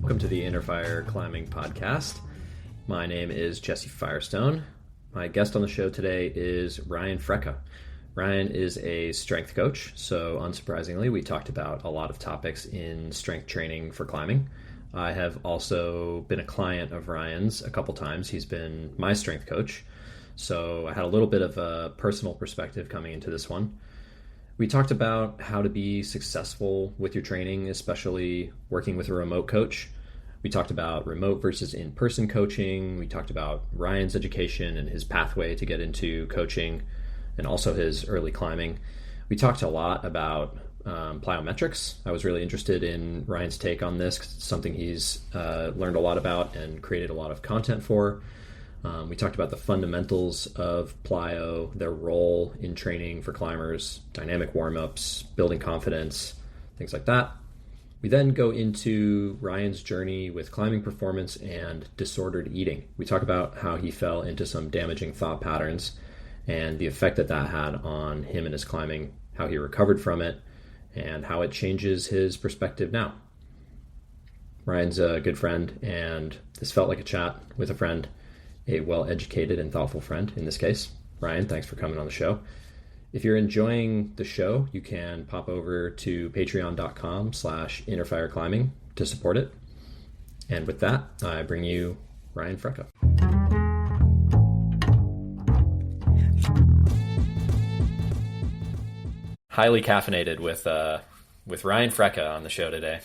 Welcome to the Inner Fire Climbing Podcast. My name is Jesse Firestone. My guest on the show today is Ryan Frecka. Ryan is a strength coach, so unsurprisingly, we talked about a lot of topics in strength training for climbing. I have also been a client of Ryan's a couple times. He's been my strength coach, so I had a little bit of a personal perspective coming into this one. We talked about how to be successful with your training, especially working with a remote coach. We talked about remote versus in-person coaching. We talked about Ryan's education and his pathway to get into coaching and also his early climbing. We talked a lot about plyometrics. I was really interested in Ryan's take on this because it's something he's learned a lot about and created a lot of content for. We talked about the fundamentals of plyo, their role in training for climbers, dynamic warm-ups, building confidence, things like that. We then go into Ryan's journey with climbing performance and disordered eating. We talk about how he fell into some damaging thought patterns and the effect that that had on him and his climbing, how he recovered from it, and how it changes his perspective now. Ryan's a good friend, and this felt like a chat with a friend, a well-educated and thoughtful friend in this case. Ryan, thanks for coming on the show. If you're enjoying the show, you can pop over to patreon.com/innerfireclimbing to support it. And with that, I bring you Ryan Frecka. Highly caffeinated with Ryan Frecka on the show today.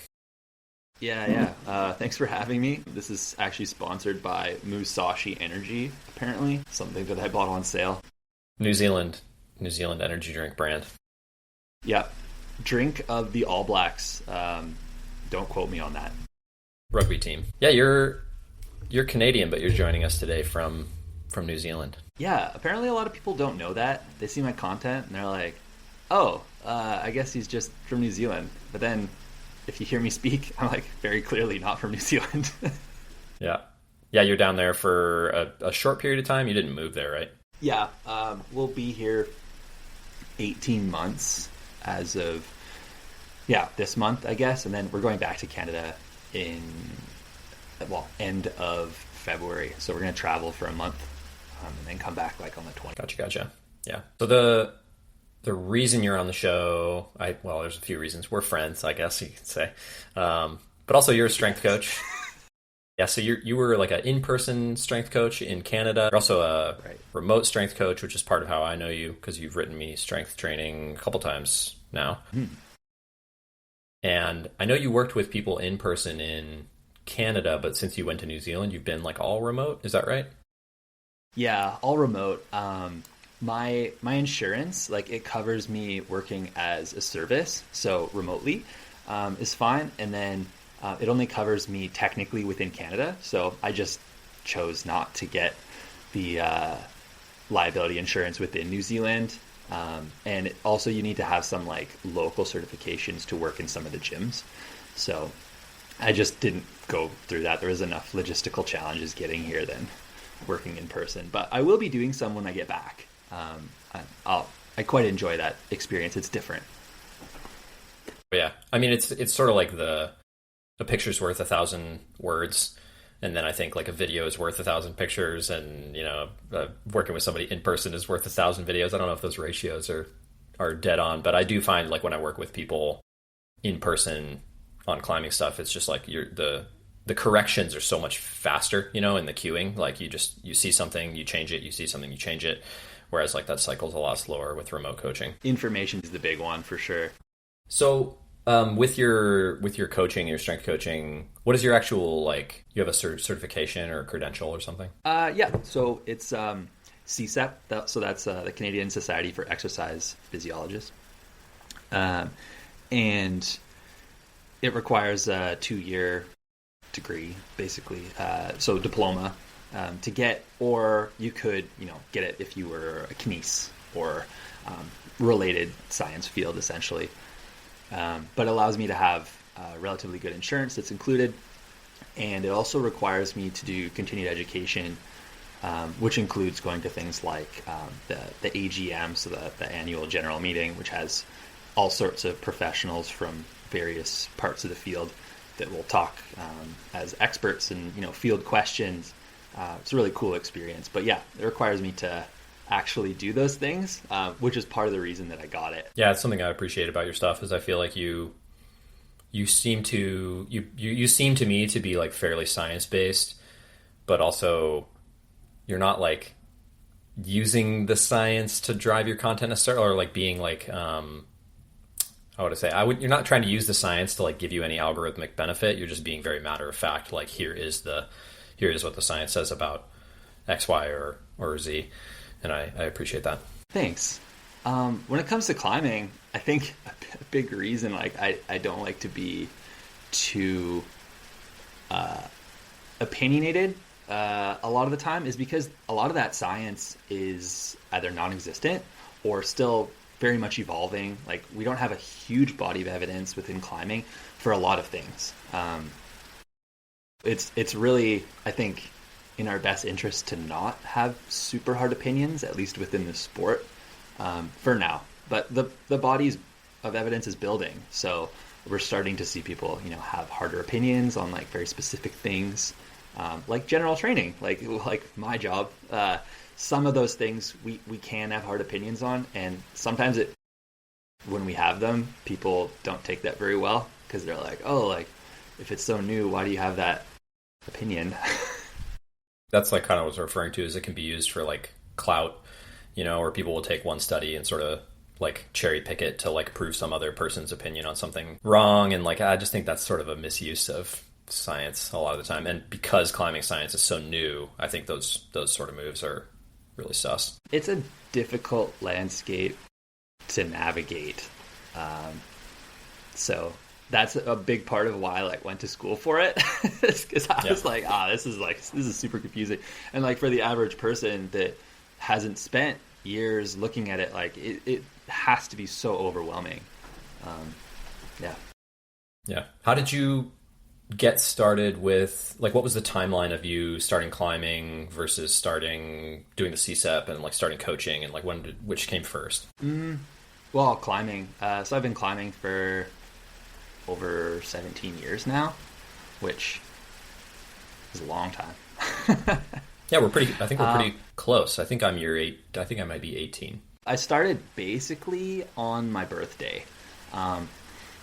Yeah. Thanks for having me. This is actually sponsored by Musashi Energy, apparently. Something that I bought on sale. New Zealand energy drink brand. Yeah. Drink of the All Blacks. Don't quote me on that. Rugby team. Yeah, you're Canadian, but you're joining us today from New Zealand. Yeah, apparently a lot of people don't know that. They see my content and they're like, oh, I guess he's just from New Zealand. But then if you hear me speak, I'm like very clearly not from New Zealand. Yeah, you're down there for a short period of time. You didn't move there, right? Yeah, we'll be here 18 months as of, this month, I guess. And then we're going back to Canada in, end of February. So we're going to travel for a month and then come back like on the 20th. Gotcha. Yeah. So the reason you're on the show, there's a few reasons. We're friends, I guess you could say. But also you're a strength coach. Yeah, so you were like an in-person strength coach in Canada. You're also a remote strength coach, which is part of how I know you because you've written me strength training a couple times now. And I know you worked with people in person in Canada, but since you went to New Zealand, you've been like all remote. Is that right? Yeah, all remote. My insurance, like it covers me working as a service, so remotely is fine. And then it only covers me technically within Canada. So I just chose not to get the liability insurance within New Zealand. And also you need to have some like local certifications to work in some of the gyms. So I just didn't go through that. There was enough logistical challenges getting here than working in person. But I will be doing some when I get back. I quite enjoy that experience. It's different. Yeah, I mean it's sort of like a picture's worth 1,000 words, and then I think like a video is worth 1,000 pictures, and working with somebody in person is worth 1,000 videos. I don't know if those ratios are dead on, but I do find like when I work with people in person on climbing stuff, it's just like the corrections are so much faster, in the queuing. Like you see something, you change it, you see something, you change it. Whereas like that cycle's a lot slower with remote coaching. Information is the big one for sure. So with your coaching, your strength coaching, what is your actual you have a certification or a credential or something? Yeah. So it's CSEP. So that's the Canadian Society for Exercise Physiologists. And it requires a 2-year degree, basically. So diploma. To get, or you could, get it if you were a kines or related science field, essentially. But it allows me to have relatively good insurance that's included, and it also requires me to do continued education, which includes going to things like the AGM, so the annual general meeting, which has all sorts of professionals from various parts of the field that will talk as experts and, field questions. It's a really cool experience. But yeah, it requires me to actually do those things, which is part of the reason that I got it. Yeah, it's something I appreciate about your stuff is I feel like you seem to me to be like fairly science based, but also you're not like using the science to drive your content necessarily, or like being like how would I say? You're not trying to use the science to like give you any algorithmic benefit. You're just being very matter of fact. Like here is what the science says about X, Y, or Z, and I appreciate that. Thanks. When it comes to climbing, I think a big reason like I don't like to be too opinionated a lot of the time is because a lot of that science is either non-existent or still very much evolving. Like we don't have a huge body of evidence within climbing for a lot of things. It's really, I think, in our best interest to not have super hard opinions, at least within the sport, for now. But the bodies of evidence is building, so we're starting to see people, have harder opinions on like very specific things, like general training, like my job. Some of those things we can have hard opinions on, and sometimes when we have them, people don't take that very well because they're like, oh, like if it's so new, why do you have that opinion? That's like kind of what I was referring to, is it can be used for like clout, or people will take one study and sort of like cherry pick it to like prove some other person's opinion on something wrong. And like, I just think that's sort of a misuse of science a lot of the time. And because climbing science is so new, I think those sort of moves are really sus. It's a difficult landscape to navigate. So that's a big part of why I like went to school for it. Because I was like, this is super confusing. And like for the average person that hasn't spent years looking at it, like it has to be so overwhelming. Yeah. How did you get started with, like, what was the timeline of you starting climbing versus doing the CSEP and like starting coaching, and like which came first? Well, climbing. So I've been climbing for over 17 years now, which is a long time. Yeah, we're pretty close. I think I might be 18. I started basically on my birthday.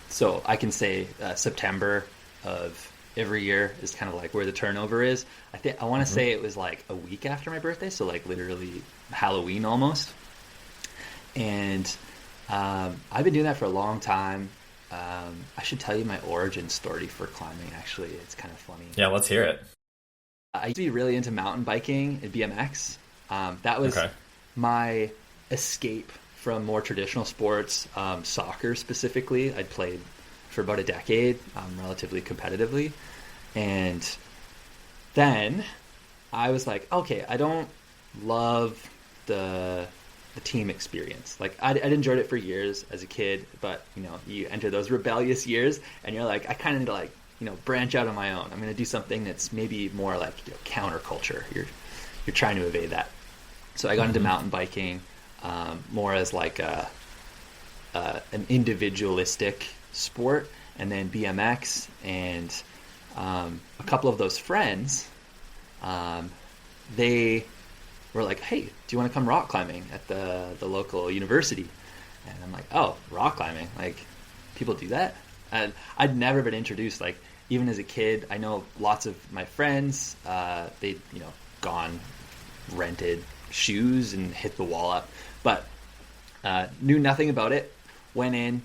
So I can say September of every year is kind of like where the turnover is. I want to say it was like a week after my birthday, so like literally Halloween almost. And I've been doing that for a long time. I should tell you my origin story for climbing, actually. It's kind of funny. Yeah, let's hear it. I used to be really into mountain biking and BMX. That was my escape from more traditional sports, soccer specifically. I'd played for about a decade, relatively competitively. And then I was like, okay, I don't love the team experience. Like I'd enjoyed it for years as a kid, but you enter those rebellious years and you're like, I kind of need to like, branch out on my own. I'm going to do something that's maybe more like counterculture. You're trying to evade that. So I got into mountain biking, more as like an individualistic sport, and then BMX, and a couple of those friends, they were like, hey, do you want to come rock climbing at the local university? And I'm like, oh, rock climbing, like people do that? And I'd never been introduced. Like even as a kid, I know lots of my friends, they'd gone, rented shoes and hit the wall up, but knew nothing about it. Went in,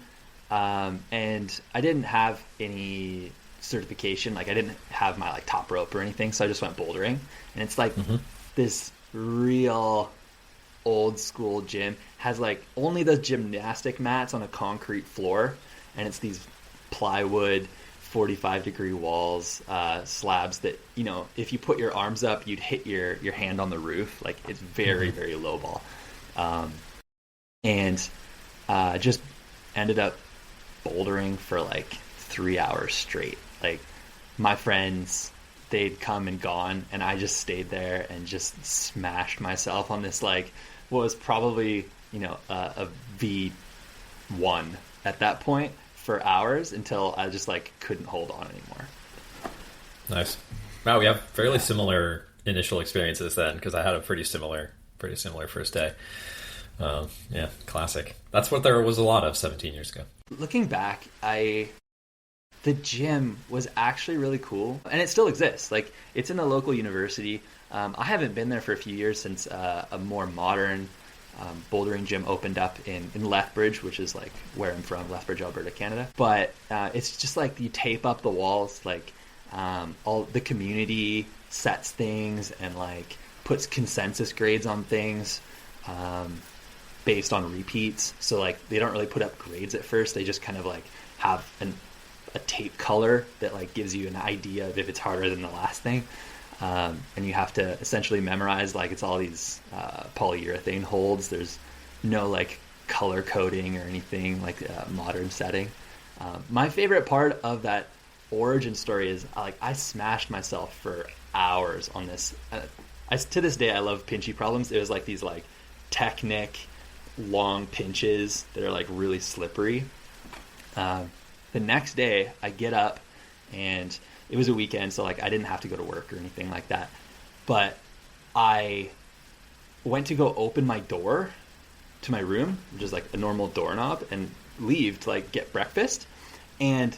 and I didn't have any certification. Like I didn't have my like top rope or anything, so I just went bouldering. And it's like this real old school gym, has like only the gymnastic mats on a concrete floor, and it's these plywood 45-degree walls, slabs that if you put your arms up, you'd hit your hand on the roof. Like it's very very low ball, and just ended up bouldering for like 3 hours straight. Like my friends, they'd come and gone, and I just stayed there and just smashed myself on this like what was probably a V1 at that point for hours until I just like couldn't hold on anymore. Nice. Wow, we have fairly similar initial experiences then, because I had a pretty similar first day. Yeah, classic. That's what there was a lot of 17 years ago. Looking back, the gym was actually really cool, and it still exists. Like, it's in a local university. I haven't been there for a few years since a more modern bouldering gym opened up in Lethbridge, which is like where I'm from, Lethbridge, Alberta, Canada. But it's just like you tape up the walls, like all the community sets things and like puts consensus grades on things based on repeats. So like they don't really put up grades at first. They just kind of like have a tape color that like gives you an idea of if it's harder than the last thing. And you have to essentially memorize, like, it's all these polyurethane holds. There's no like color coding or anything like a modern setting. My favorite part of that origin story is I smashed myself for hours on this. To this day, I love pinchy problems. It was like these like Technic long pinches that are like really slippery. The next day I get up, and it was a weekend, so like I didn't have to go to work or anything like that. But I went to go open my door to my room, which is like a normal doorknob, and leave to like get breakfast. And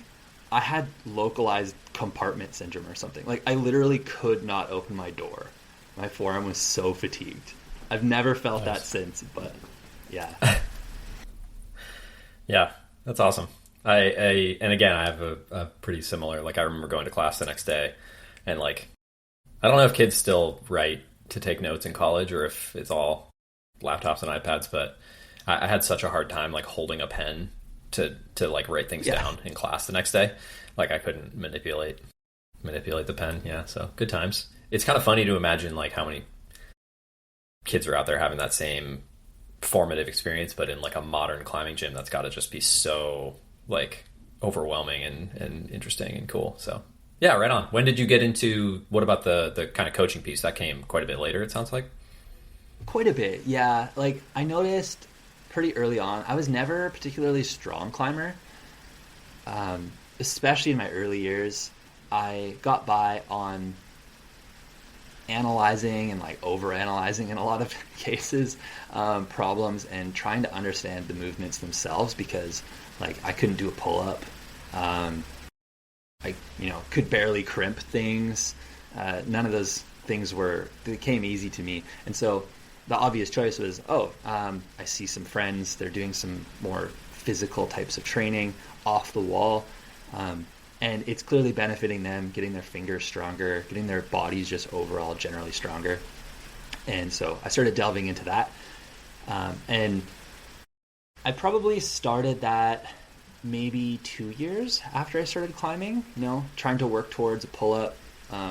I had localized compartment syndrome or something. Like I literally could not open my door. My forearm was so fatigued. I've never felt that since, but yeah. Yeah, that's awesome. And again, I have a pretty similar, like, I remember going to class the next day, and like, I don't know if kids still write to take notes in college or if it's all laptops and iPads, but I had such a hard time like holding a pen to like write things down in class the next day. Like I couldn't manipulate the pen. Yeah. So good times. It's kind of funny to imagine like how many kids are out there having that same formative experience, but in like a modern climbing gym. That's got to just be so like overwhelming and interesting and cool. So yeah, right on. When did you get into, what about the kind of coaching piece? That came quite a bit later, it sounds like. Quite a bit, yeah. Like I noticed pretty early on, I was never a particularly strong climber. Especially in my early years, I got by on analyzing and like overanalyzing in a lot of cases problems and trying to understand the movements themselves, because like I couldn't do a pull-up. I could barely crimp things. None of those things they came easy to me. And so the obvious choice was, I see some friends, they're doing some more physical types of training off the wall. And it's clearly benefiting them, getting their fingers stronger, getting their bodies just overall generally stronger. And so I started delving into that. And I probably started that maybe 2 years after I started climbing, trying to work towards a pull-up,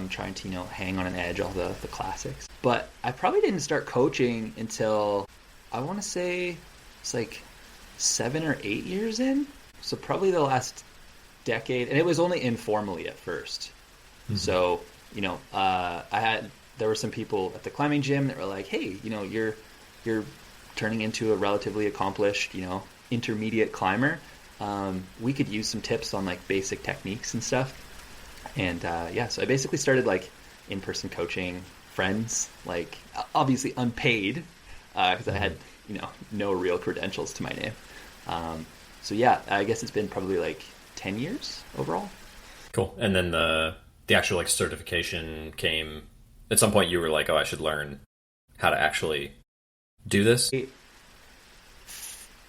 trying to, hang on an edge, all the classics. But I probably didn't start coaching until, I want to say it's like 7 or 8 years in. So probably the last decade, and it was only informally at first. Mm-hmm. So, there were some people at the climbing gym that were like, hey, you're turning into a relatively accomplished, intermediate climber. We could use some tips on like basic techniques and stuff. And so I basically started like in-person coaching friends, like obviously unpaid, because I had, no real credentials to my name. So yeah, I guess it's been probably like 10 years overall. Cool. And then the actual like certification came at some point. You were like, I should learn how to actually do this.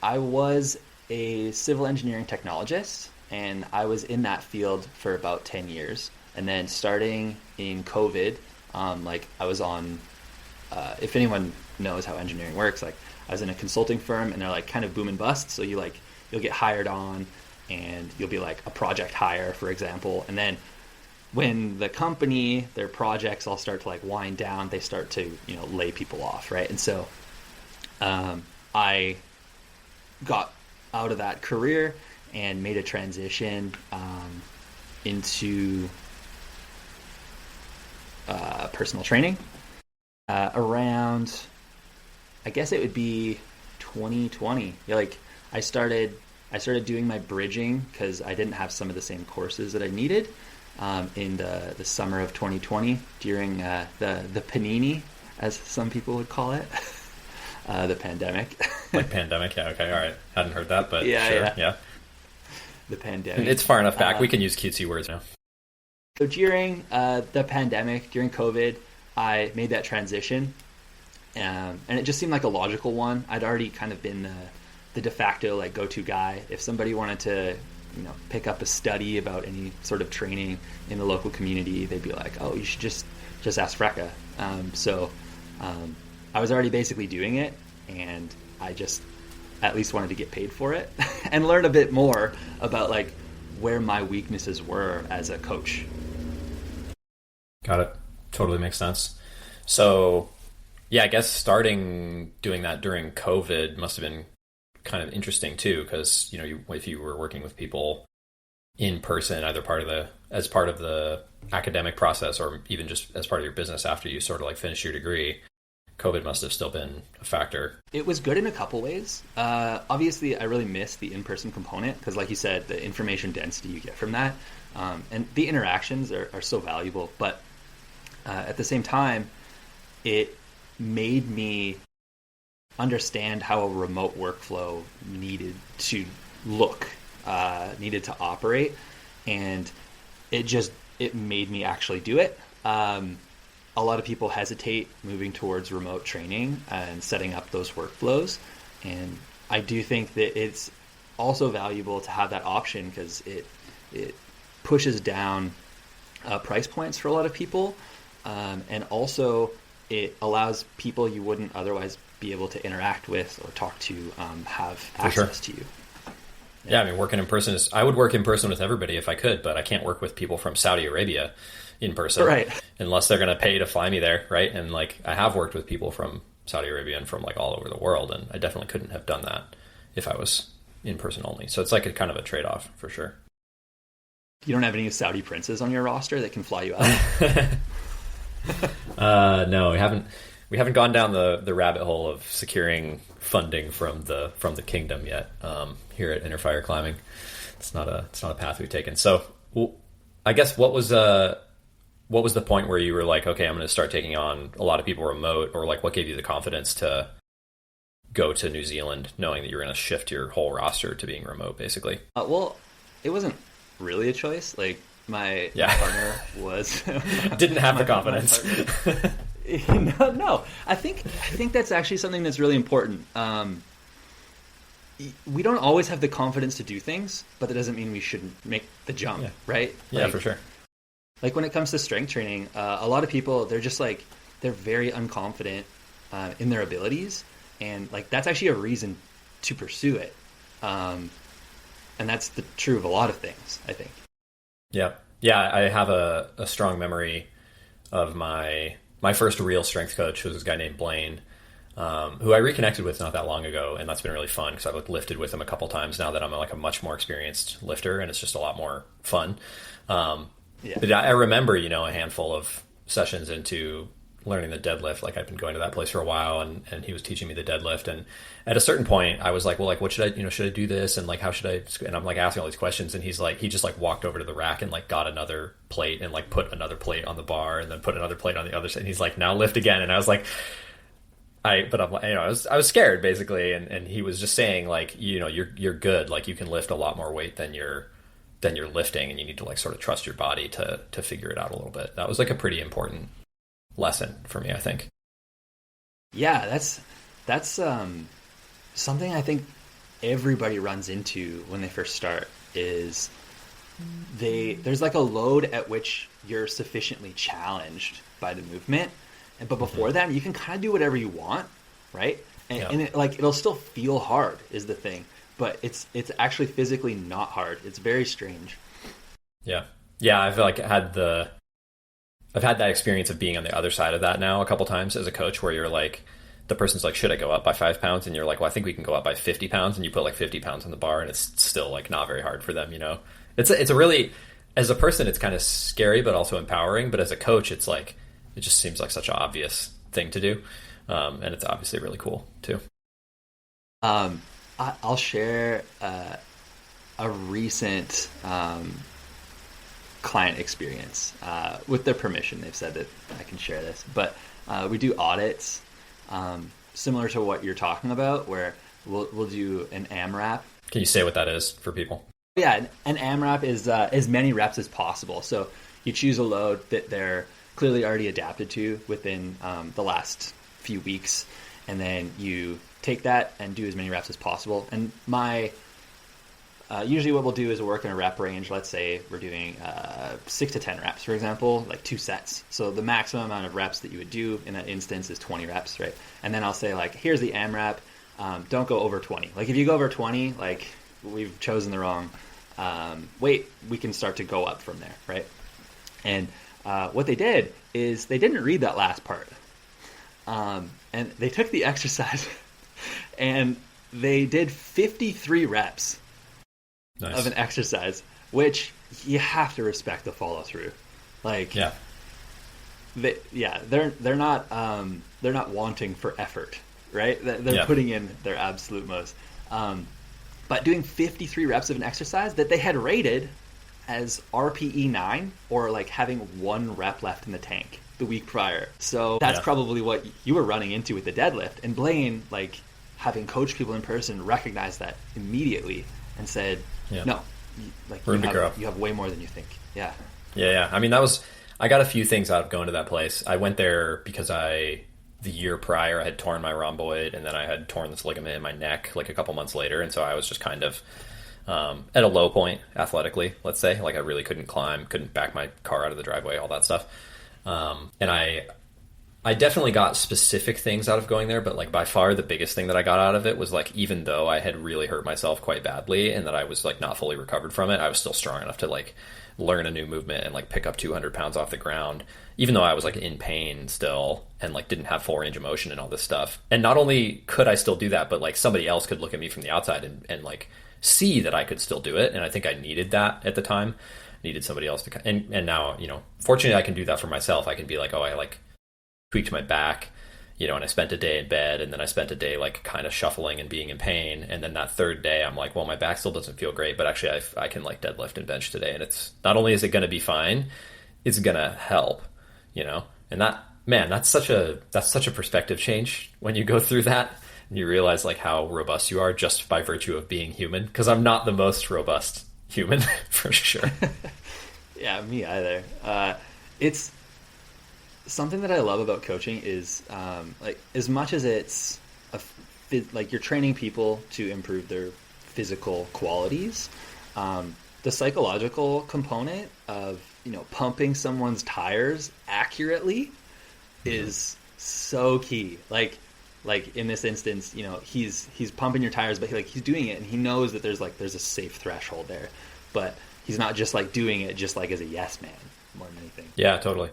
I was a civil engineering technologist, and I was in that field for about 10 years. And then starting in COVID, I was on, if anyone knows how engineering works, like I was in a consulting firm, and they're like kind of boom and bust. So you'll get hired on, and you'll be like a project hire, for example. And then when the company, their projects all start to like wind down, they start to, lay people off, right? And so I got out of that career and made a transition into personal training around, I guess it would be 2020. I I started doing my bridging because I didn't have some of the same courses that I needed in the summer of 2020 during the panini, as some people would call it, the pandemic. Like pandemic, yeah, okay, all right. Hadn't heard that, but yeah. The pandemic. It's far enough back. We can use cutesy words now. So during the pandemic, during COVID, I made that transition, and it just seemed like a logical one. I'd already kind of been the de facto like go-to guy. If somebody wanted to, pick up a study about any sort of training in the local community, they'd be like, "Oh, you should just ask Frecka." So I was already basically doing it, and I just at least wanted to get paid for it and learn a bit more about like where my weaknesses were as a coach. Got it. Totally makes sense. So, yeah, I guess starting doing that during COVID must have been kind of interesting too, because if you were working with people in person, either as part of the academic process or even just as part of your business after you sort of like finish your degree, COVID must have still been a factor. It was good in a couple ways. Obviously, I really miss the in-person component because, like you said, the information density you get from that and the interactions are so valuable. But at the same time, it made me understand how a remote workflow needed to look, needed to operate, and it made me actually do it. A lot of people hesitate moving towards remote training and setting up those workflows, and I do think that it's also valuable to have that option because it pushes down price points for a lot of people, and also it allows people you wouldn't otherwise be able to interact with or talk to have access to you. Yeah, I mean, working in person I would work in person with everybody if I could, but I can't work with people from Saudi Arabia in person, right? Unless they're going to pay to fly me there, right? And like, I have worked with people from Saudi Arabia and from like all over the world, and I definitely couldn't have done that if I was in person only. So it's like a kind of a trade-off for sure. You don't have any Saudi princes on your roster that can fly you out? No, we haven't gone down the rabbit hole of securing funding from the kingdom yet. Here at Inner Fire Climbing, it's not a path we've taken. So, I guess what was the point where you were like, okay, I'm going to start taking on a lot of people remote, or like what gave you the confidence to go to New Zealand, knowing that you're going to shift your whole roster to being remote, basically? Well, it wasn't really a choice. Like my partner was didn't have the confidence. No, I think that's actually something that's really important. We don't always have the confidence to do things, but that doesn't mean we shouldn't make the jump, right? Yeah, for sure. Like when it comes to strength training, a lot of people, they're very unconfident in their abilities, and like that's actually a reason to pursue it. And that's true of a lot of things, I think. Yeah, I have a strong memory of my first real strength coach was this guy named Blaine, who I reconnected with not that long ago, and that's been really fun because I've like lifted with him a couple times now that I'm like a much more experienced lifter, and it's just a lot more fun. But I remember, a handful of sessions into learning the deadlift, like I'd been going to that place for a while, and he was teaching me the deadlift, and at a certain point I was like, well, like what should I, should I do this, and like how should I, and I'm like asking all these questions, and he just like walked over to the rack and like got another plate and like put another plate on the bar and then put another plate on the other side, and he's like, now lift again, and I was like, I was scared basically, and he was just saying like, you're good, like you can lift a lot more weight than you're lifting, and you need to like sort of trust your body to figure it out a little bit. That was like a pretty important lesson for me, I think. Yeah, that's something I think everybody runs into when they first start is there's like a load at which you're sufficiently challenged by the movement, but before that you can kind of do whatever you want, right? And it'll still feel hard is the thing, but it's actually physically not hard. It's very strange. Yeah, I've like had that experience of being on the other side of that now a couple times as a coach, where you're like, the person's like, should I go up by 5 pounds? And you're like, well, I think we can go up by 50 pounds. And you put like 50 pounds on the bar, and it's still like not very hard for them, It's a really, as a person, it's kind of scary, but also empowering. But as a coach, it's like, it just seems like such an obvious thing to do. And it's obviously really cool too. I'll share a recent client experience. With their permission, they've said that I can share this. But we do audits similar to what you're talking about, where we'll do an AMRAP. Can you say what that is for people? Yeah, an AMRAP is as many reps as possible. So you choose a load that they're clearly already adapted to within the last few weeks, and then you take that and do as many reps as possible. And usually what we'll do is work in a rep range. Let's say we're doing 6 to 10 reps, for example, like 2 sets. So the maximum amount of reps that you would do in that instance is 20 reps, right? And then I'll say, like, here's the AMRAP. Don't go over 20. Like, if you go over 20, like, we've chosen the wrong weight, we can start to go up from there, right? And what they did is they didn't read that last part. And they took the exercise and they did 53 reps. Nice. Of an exercise, which you have to respect the follow through. Like, they're not wanting for effort, right? They're putting in their absolute most. But doing 53 reps of an exercise that they had rated as RPE 9, or like having 1 rep left in the tank the week prior. So that's probably what you were running into with the deadlift. And Blaine, like, having coached people in person, recognized that immediately and said, no, like, you have way more than you think. Yeah. I mean, I got a few things out of going to that place. I went there because the year prior I had torn my rhomboid, and then I had torn this ligament in my neck like a couple months later. And so I was just kind of at a low point athletically, let's say. Like, I really couldn't climb, couldn't back my car out of the driveway, all that stuff. And I definitely got specific things out of going there, but like by far the biggest thing that I got out of it was, like, even though I had really hurt myself quite badly and that I was like not fully recovered from it, I was still strong enough to like learn a new movement and like pick up 200 pounds off the ground, even though I was like in pain still and like didn't have full range of motion and all this stuff. And not only could I still do that, but like somebody else could look at me from the outside and like see that I could still do it. And I think I needed that at the time. Needed somebody else to, and now, you know, fortunately I can do that for myself. I can be like, oh, I like tweaked my back, you know, and I spent a day in bed, and then I spent a day like kind of shuffling and being in pain, and then that third day I'm like, well, my back still doesn't feel great, but actually I can like deadlift and bench today, and it's not only is it going to be fine, it's going to help, you know. And that's such a perspective change when you go through that and you realize like how robust you are just by virtue of being human, because I'm not the most robust human for sure. Yeah, me either. It's something that I love about coaching is like, as much as it's like you're training people to improve their physical qualities, the psychological component of, you know, pumping someone's tires accurately is so key. Like in this instance, you know, he's pumping your tires, but he's doing it and he knows that there's a safe threshold there, but he's not just like doing it just like as a yes man more than anything. Yeah, totally.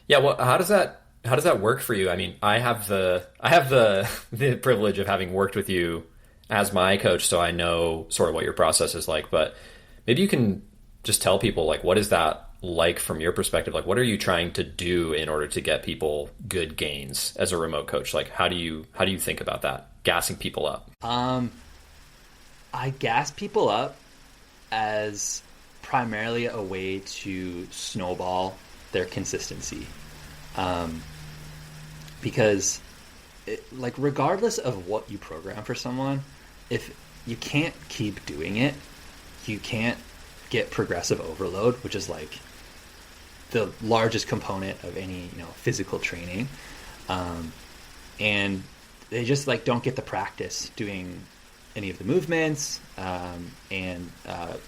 Yeah, well, how does that work for you? I mean, I have the the privilege of having worked with you as my coach, so I know sort of what your process is like, but maybe you can just tell people, like, what is that like from your perspective? Like, what are you trying to do in order to get people good gains as a remote coach? Like, how do you think about that? Gassing people up? I gas people up as primarily a way to snowball their consistency, because like, regardless of what you program for someone, if you can't keep doing it, you can't get progressive overload, which is like the largest component of any, you know, physical training, and they just like don't get the practice doing any of the movements, and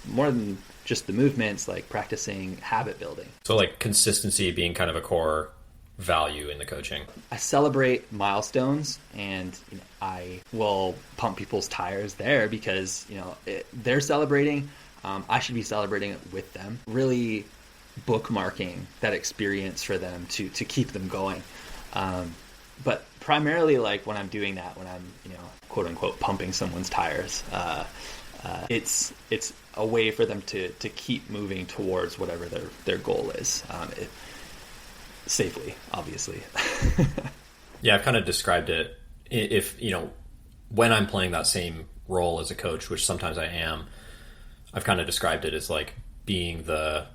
more than just the movements, like practicing habit building. So like consistency being kind of a core value in the coaching. I celebrate milestones, and you know, I will pump people's tires there because, you know, they're celebrating. I should be celebrating it with them, really bookmarking that experience for them to keep them going. But primarily, like, when I'm doing that, when I'm, you know, quote unquote pumping someone's tires, it's a way for them to keep moving towards whatever their goal is, safely, obviously. Yeah, I've kind of described it. If, you know, when I'm playing that same role as a coach, which sometimes I am, I've kind of described it as like being the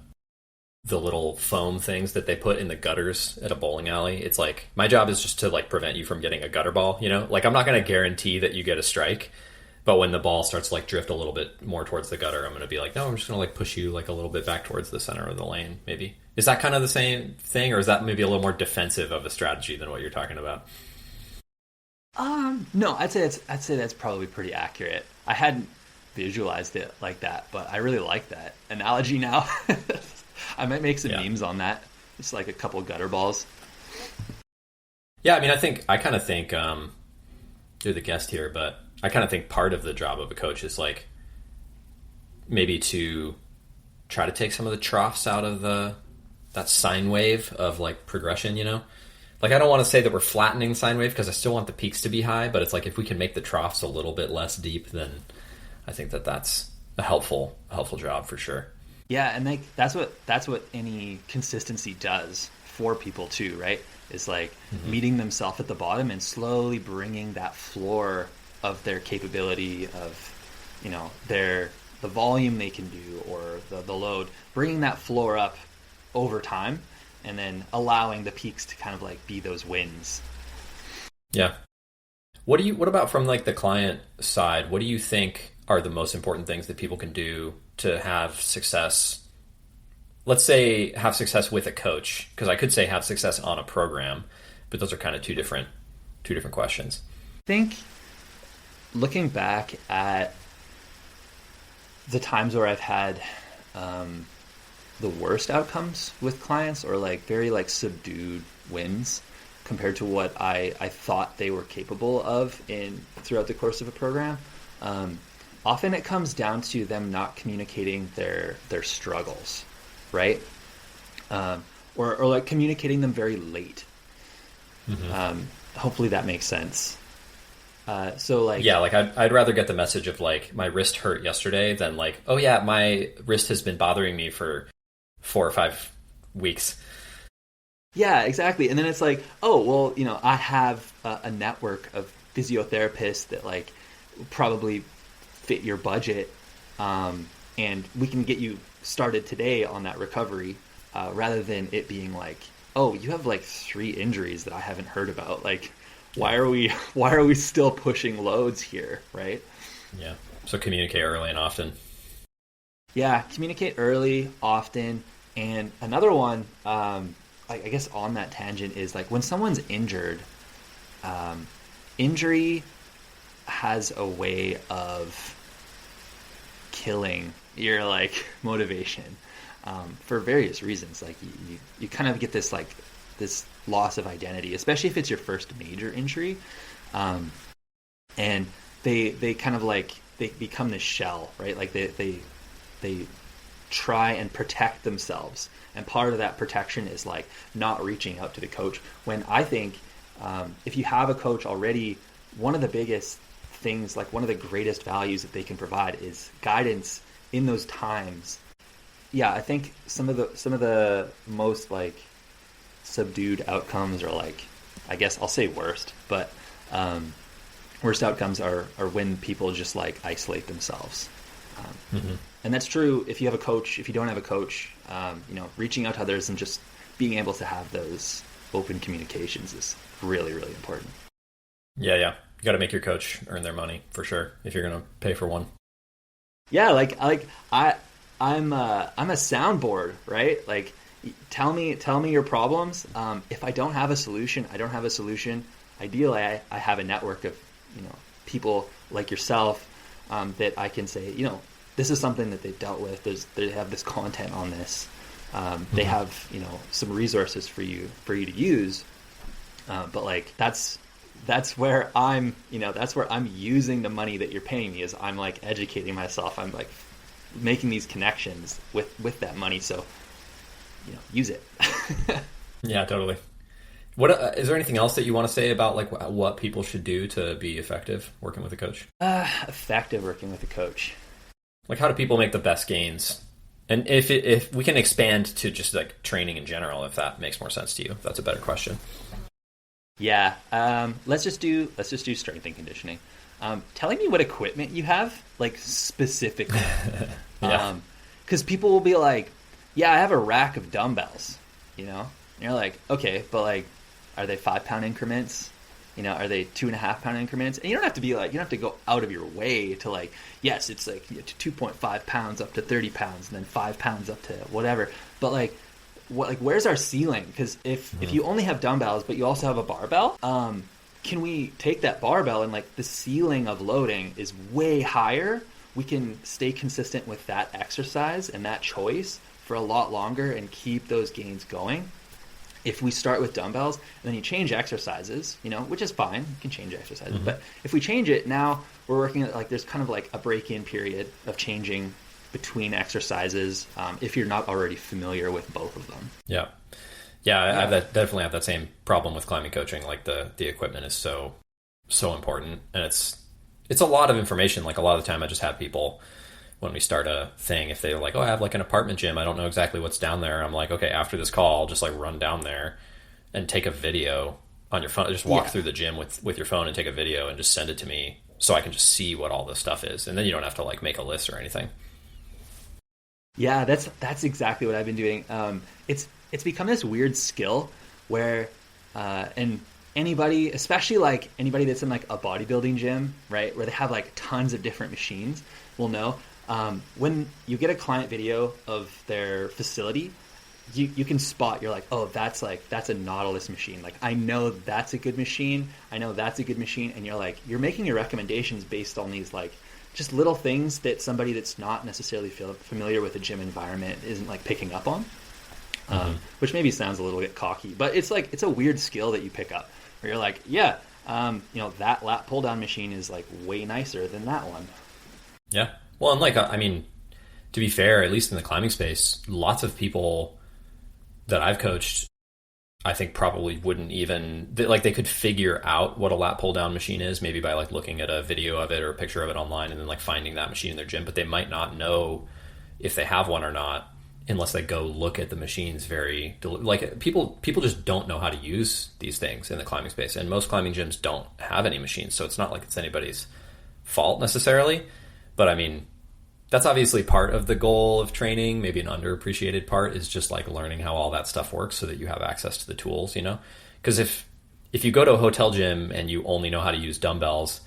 little foam things that they put in the gutters at a bowling alley. It's like my job is just to like prevent you from getting a gutter ball, you know? Like I'm not going to guarantee that you get a strike, but when the ball starts to like drift a little bit more towards the gutter, I'm going to be like, no, I'm just going to like push you like a little bit back towards the center of the lane, maybe. Is that kind of the same thing, or is that maybe a little more defensive of a strategy than what you're talking about? No, I'd say that's probably pretty accurate. I hadn't visualized it like that, but I really like that analogy now. I might make some memes on that. It's like a couple gutter balls. Yeah, I mean, I kind of think you're the guest here, but I kind of think part of the job of a coach is like maybe to try to take some of the troughs out of that sine wave of like progression, you know? Like I don't want to say that we're flattening sine wave because I still want the peaks to be high, but it's like if we can make the troughs a little bit less deep, then I think that's a helpful job for sure. Yeah, and like that's what any consistency does for people too, right? Is like meeting themselves at the bottom and slowly bringing that floor of their capability of, you know, the volume they can do or the load, bringing that floor up over time, and then allowing the peaks to kind of like be those wins. Yeah. What about from like the client side? What do you think are the most important things that people can do to have success? Let's say have success with a coach, because I could say have success on a program, but those are kind of two different questions. I think looking back at the times where I've had the worst outcomes with clients, or like very like subdued wins compared to what I thought they were capable of throughout the course of a program, often it comes down to them not communicating their struggles, right? Or like communicating them very late. Hopefully that makes sense. So like, yeah, like I'd rather get the message of like my wrist hurt yesterday than like, oh yeah, my wrist has been bothering me for 4 or 5 weeks. Yeah, exactly. And then it's like, oh, well, you know, I have a network of physiotherapists that like probably fit your budget, and we can get you started today on that recovery, rather than it being like, oh, you have like 3 injuries that I haven't heard about. Like, why are we still pushing loads here, right? Yeah. So communicate early and often. Yeah, communicate early, often. And another one, I guess on that tangent, is like when someone's injured, injury has a way of killing your like motivation, for various reasons. Like you kind of get this like this loss of identity, especially if it's your first major injury, and they kind of like they become this shell, right? Like they try and protect themselves, and part of that protection is like not reaching out to the coach, when I think if you have a coach already, one of the biggest things, like one of the greatest values that they can provide is guidance in those times. Yeah, I think some of the most like subdued outcomes, or like, I guess I'll say worst, but worst outcomes are when people just like isolate themselves. And that's true if you have a coach. If you don't have a coach, you know, reaching out to others and just being able to have those open communications is really, really important. Yeah. You got to make your coach earn their money for sure if you're going to pay for one. Yeah, I'm a soundboard, right? Like, tell me your problems. If I don't have a solution, I don't have a solution. Ideally, I have a network of, you know, people like yourself, that I can say, you know, this is something that they've dealt with. They have this content on this. They have, you know, some resources for you to use. But like that's where I'm using the money that you're paying me, is I'm like educating myself. I'm like making these connections with that money. So, you know, use it. Yeah, totally. What is there anything else that you want to say about like what people should do to be effective working with a coach? Effective working with a coach. Like, how do people make the best gains? And if we can expand to just like training in general, if that makes more sense to you, if that's a better question. Yeah. Let's just do strength and conditioning. Telling me what equipment you have, like specifically. Yeah. Because people will be like, yeah, I have a rack of dumbbells, And you're like, okay, but like, are they 5-pound increments? Are they 2.5-pound increments? And you don't have to be like, you don't have to go out of your way to like, yes, it's like 2.5 pounds up to 30 pounds and then 5 pounds up to whatever. But like, where's our ceiling? Because if you only have dumbbells, but you also have a barbell, can we take that barbell and like the ceiling of loading is way higher? We can stay consistent with that exercise and that choice for a lot longer and keep those gains going. If we start with dumbbells and then you change exercises, which is fine, you can change exercises. But if we change it, now we're working at like, there's kind of like a break-in period of changing between exercises if you're not already familiar with both of them. Yeah. I definitely have that same problem with climbing coaching. Like the equipment is so important, and it's a lot of information. Like a lot of the time I just have people, when we start a thing, if they're like, oh, I have like an apartment gym, I don't know exactly what's down there. I'm like, okay, after this call, I'll just like run down there and take a video on your phone. Just walk through the gym with your phone and take a video and just send it to me so I can just see what all this stuff is. And then you don't have to like make a list or anything. Yeah, that's exactly what I've been doing. It's become this weird skill where, and anybody, especially like anybody that's in like a bodybuilding gym, right, where they have like tons of different machines, will know. When you get a client video of their facility, you can spot, you're like, oh, that's a Nautilus machine. Like, I know that's a good machine. I know that's a good machine. And you're making your recommendations based on these like just little things that somebody that's not necessarily familiar with the gym environment isn't like picking up on, which maybe sounds a little bit cocky, but it's like, it's a weird skill that you pick up where you're like, yeah, that lat pull down machine is like way nicer than that one. Yeah. Well, and like, I mean, to be fair, at least in the climbing space, lots of people that I've coached, I think probably wouldn't even, they could figure out what a lat pull down machine is, maybe by like looking at a video of it or a picture of it online and then like finding that machine in their gym, but they might not know if they have one or not unless they go look at the machines people just don't know how to use these things in the climbing space. And most climbing gyms don't have any machines. So it's not like it's anybody's fault necessarily. But I mean, that's obviously part of the goal of training. Maybe an underappreciated part is just like learning how all that stuff works so that you have access to the tools, Because if you go to a hotel gym and you only know how to use dumbbells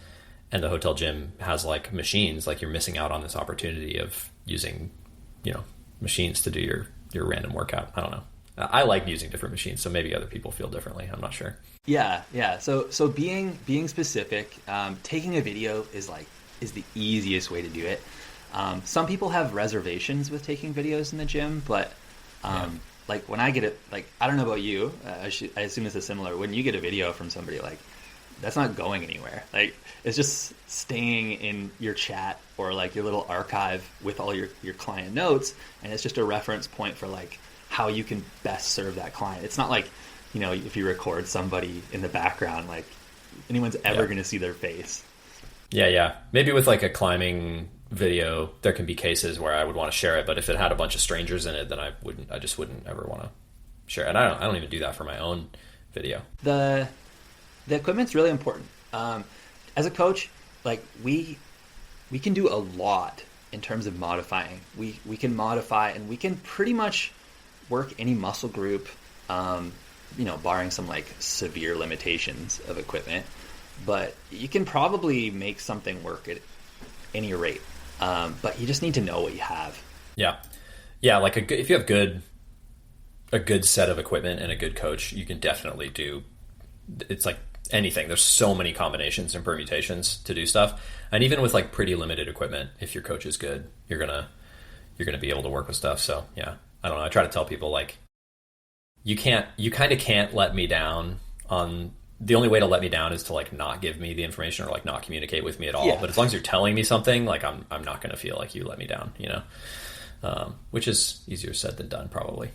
and the hotel gym has like machines, like you're missing out on this opportunity of using, machines to do your random workout. I don't know. I like using different machines, so maybe other people feel differently. I'm not sure. Yeah. So being specific, taking a video is the easiest way to do it. Some people have reservations with taking videos in the gym, but like when I get it, like, I don't know about you, I assume this is similar. When you get a video from somebody, like, that's not going anywhere. Like, it's just staying in your chat or like your little archive with all your client notes, and it's just a reference point for like how you can best serve that client. It's not like, if you record somebody in the background, like anyone's ever going to see their face. Yeah. Maybe with like a climbing video, there can be cases where I would want to share it, but if it had a bunch of strangers in it, then I just wouldn't ever want to share it. And I don't even do that for my own video. The equipment's really important. As a coach, like we can do a lot in terms of modifying. We can modify and we can pretty much work any muscle group, barring some like severe limitations of equipment. But you can probably make something work at any rate. But you just need to know what you have. Yeah. Like if you have a good set of equipment and a good coach, you can definitely do. It's like anything. There's so many combinations and permutations to do stuff. And even with like pretty limited equipment, if your coach is good, you're gonna be able to work with stuff. So yeah, I don't know. I try to tell people like, you kind of can't let me down on. The only way to let me down is to like not give me the information or like not communicate with me at all. Yeah. But as long as you're telling me something, like I'm not going to feel like you let me down, which is easier said than done probably.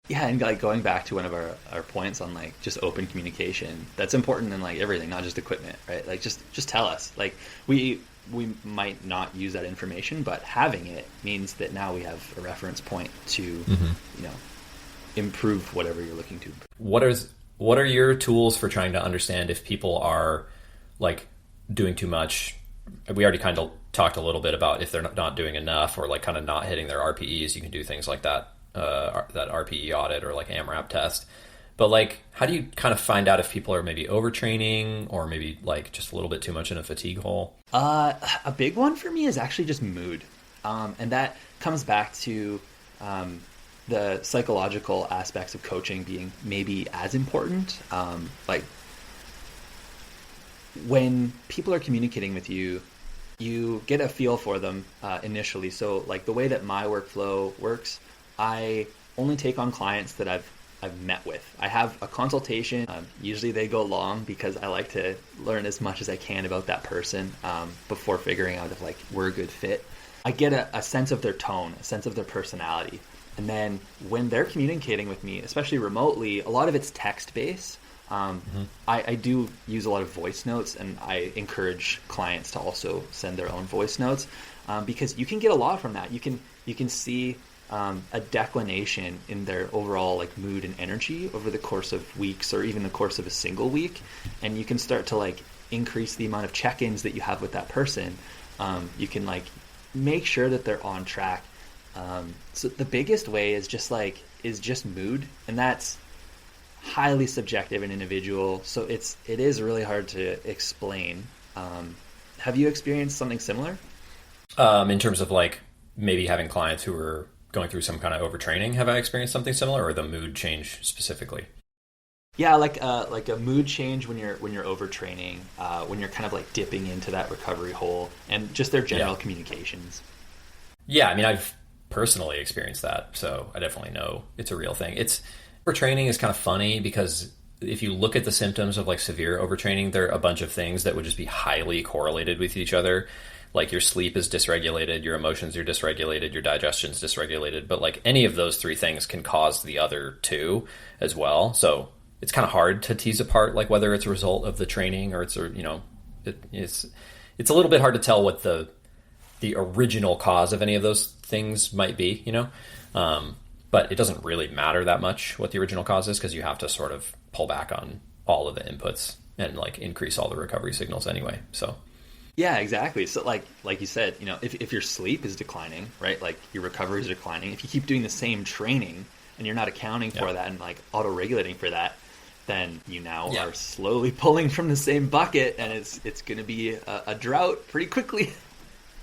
Yeah. And like going back to one of our points on like just open communication, that's important in like everything, not just equipment, right? Like just tell us. Like we might not use that information, but having it means that now we have a reference point to, improve whatever you're looking to improve. What are your tools for trying to understand if people are like doing too much? We already kind of talked a little bit about if they're not doing enough or like kind of not hitting their RPEs, you can do things like that, that RPE audit or like AMRAP test. But like, how do you kind of find out if people are maybe overtraining or maybe like just a little bit too much in a fatigue hole? A big one for me is actually just mood. And that comes back to the psychological aspects of coaching being maybe as important. Like when people are communicating with you, you get a feel for them initially. So like the way that my workflow works, I only take on clients that I've met with. I have a consultation. Usually they go long because I like to learn as much as I can about that person before figuring out if like we're a good fit. I get a sense of their tone, a sense of their personality. And then when they're communicating with me, especially remotely, a lot of it's text-based. I do use a lot of voice notes, and I encourage clients to also send their own voice notes because you can get a lot from that. You can see a declination in their overall like mood and energy over the course of weeks or even the course of a single week, and you can start to like increase the amount of check-ins that you have with that person. You can like make sure that they're on track. So the biggest way is just mood, and that's highly subjective and individual. So it is really hard to explain. Have you experienced something similar? In terms of like maybe having clients who are going through some kind of overtraining, have I experienced something similar, or the mood change specifically? Yeah, like a mood change when you're overtraining, when you're kind of like dipping into that recovery hole, and just their general communications. Yeah, I mean, I've personally experienced that, so I definitely know it's a real thing. Overtraining is kind of funny because if you look at the symptoms of like severe overtraining, there are a bunch of things that would just be highly correlated with each other. Like your sleep is dysregulated, your emotions are dysregulated, your digestion's dysregulated, but like any of those three things can cause the other two as well. So it's kind of hard to tease apart like whether it's a result of the training or it's a little bit hard to tell what the original cause of any of those things might be, but it doesn't really matter that much what the original cause is because you have to sort of pull back on all of the inputs and like increase all the recovery signals anyway. So yeah, exactly. So like you said, if your sleep is declining, right, like your recovery is declining, if you keep doing the same training and you're not accounting for that and like auto-regulating for that, then you now are slowly pulling from the same bucket, and it's going to be a drought pretty quickly.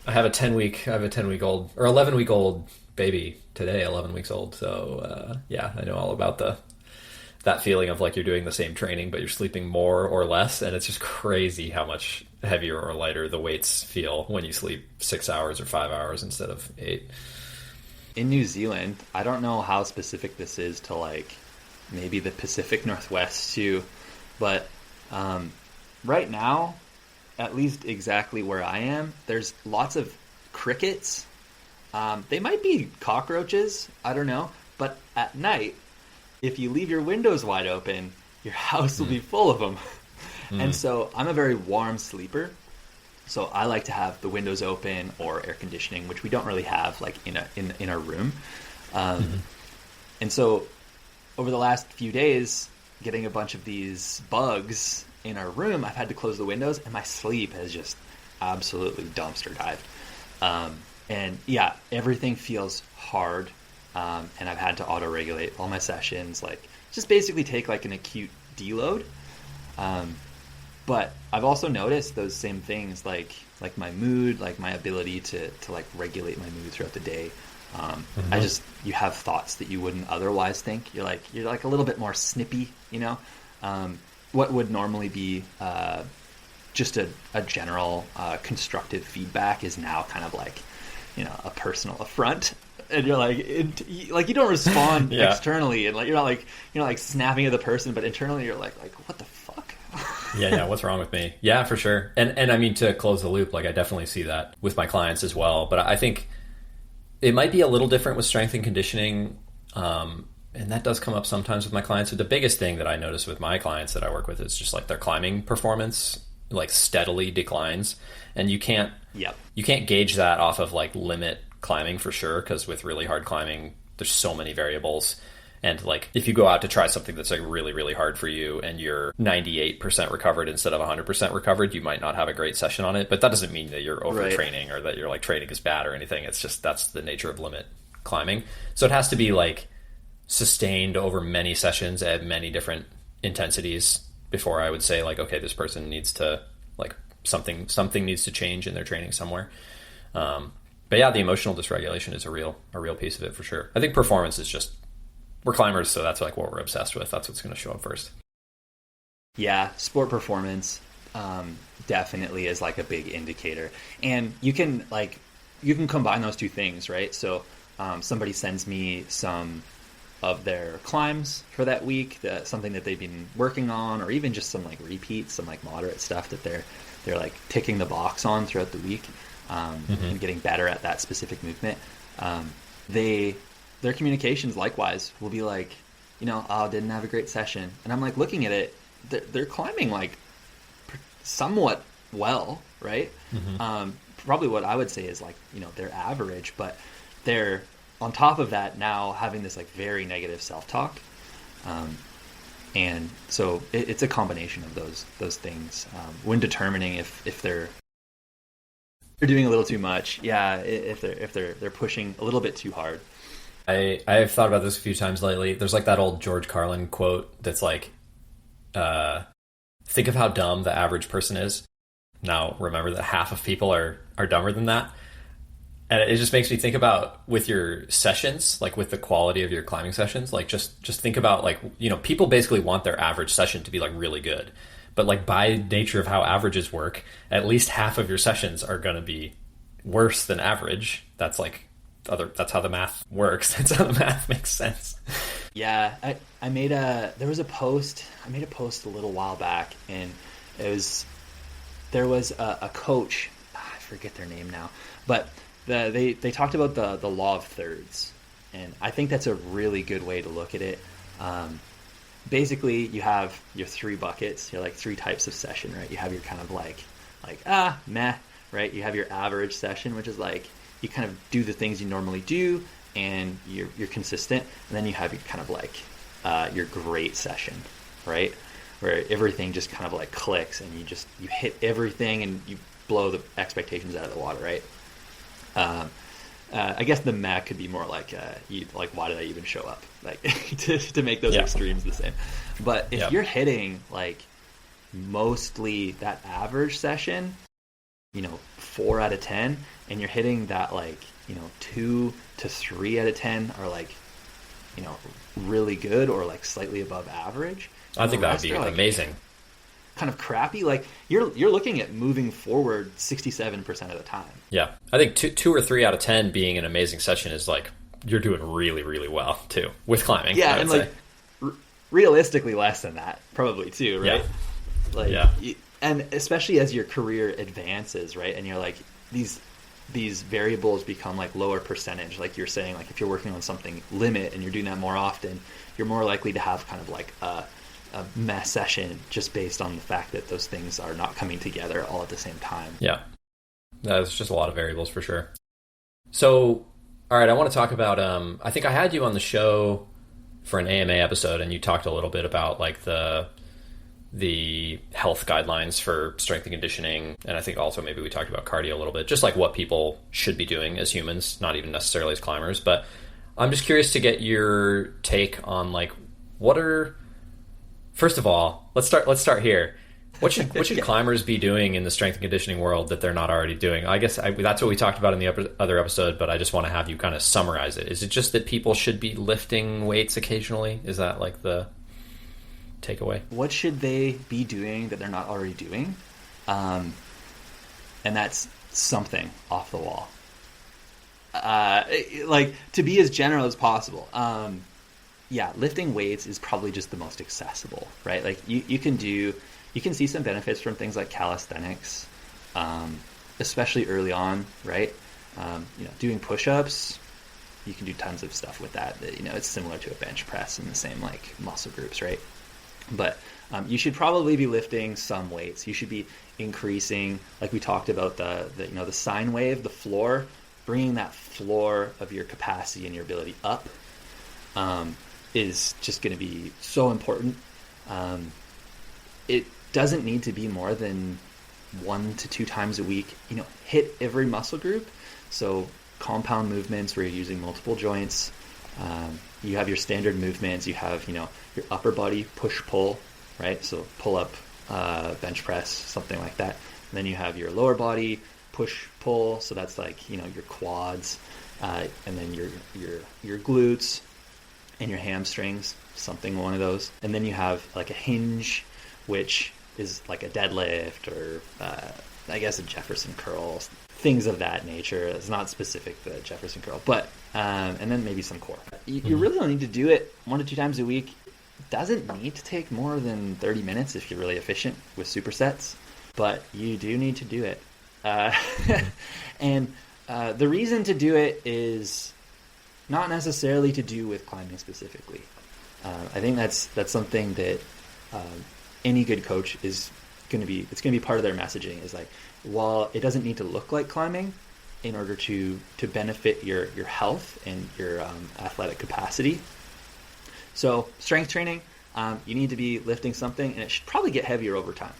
I have a 10-week-old or 11-week-old baby today, 11 weeks old. So I know all about that feeling of like you're doing the same training, but you're sleeping more or less. And it's just crazy how much heavier or lighter the weights feel when you sleep 6 hours or 5 hours instead of 8. In New Zealand, I don't know how specific this is to like maybe the Pacific Northwest too, but right now, at least exactly where I am, there's lots of crickets. They might be cockroaches, I don't know. But at night, if you leave your windows wide open, your house will be full of them. And so I'm a very warm sleeper. So I like to have the windows open or air conditioning, which we don't really have like in our room. And so over the last few days, getting a bunch of these bugs in our room, I've had to close the windows, and my sleep has just absolutely dumpster dived. And yeah, everything feels hard, and I've had to auto-regulate all my sessions, like just basically take like an acute deload. But I've also noticed those same things, like my mood, like my ability to like regulate my mood throughout the day. You have thoughts that you wouldn't otherwise think. You're like a little bit more snippy, what would normally be just a general constructive feedback is now kind of like, a personal affront. And you're like you don't respond externally, and like you're not like snapping at the person, but internally you're like what the fuck? What's wrong with me? Yeah, for sure. And I mean, to close the loop, like I definitely see that with my clients as well. But I think it might be a little different with strength and conditioning. And that does come up sometimes with my clients. So the biggest thing that I notice with my clients that I work with is just like their climbing performance like steadily declines. And you can't gauge that off of like limit climbing for sure, because with really hard climbing, there's so many variables. And like, if you go out to try something that's like really, really hard for you and you're 98% recovered instead of 100% recovered, you might not have a great session on it. But that doesn't mean that you're overtraining or that you're like training is bad or anything. It's just, that's the nature of limit climbing. So it has to be like sustained over many sessions at many different intensities before I would say like, okay, this person needs to like something needs to change in their training somewhere. But yeah, the emotional dysregulation is a real piece of it for sure. I think performance is just, we're climbers, so that's like what we're obsessed with. That's what's going to show up first. Yeah, sport performance definitely is like a big indicator, and you can combine those two things, right? So somebody sends me some of their climbs for that week, something that they've been working on, or even just some like repeats, some like moderate stuff that they're like ticking the box on throughout the week, and getting better at that specific movement. Their communications likewise will be like, didn't have a great session. And I'm like looking at it, they're climbing like somewhat well, right? Probably what I would say is like, they're average, but they're on top of that now having this like very negative self-talk. And so it's a combination of those things when determining if they're doing a little too much. Yeah, if they're pushing a little bit too hard. I've thought about this a few times lately. There's like that old George Carlin quote that's like, think of how dumb the average person is. Now remember that half of people are dumber than that. And it just makes me think about with your sessions, like with the quality of your climbing sessions, like just think about like, people basically want their average session to be like really good. But like by nature of how averages work, at least half of your sessions are going to be worse than average. That's how the math works. That's how the math makes sense. Yeah, I made a post a little while back, and there was a coach, I forget their name now, but they talked about the law of thirds, and I think that's a really good way to look at it. Basically, you have your three buckets. You're like three types of session, right? You have your kind of like meh, right? You have your average session, which is like you kind of do the things you normally do and you're consistent. And then you have your kind of like your great session, right? Where everything just kind of like clicks and you hit everything and you blow the expectations out of the water, right? I guess the meh could be more like why did I even show up? Like to make those extremes the same. But if you're hitting like mostly that average session, 4 out of 10, and you're hitting that like 2 to 3 out of 10 are like really good or like slightly above average. I think that would be amazing. Kind of crappy, like you're looking at moving forward 67% of the time. Yeah, I think 2 or 3 out of 10 being an amazing session is like you're doing really, really well too with climbing. Yeah, and like realistically less than that probably too, right? And especially as your career advances, right? And you're like these variables become like lower percentage, like you're saying, like if you're working on something limit and you're doing that more often, you're more likely to have kind of like a mess session just based on the fact that those things are not coming together all at the same time. Yeah, that's just a lot of variables for sure. So, all right, I want to talk about, I think I had you on the show for an AMA episode and you talked a little bit about like the health guidelines for strength and conditioning. And I think also maybe we talked about cardio a little bit, just like what people should be doing as humans, not even necessarily as climbers. But I'm just curious to get your take on like, first of all, let's start here. What should climbers be doing in the strength and conditioning world that they're not already doing? I guess that's what we talked about in the other episode, but I just want to have you kind of summarize it. Is it just that people should be lifting weights occasionally? Is that like the takeaway? What should they be doing that they're not already doing? And that's something off the wall. Like to be as general as possible. Lifting weights is probably just the most accessible, right? Like you can see some benefits from things like calisthenics, especially early on, right? Doing push-ups, you can do tons of stuff with that. It's similar to a bench press in the same like muscle groups, right? But you should probably be lifting some weights. You should be increasing, like we talked about the sine wave, the floor, bringing that floor of your capacity and your ability up. is just going to be so important. It doesn't need to be more than 1 to 2 times a week. Hit every muscle group. So compound movements where you're using multiple joints. You have your standard movements. You have, your upper body push-pull, right? So pull up, bench press, something like that. And then you have your lower body push-pull. So that's like, your quads, and then your glutes and your hamstrings, something one of those. And then you have like a hinge, which is like a deadlift or I guess a Jefferson curl, things of that nature. It's not specific to Jefferson curl, but and then maybe some core. You really don't need to do it 1 to 2 times a week. It doesn't need to take more than 30 minutes if you're really efficient with supersets, but you do need to do it. And the reason to do it is not necessarily to do with climbing specifically. I think that's something that any good coach is going to be. It's going to be part of their messaging. Is like, while it doesn't need to look like climbing, in order to benefit your health and your athletic capacity. So strength training, you need to be lifting something, and it should probably get heavier over time.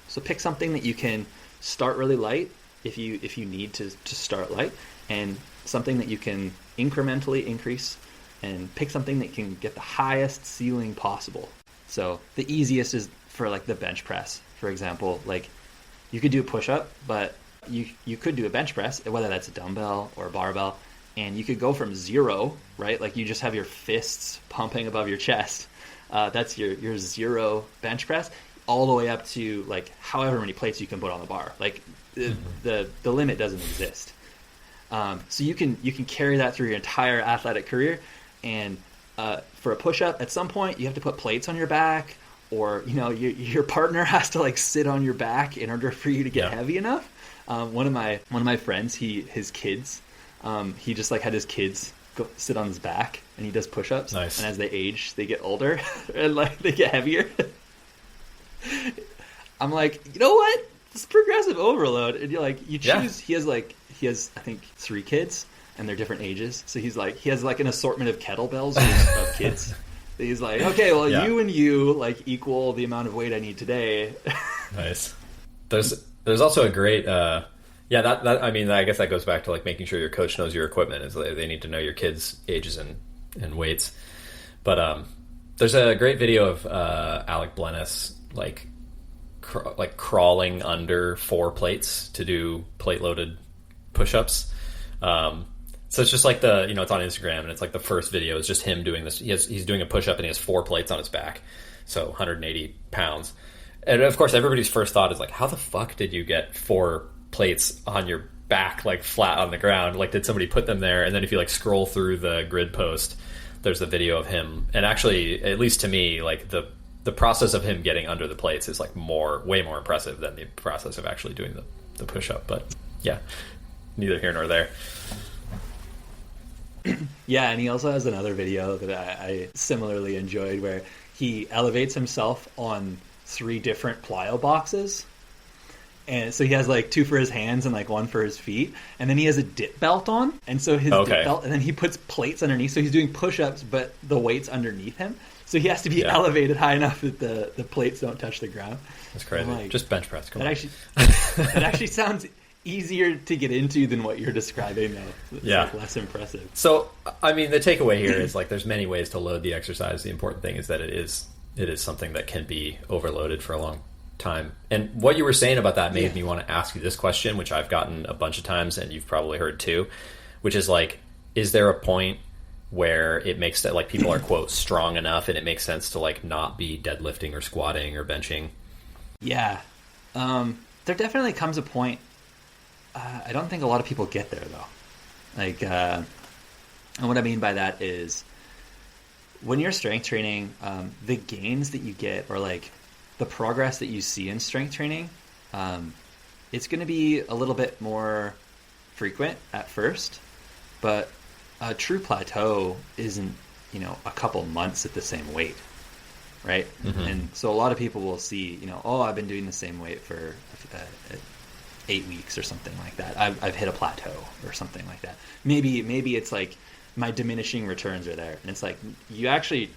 So pick something that you can start really light if you need to start light, and something that you can incrementally increase, and pick something that can get the highest ceiling possible. So the easiest is for like the bench press, for example. Like you could do a push-up, but you could do a bench press, whether that's a dumbbell or a barbell, and you could go from 0, right? Like you just have your fists pumping above your chest. That's your 0 bench press, all the way up to like however many plates you can put on the bar. Like the limit doesn't exist. So you can carry that through your entire athletic career. And for a push-up, at some point you have to put plates on your back, or your partner has to like sit on your back in order for you to get heavy enough. One of my friends, his kids, he just like had his kids go sit on his back, and he does push-ups. Nice. And as they age, they get older and like they get heavier. I'm like, you know what? It's progressive overload. And you're like, you choose. Yeah. He has I think 3 kids, and they're different ages. So he has like an assortment of kettlebells of kids. He's like, okay, well, you and you like equal the amount of weight I need today. Nice. There's also a great that I mean, I guess that goes back to like making sure your coach knows your equipment. Is they need to know your kids' ages and weights. But there's a great video of Alec Blennis like crawling under 4 plates to do plate loaded push-ups. So it's just like it's on Instagram, and it's like the first video is just him doing this. He's doing a push-up, and he has 4 plates on his back, so 180 pounds. And of course, everybody's first thought is like, how the fuck did you get 4 plates on your back, like flat on the ground? Like, did somebody put them there? And then if you like scroll through the grid post, there's a video of him. And actually, at least to me, like the process of him getting under the plates is like way more impressive than the process of actually doing the push-up. But yeah, neither here nor there. Yeah, and he also has another video that I similarly enjoyed, where he elevates himself on 3 different plyo boxes. And so he has like 2 for his hands and like 1 for his feet, and then he has a dip belt on, and so his dip belt, and then he puts plates underneath, so he's doing push-ups but the weight's underneath him, so he has to be elevated high enough that the plates don't touch the ground. That's crazy. Like, just bench press. Come on. That actually sounds easier to get into than what you're describing, though. It's like less impressive. So I mean, the takeaway here is like there's many ways to load the exercise. The important thing is that it is something that can be overloaded for a long time. And what you were saying about that made me want to ask you this question, which I've gotten a bunch of times, and you've probably heard too, which is like, is there a point where it makes that like people are quote strong enough and it makes sense to like not be deadlifting or squatting or benching? Yeah. There definitely comes a point. I don't think a lot of people get there though. Like, and what I mean by that is when you're strength training, the gains that you get, or like the progress that you see in strength training, it's going to be a little bit more frequent at first, but a true plateau isn't, a couple months at the same weight, right? Mm-hmm. And so a lot of people will see, I've been doing the same weight for 8 weeks or something like that. I've hit a plateau or something like that. Maybe it's like my diminishing returns are there. And it's like, you actually,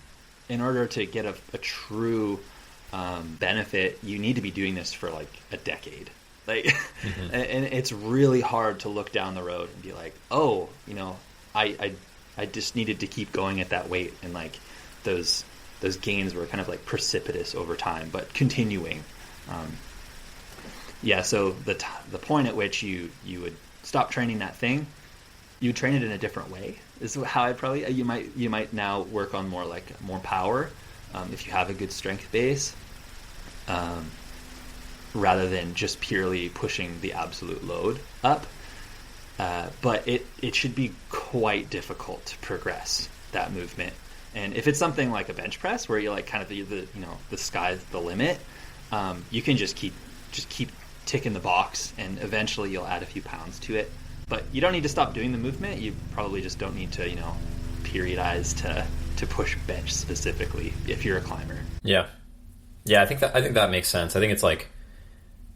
in order to get a true benefit, you need to be doing this for like a decade. Like, and it's really hard to look down the road and be like, oh, you know, I just needed to keep going at that weight, and like those gains were kind of like precipitous over time, but continuing. So the point at which you would stop training that thing, you would train it in a different way. Is how I'd probably you might now work on more power if you have a good strength base, rather than just purely pushing the absolute load up. But it should be quite difficult to progress that movement. And if it's something like a bench press where you're like kind of the sky's the limit, you can just keep ticking the box, and eventually you'll add a few pounds to it. But you don't need to stop doing the movement. You probably just don't need to, periodize to push bench specifically if you're a climber. Yeah. I think that makes sense. I think it's like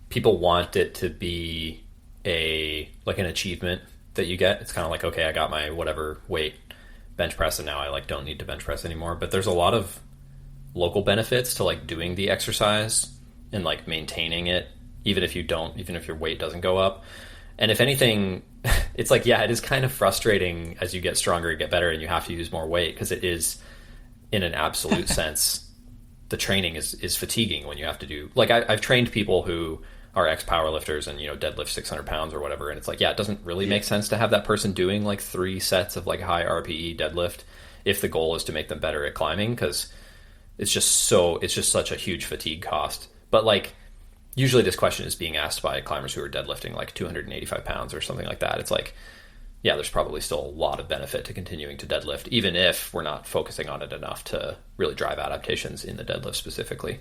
people want it to be an achievement that you get. It's kind of like, okay, I got my whatever weight bench press, and now I like don't need to bench press anymore. But there's a lot of local benefits to like doing the exercise and like maintaining it, even if your weight doesn't go up. And if anything, it's like, yeah, it is kind of frustrating as you get stronger and get better and you have to use more weight, because it is, in an absolute sense, the training is fatiguing when you have to do, like, I've trained people who are ex-powerlifters and, deadlift 600 pounds or whatever. And it's like, yeah, it doesn't really make sense to have that person doing like 3 sets of like high RPE deadlift if the goal is to make them better at climbing, because it's just such a huge fatigue cost. But like, usually this question is being asked by climbers who are deadlifting like 285 pounds or something like that. It's like, yeah, there's probably still a lot of benefit to continuing to deadlift, even if we're not focusing on it enough to really drive adaptations in the deadlift specifically.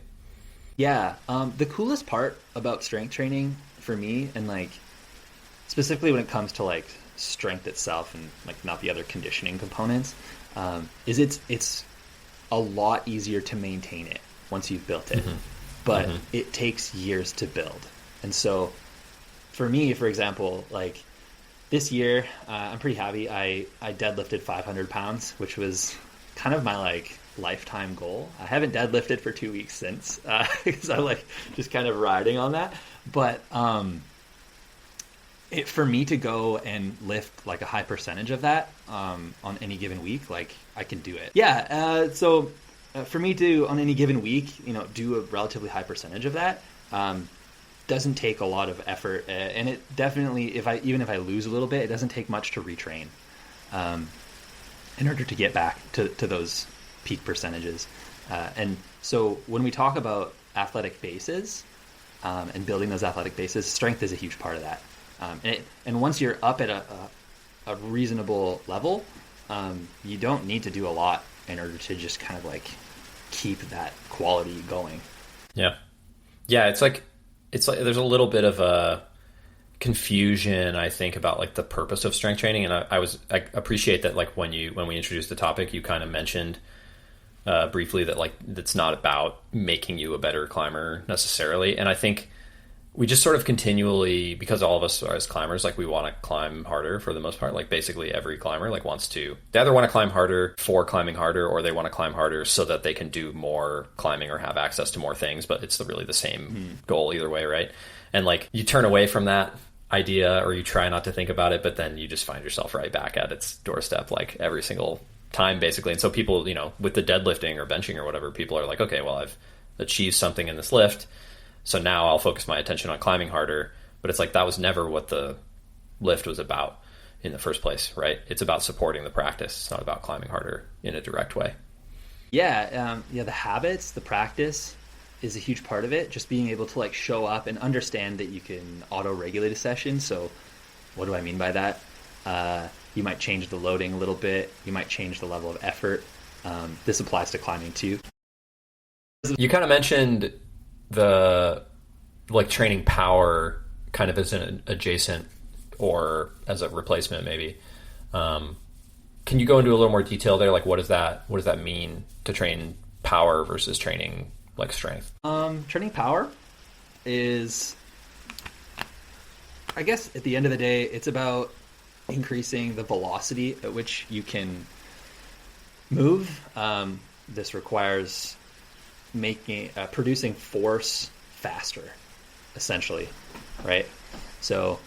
Yeah. The coolest part about strength training for me, and like specifically when it comes to like strength itself and like not the other conditioning components, is it's a lot easier to maintain it once you've built it. But it takes years to build. And so for me, for example, like this year, I'm pretty happy. I deadlifted 500 pounds, which was kind of my like lifetime goal. I haven't deadlifted for 2 weeks since, because I'm like just kind of riding on that. But for me to go and lift like a high percentage of that on any given week, like I can do it. Yeah. For me to, on any given week, do a relatively high percentage of that, doesn't take a lot of effort, and it definitely, even if I lose a little bit, it doesn't take much to retrain, in order to get back to those peak percentages. And so when we talk about athletic bases, and building those athletic bases, strength is a huge part of that. And once you're up at a reasonable level, you don't need to do a lot in order to just kind of like keep that quality going. Yeah. It's like there's a little bit of a confusion, I think, about like the purpose of strength training. And I appreciate that, like when we introduced the topic, you kind of mentioned briefly that like it's not about making you a better climber necessarily. And I think we just sort of continually, because all of us are as climbers, like we want to climb harder for the most part. Like basically every climber like they either want to climb harder for climbing harder, or they want to climb harder so that they can do more climbing or have access to more things. But it's really the same goal either way, right? And like you turn away from that idea, or you try not to think about it, but then you just find yourself right back at its doorstep like every single time basically. And so people, with the deadlifting or benching or whatever, people are like, okay, well, I've achieved something in this lift, so now I'll focus my attention on climbing harder. But it's like that was never what the lift was about in the first place, right? It's about supporting the practice. It's not about climbing harder in a direct way. Yeah, the habits, the practice is a huge part of it. Just being able to like show up and understand that you can auto-regulate a session. So what do I mean by that? You might change the loading a little bit. You might change the level of effort. This applies to climbing too. You kind of mentioned the like training power kind of as an adjacent or as a replacement maybe. Can you go into a little more detail there? Like what does that mean to train power versus training like strength? Training power is, I guess at the end of the day, it's about increasing the velocity at which you can move. This requires producing force faster, essentially, right? So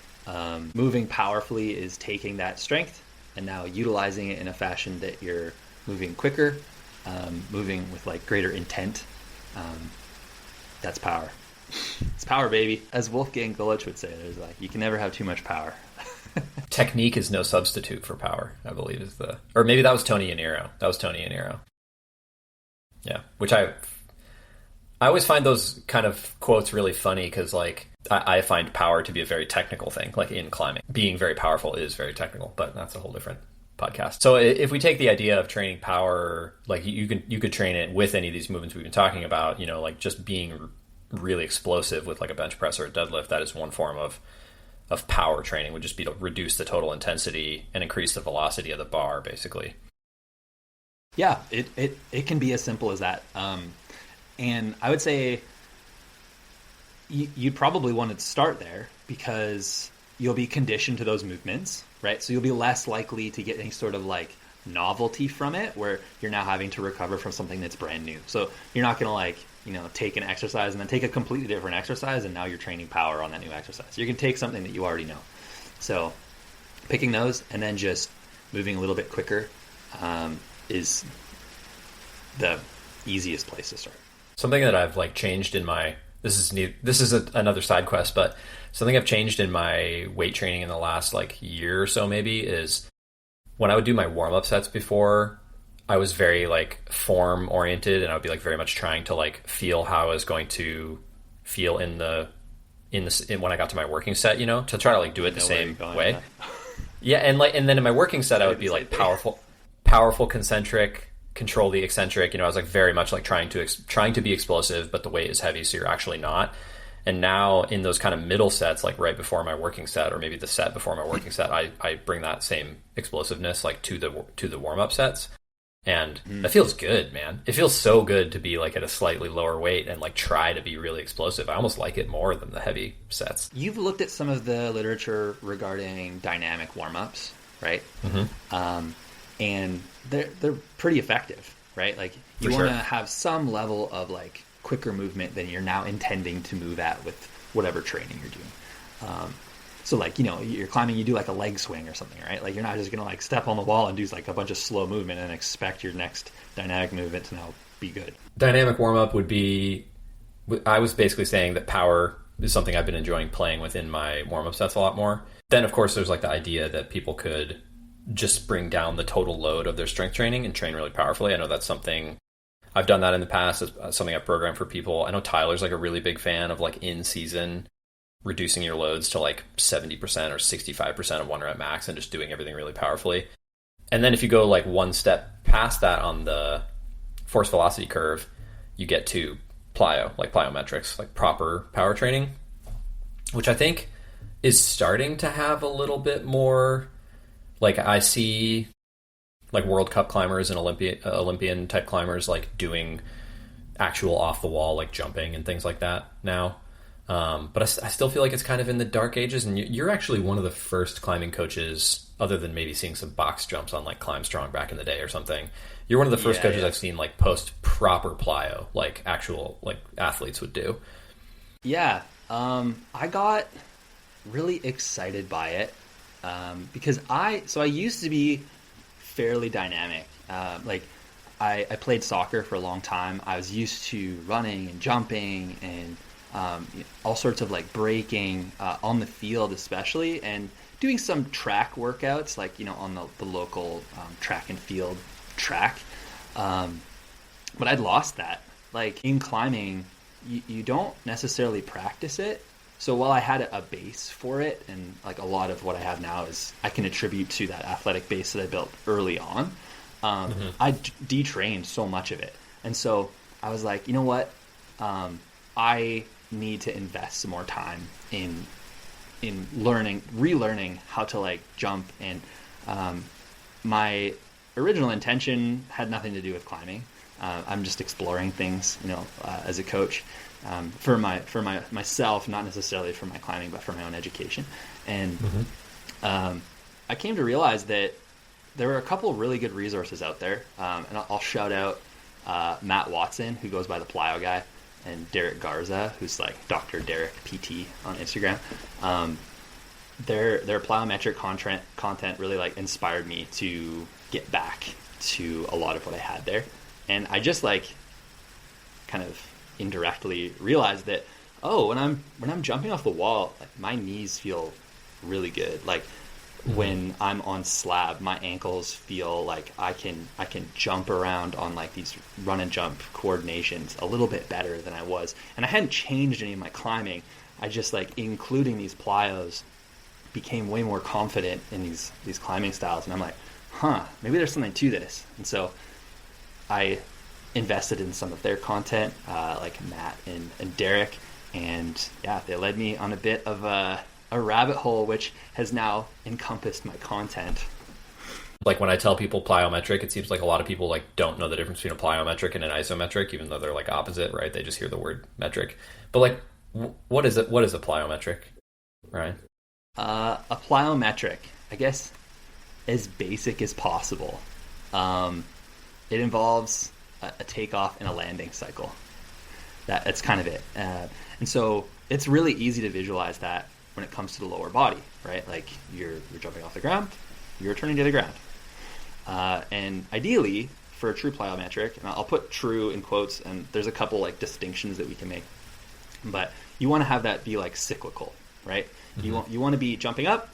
moving powerfully is taking that strength and now utilizing it in a fashion that you're moving quicker, moving with like greater intent. That's power. It's power, baby. As Wolfgang Gulich would say, there's like, you can never have too much power. Technique is no substitute for power, I believe or maybe that was Tony Iannero. Yeah, which I always find those kind of quotes really funny because like I find power to be a very technical thing, like in climbing. Being very powerful is very technical, but that's a whole different podcast. So if we take the idea of training power, like you could train it with any of these movements we've been talking about, like just being really explosive with like a bench press or a deadlift. That is one form of power training, would just be to reduce the total intensity and increase the velocity of the bar, basically. Yeah, it can be as simple as that. And I would say you'd probably want to start there because you'll be conditioned to those movements, right? So you'll be less likely to get any sort of like novelty from it where you're now having to recover from something that's brand new. So you're not going to like, take an exercise and then take a completely different exercise and now you're training power on that new exercise. You can take something that you already know. So picking those and then just moving a little bit quicker is the easiest place to start. Something that I've like changed in my another side quest, but something I've changed in my weight training in the last like year or so maybe is when I would do my warm-up sets before, I was very like form oriented and I would be like very much trying to like feel how I was going to feel in when I got to my working set, to try to like do it the same way. Yeah, and then in my working set I would be like powerful concentric, control the eccentric. I was like very much like trying to be explosive, but the weight is heavy, so you're actually not. And now in those kind of middle sets, like right before my working set, or maybe the set before my working set, I bring that same explosiveness like to the warm up sets, and that feels good, man. It feels so good to be like at a slightly lower weight and like try to be really explosive. I almost like it more than the heavy sets. You've looked at some of the literature regarding dynamic warm ups, right? Mm-hmm. And they're pretty effective, right? Like you want to have some level of like quicker movement than you're now intending to move at with whatever training you're doing. So like, you're climbing, you do like a leg swing or something, right? Like you're not just going to like step on the wall and do like a bunch of slow movement and expect your next dynamic movement to now be good. Dynamic warm-up would be, I was basically saying that power is something I've been enjoying playing within my warm-up sets a lot more. Then of course there's like the idea that people could just bring down the total load of their strength training and train really powerfully. I know that's something I've done that in the past. It's something I've programmed for people. I know Tyler's like a really big fan of like in season reducing your loads to like 70% or 65% of 1 rep max and just doing everything really powerfully. And then if you go like one step past that on the force velocity curve, you get to plyometrics, like proper power training, which I think is starting to have a little bit more. Like I see like World Cup climbers and Olympian type climbers like doing actual off the wall like jumping and things like that now. But I still feel like it's kind of in the dark ages, and you're actually one of the first climbing coaches, other than maybe seeing some box jumps on like Climb Strong back in the day or something. You're one of the first coaches I've seen like post proper plyo, like actual like athletes would do. Yeah. I got really excited by it. Because I used to be fairly dynamic. I played soccer for a long time. I was used to running and jumping and all sorts of like breaking on the field, especially, and doing some track workouts, like on the local track and field track. But I'd lost that. Like in climbing, you don't necessarily practice it. So while I had a base for it, and like a lot of what I have now is I can attribute to that athletic base that I built early on, I detrained so much of it. And so I was like, you know what? I need to invest some more time in relearning how to like jump. And my original intention had nothing to do with climbing. I'm just exploring things, as a coach. For myself, not necessarily for my climbing, but for my own education. And I came to realize that there were a couple of really good resources out there, and I'll shout out Matt Watson, who goes by the Plyo Guy, and Derek Garza, who's like Dr. Derek PT on Instagram. Their plyometric content really like inspired me to get back to a lot of what I had there, and I just like kind of indirectly realized that when I'm jumping off the wall, like my knees feel really good. Like when I'm on slab, my ankles feel like I can jump around on like these run and jump coordinations a little bit better than I was. And I hadn't changed any of my climbing. I just like including these plyos became way more confident in these climbing styles. And I'm like, maybe there's something to this. And so I invested in some of their content, like Matt and Derek. And yeah, they led me on a bit of a rabbit hole, which has now encompassed my content. Like when I tell people plyometric, it seems like a lot of people like don't know the difference between a plyometric and an isometric, even though they're like opposite, right? They just hear the word metric. But like, what is it? What is a plyometric, right? A plyometric, I guess, as basic as possible. It involves a takeoff and a landing cycle. That's kind of it. And so it's really easy to visualize that when it comes to the lower body, right? Like you're jumping off the ground, you're returning to the ground. And ideally, for a true plyometric, and I'll put true in quotes, and there's a couple like distinctions that we can make, but you want to have that be like cyclical, right? Mm-hmm. You want to be jumping up,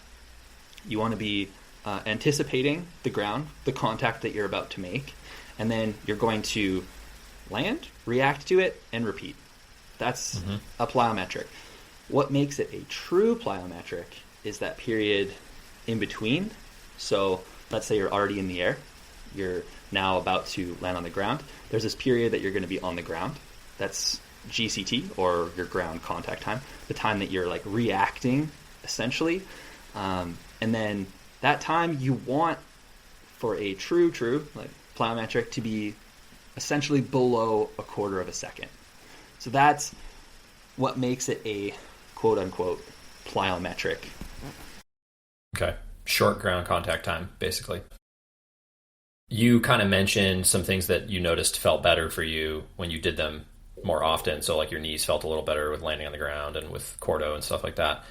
you want to be anticipating the ground, the contact that you're about to make, and then you're going to land, react to it, and repeat. That's a plyometric. What makes it a true plyometric is that period in between. So let's say you're already in the air. You're now about to land on the ground. There's this period that you're going to be on the ground. That's GCT, or your ground contact time, the time that you're like reacting, essentially. And then that time you want for a true like plyometric to be essentially below a quarter of a second. So that's what makes it a quote-unquote plyometric. Okay. Short ground contact time, basically. You kind of mentioned some things that you noticed felt better for you when you did them more often. So like your knees felt a little better with landing on the ground and with Cordo and stuff like that.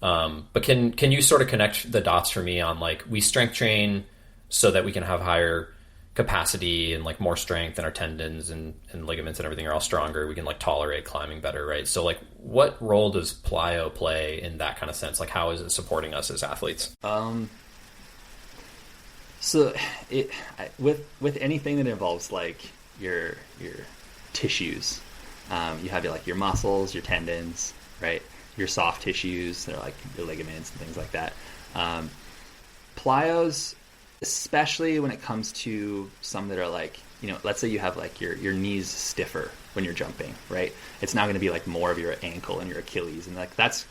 But can you sort of connect the dots for me on like we strength train so that we can have higher capacity and like more strength, and our tendons and ligaments and everything are all stronger. We can like tolerate climbing better, right? So like what role does plyo play in that kind of sense? Like how is it supporting us as athletes? So with anything that involves like your tissues, you have your muscles, your tendons, right? Your soft tissues, they're like your ligaments and things like that. Plyos, especially when it comes to some that are like, let's say you have like your knees stiffer when you're jumping, right? It's now going to be like more of your ankle and your Achilles. And like that's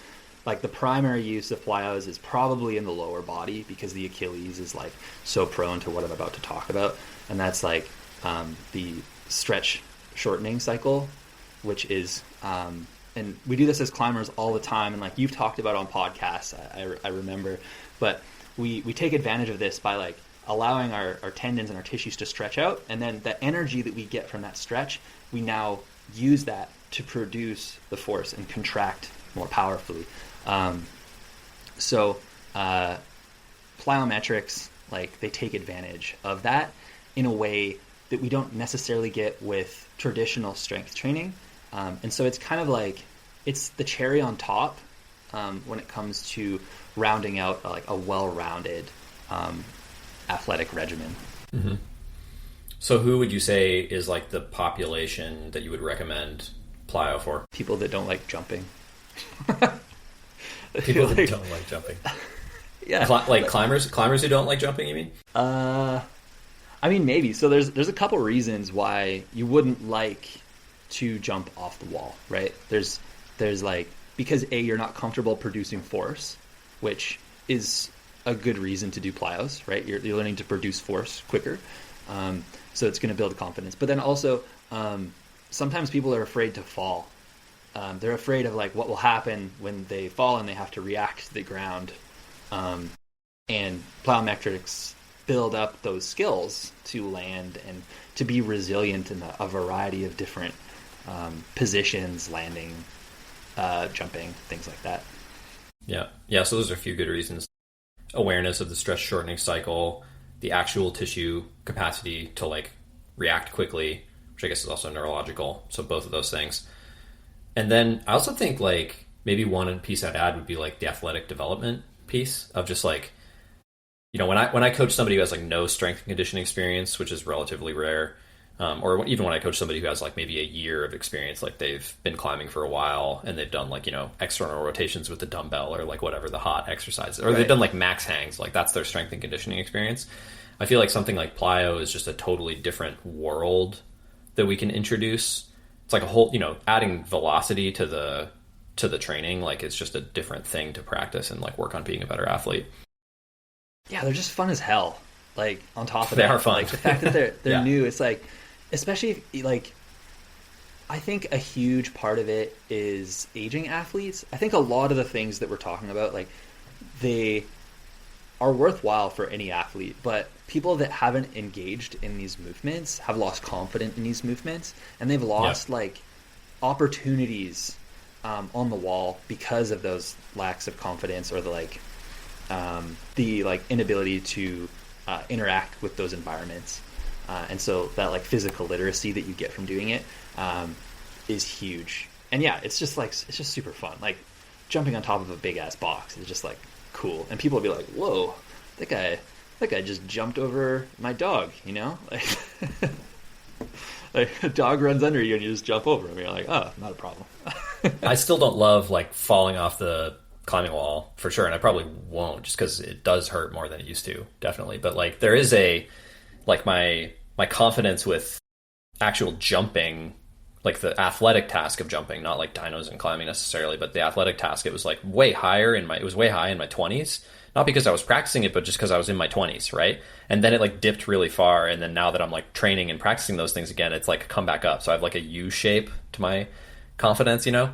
like the primary use of plyos is probably in the lower body, because the Achilles is like so prone to what I'm about to talk about. And that's like the stretch shortening cycle, which is, and we do this as climbers all the time. And like you've talked about on podcasts, I remember, but we take advantage of this by like allowing our tendons and our tissues to stretch out, and then the energy that we get from that stretch, we now use that to produce the force and contract more powerfully. So plyometrics, like they take advantage of that in a way that we don't necessarily get with traditional strength training. And so it's kind of like it's the cherry on top when it comes to rounding out like a well-rounded athletic regimen. Mm-hmm. So who would you say is like the population that you would recommend plyo for? People that don't like jumping. People that don't like jumping. Yeah. Climbers who don't like jumping, you mean? I mean, maybe. So there's a couple reasons why you wouldn't like to jump off the wall, right? There's like, because you're not comfortable producing force, which is a good reason to do plyos, right? You're learning to produce force quicker. So it's going to build confidence. But then also, sometimes people are afraid to fall. They're afraid of like what will happen when they fall and they have to react to the ground. And plyometrics build up those skills to land and to be resilient in a variety of different positions, landing, jumping, things like that. Yeah. So those are a few good reasons. Awareness of the stress shortening cycle, the actual tissue capacity to like react quickly, which I guess is also neurological. So both of those things. And then I also think like maybe one piece I'd add would be like the athletic development piece of just like, you know, when I coach somebody who has like no strength and conditioning experience, which is relatively rare, or even when I coach somebody who has like maybe a year of experience, like they've been climbing for a while and they've done like, you know, external rotations with the dumbbell or like whatever the hot exercises, or they've done like max hangs, like that's their strength and conditioning experience. I feel like something like plyo is just a totally different world that we can introduce. It's like a whole, you know, adding velocity to the training, like it's just a different thing to practice and like work on being a better athlete. Yeah, they're just fun as hell. Like on top of they that, are fun. Like the fact that they're yeah. new, it's like, especially if, like, I think a huge part of it is aging athletes. I think a lot of the things that we're talking about, like, they are worthwhile for any athlete, but people that haven't engaged in these movements have lost confidence in these movements, and they've lost like opportunities on the wall because of those lacks of confidence or the like inability to interact with those environments. And so that like physical literacy that you get from doing it is huge. And yeah, it's just super fun. Like jumping on top of a big ass box is just like cool. And people will be like, whoa, that guy just jumped over my dog, you know? Like a dog runs under you and you just jump over him. You're like, oh, not a problem. I still don't love like falling off the climbing wall for sure. And I probably won't just because it does hurt more than it used to, definitely. But like there is like my confidence with actual jumping, like the athletic task of jumping, not like dynos and climbing necessarily, but the athletic task, it was like way higher it was way high in my 20s, not because I was practicing it, but just because I was in my 20s, right? And then it like dipped really far, and then now that I'm like training and practicing those things again, it's like come back up. So I have like a U shape to my confidence, you know?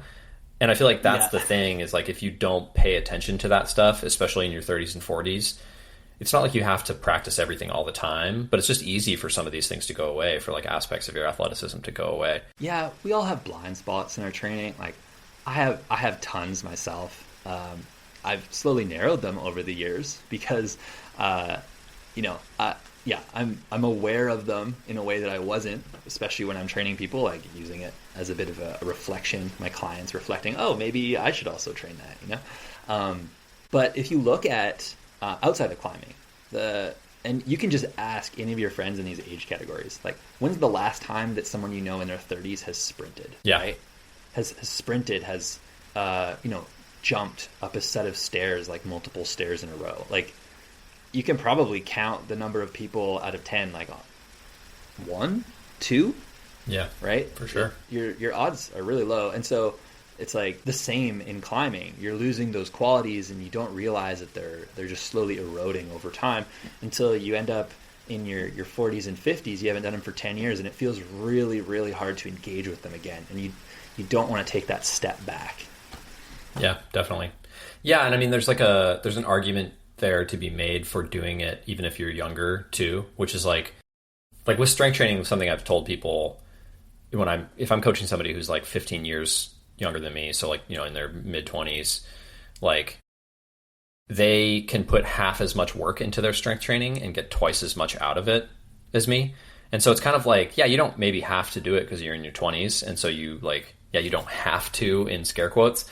And I feel like that's the thing is like if you don't pay attention to that stuff, especially in your 30s and 40s, it's not like you have to practice everything all the time, but it's just easy for some of these things to go away, for like aspects of your athleticism to go away. Yeah, we all have blind spots in our training. Like I have tons myself. I've slowly narrowed them over the years because, you know, I'm aware of them in a way that I wasn't, especially when I'm training people, like using it as a bit of a reflection. My clients reflecting, oh, maybe I should also train that, you know? But if you look at outside of climbing, and you can just ask any of your friends in these age categories, like when's the last time that someone you know in their 30s has sprinted? Yeah. Right? Has sprinted, has you know, jumped up a set of stairs, like multiple stairs in a row. Like you can probably count the number of people out of 10, like 1, 2. Yeah, right, for sure. Your odds are really low, and so it's like the same in climbing. You're losing those qualities, and you don't realize that they're just slowly eroding over time until you end up in your 40s and 50s. You haven't done them for 10 years, and it feels really, really hard to engage with them again, and you don't want to take that step back. Yeah, definitely. Yeah, and I mean, there's an argument there to be made for doing it even if you're younger too, which is like with strength training, something I've told people if I'm coaching somebody who's like 15 years younger than me, so like, you know, in their mid 20s, like they can put half as much work into their strength training and get twice as much out of it as me. And so it's kind of like, yeah, you don't maybe have to do it because you're in your 20s, and so you like, yeah, you don't have to, in scare quotes.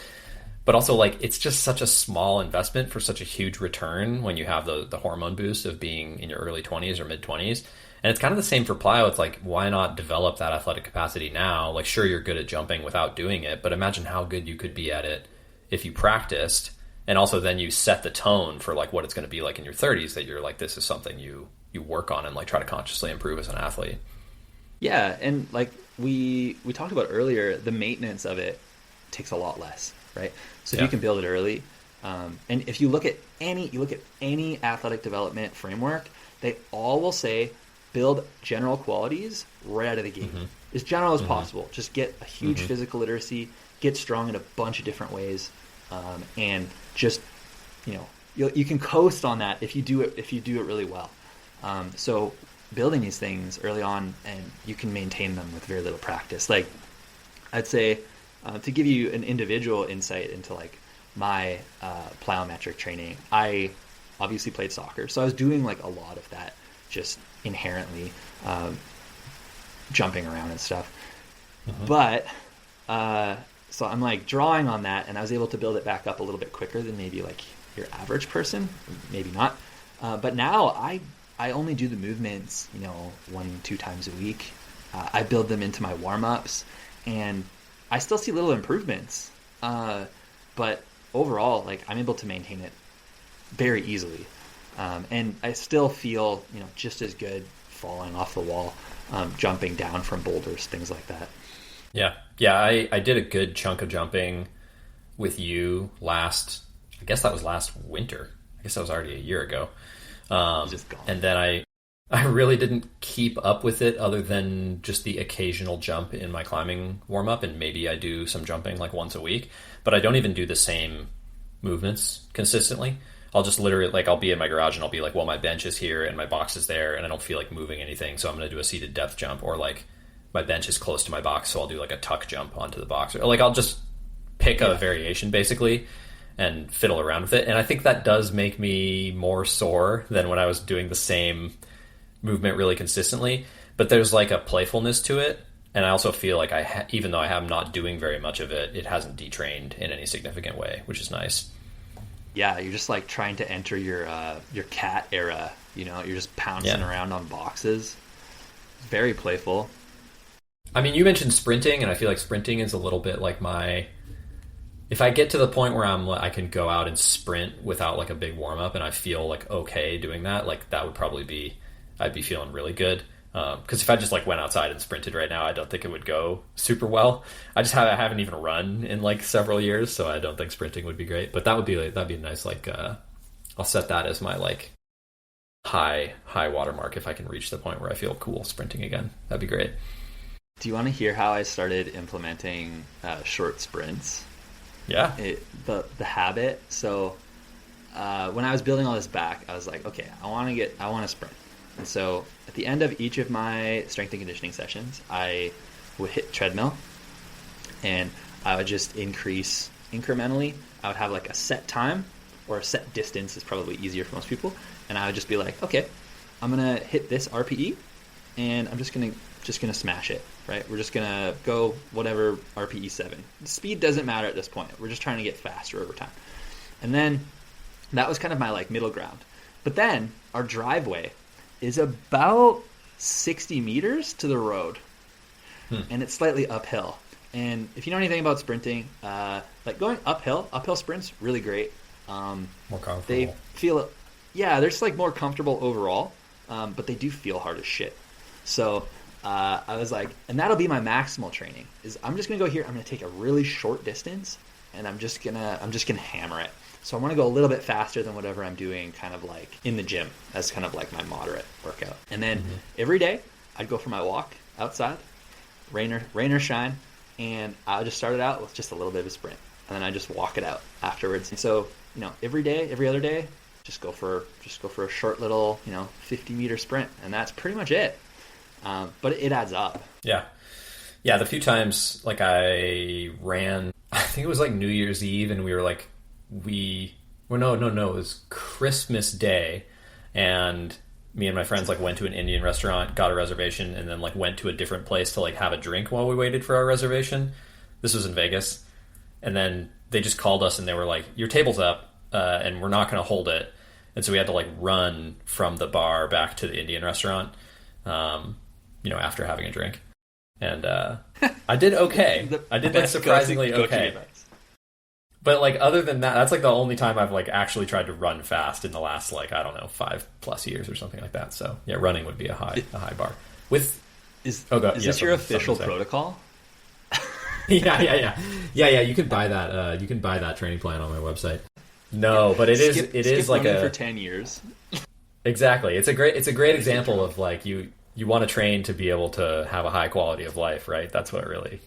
But also, like, it's just such a small investment for such a huge return when you have the hormone boost of being in your early 20s or mid 20s. And it's kind of the same for plyo. It's like, why not develop that athletic capacity now? Like, sure, you're good at jumping without doing it, but imagine how good you could be at it if you practiced. And also then you set the tone for like what it's going to be like in your 30s, that you're like, this is something you work on and like try to consciously improve as an athlete. Yeah. And like we talked about earlier, the maintenance of it takes a lot less. Right, so if you can build it early, and if you look at any athletic development framework, they all will say build general qualities right out of the gate, as general as possible. Just get a huge physical literacy, get strong in a bunch of different ways, and just, you know, you can coast on that if you do it really well. So building these things early on, and you can maintain them with very little practice. Like I'd say, to give you an individual insight into like my plyometric training, I obviously played soccer, so I was doing like a lot of that just inherently, jumping around and stuff. But so I'm like drawing on that, and I was able to build it back up a little bit quicker than maybe like your average person, maybe not. But now I only do the movements, 1-2 times a week. I build them into my warm-ups, and I still see little improvements. But overall, like I'm able to maintain it very easily. And I still feel, just as good falling off the wall, jumping down from boulders, things like that. Yeah. I did a good chunk of jumping with you I guess that was last winter. I guess that was already a year ago. Just gone. And then I really didn't keep up with it other than just the occasional jump in my climbing warm up. And maybe I do some jumping like once a week, but I don't even do the same movements consistently. I'll just literally, like, I'll be in my garage and I'll be like, well, my bench is here and my box is there and I don't feel like moving anything, so I'm going to do a seated depth jump, or like my bench is close to my box, so I'll do like a tuck jump onto the box, or like I'll just pick a variation basically and fiddle around with it. And I think that does make me more sore than when I was doing the same movement really consistently, but there's like a playfulness to it. And I also feel like even though I am not doing very much of it, it hasn't detrained in any significant way, which is nice. Yeah, you're just like trying to enter your cat era. You're just pouncing around on boxes. Very playful. I mean, you mentioned sprinting, and I feel like sprinting is a little bit like if I get to the point where I can go out and sprint without like a big warm up, and I feel like okay doing that, like that would probably be, I'd be feeling really good. Because if I just like went outside and sprinted right now, I don't think it would go super well. I haven't even run in like several years, so I don't think sprinting would be great. But that'd be nice. Like I'll set that as my like high watermark if I can reach the point where I feel cool sprinting again. That'd be great. Do you want to hear how I started implementing short sprints? Yeah. The habit. So when I was building all this back, I was like, okay, I want to sprint. And so at the end of each of my strength and conditioning sessions, I would hit treadmill, and I would just increase incrementally. I would have like a set time, or a set distance is probably easier for most people. And I would just be like, okay, I'm going to hit this RPE, and I'm just going to smash it, right? We're just going to go whatever RPE 7. Speed doesn't matter at this point. We're just trying to get faster over time. And then that was kind of my like middle ground. But then our driveway is about 60 meters to the road, and it's slightly uphill. And if you know anything about sprinting, like going uphill sprints, really great. More comfortable. They feel, they're just like more comfortable overall, but they do feel hard as shit. So I was like, and that'll be my maximal training. Is I'm just gonna go here. I'm gonna take a really short distance, and I'm just gonna hammer it. So I want to go a little bit faster than whatever I'm doing kind of like in the gym as kind of like my moderate workout. And then every day I'd go for my walk outside, rain or shine, and I just started out with just a little bit of a sprint, and then I just walk it out afterwards. And so, every other day, just go for a short little, 50-meter sprint, and that's pretty much it. But it adds up. Yeah. The few times like I ran, I think it was like New Year's Eve, and we were like, it was Christmas Day, and me and my friends like went to an Indian restaurant, got a reservation, and then like went to a different place to like have a drink while we waited for our reservation. This was in Vegas. And then they just called us and they were like, your table's up, and we're not going to hold it. And so we had to like run from the bar back to the Indian restaurant, after having a drink. And I did okay. I did like surprisingly okay. But like other than that, that's like the only time I've like actually tried to run fast in the last like, I don't know, 5+ years or something like that. So yeah, running would be a high bar. Is this your official protocol? Yeah. You can buy that. You can buy that training plan on my website. No, but it is like for 10 years. Exactly. It's a great example of like you want to train to be able to have a high quality of life, right? That's what really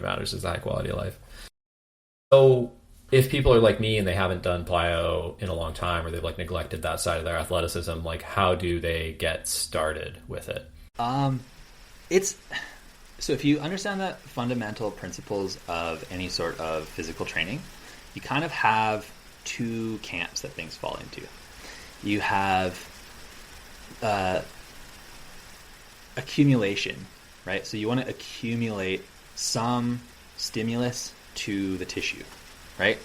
matters, is the high quality of life. So if people are like me and they haven't done plyo in a long time, or they've like neglected that side of their athleticism, like how do they get started with it? It's so if you understand the fundamental principles of any sort of physical training, you kind of have two camps that things fall into. You have accumulation, right? So you want to accumulate some stimulus to the tissue, right?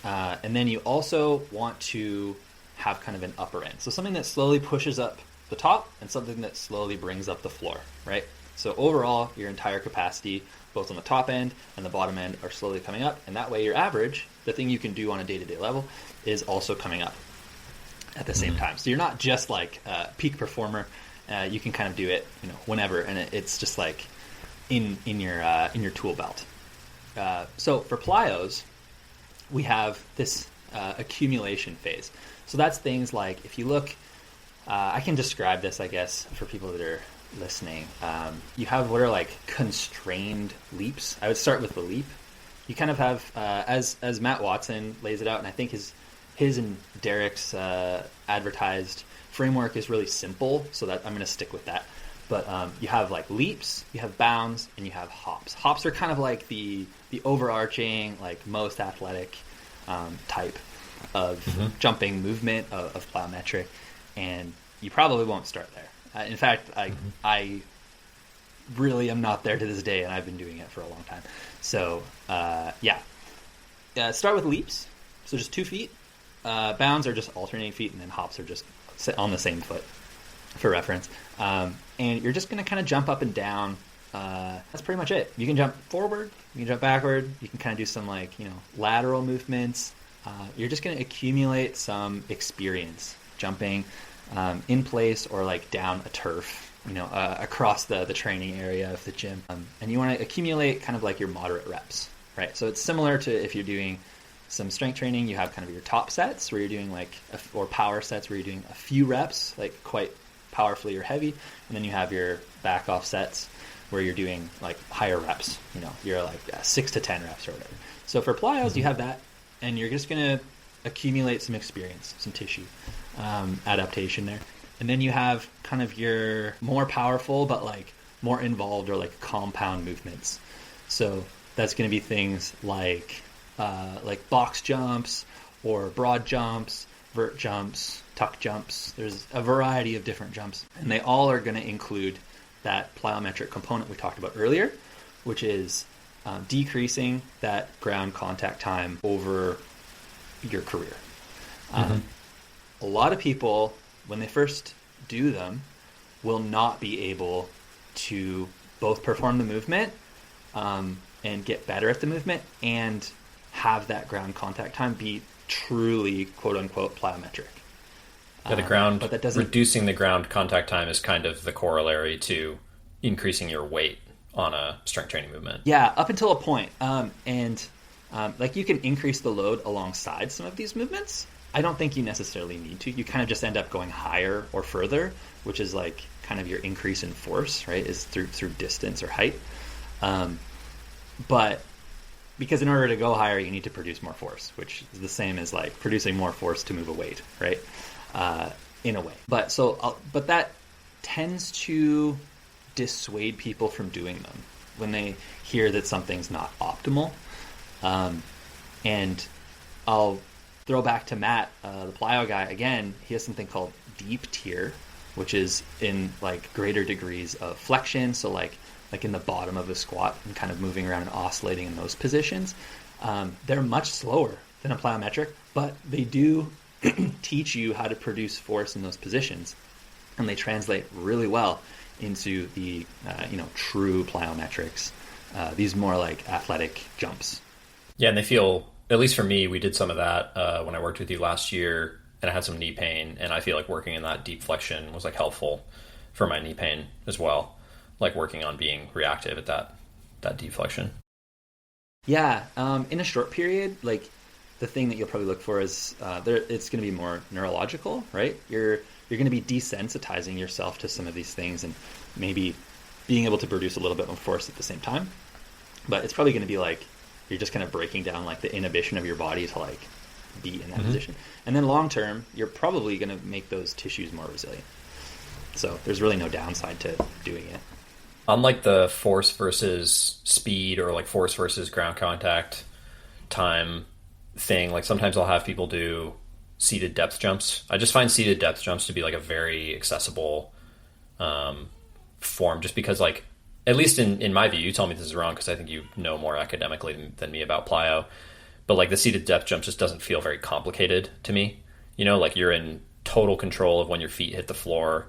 And then you also want to have kind of an upper end. So something that slowly pushes up the top and something that slowly brings up the floor, right? So overall, your entire capacity, both on the top end and the bottom end, are slowly coming up. And that way your average, the thing you can do on a day-to-day level, is also coming up at the same time. So you're not just like a peak performer. You can kind of do it, whenever. And it's just like in your tool belt. So for plyos, we have this accumulation phase. So that's things like, if you look, I can describe this, I guess, for people that are listening. You have what are like constrained leaps. I would start with the leap. You kind of have, as Matt Watson lays it out, and I think his and Derek's advertised framework is really simple, so that I'm going to stick with that. But you have like leaps, you have bounds, and you have hops. Hops are kind of like the overarching, like most athletic type of jumping movement of plyometric, and you probably won't start there. In fact, I really am not there to this day, and I've been doing it for a long time. So start with leaps, so just 2 feet. Bounds are just alternating feet, and then hops are just on the same foot, for reference. And you're just going to kind of jump up and down. That's pretty much it. You can jump forward, you can jump backward, you can kind of do some like, lateral movements. You're just going to accumulate some experience jumping in place or like down a turf, across the training area of the gym. And you want to accumulate kind of like your moderate reps, right? So it's similar to if you're doing some strength training, you have kind of your top sets where you're doing or power sets where you're doing a few reps, like quite powerfully or heavy. And then you have your back off sets where you're doing like higher reps, you're like 6 to 10 reps or whatever. So for plyos, you have that, and you're just going to accumulate some experience, some tissue adaptation there. And then you have kind of your more powerful, but like more involved or like compound movements. So that's going to be things like box jumps or broad jumps, vert jumps, tuck jumps. There's a variety of different jumps, and they all are going to include that plyometric component we talked about earlier, which is decreasing that ground contact time over your career. A lot of people, when they first do them, will not be able to both perform the movement and get better at the movement and have that ground contact time be truly quote-unquote plyometric. Reducing the ground contact time is kind of the corollary to increasing your weight on a strength training movement. Yeah, up until a point. Like you can increase the load alongside some of these movements. I don't think you necessarily need to. You kind of just end up going higher or further, which is like kind of your increase in force, right? Is through distance or height. But because in order to go higher, you need to produce more force, which is the same as like producing more force to move a weight, right? In a way. But that tends to dissuade people from doing them when they hear that something's not optimal. And I'll throw back to Matt, the plyo guy again. He has something called deep tier, which is in like greater degrees of flexion. So like in the bottom of a squat and kind of moving around and oscillating in those positions. They're much slower than a plyometric, but they do teach you how to produce force in those positions, and they translate really well into the true plyometrics, these more like athletic jumps. Yeah, and they feel, at least for me, we did some of that when I worked with you last year, and I had some knee pain, and I feel like working in that deep flexion was like helpful for my knee pain as well, like working on being reactive at that deep flexion. Yeah, in a short period, like the thing that you'll probably look for is it's going to be more neurological, right? You're going to be desensitizing yourself to some of these things and maybe being able to produce a little bit more force at the same time. But it's probably going to be like you're just kind of breaking down like the inhibition of your body to like be in that position. And then long term, you're probably going to make those tissues more resilient. So there's really no downside to doing it. Unlike the force versus speed or like force versus ground contact time thing, like sometimes I'll have people do seated depth jumps. I just find seated depth jumps to be like a very accessible form, just because like, at least in my view, you tell me this is wrong because I think you know more academically than me about plyo, but like the seated depth jump just doesn't feel very complicated to me. You know, like you're in total control of when your feet hit the floor.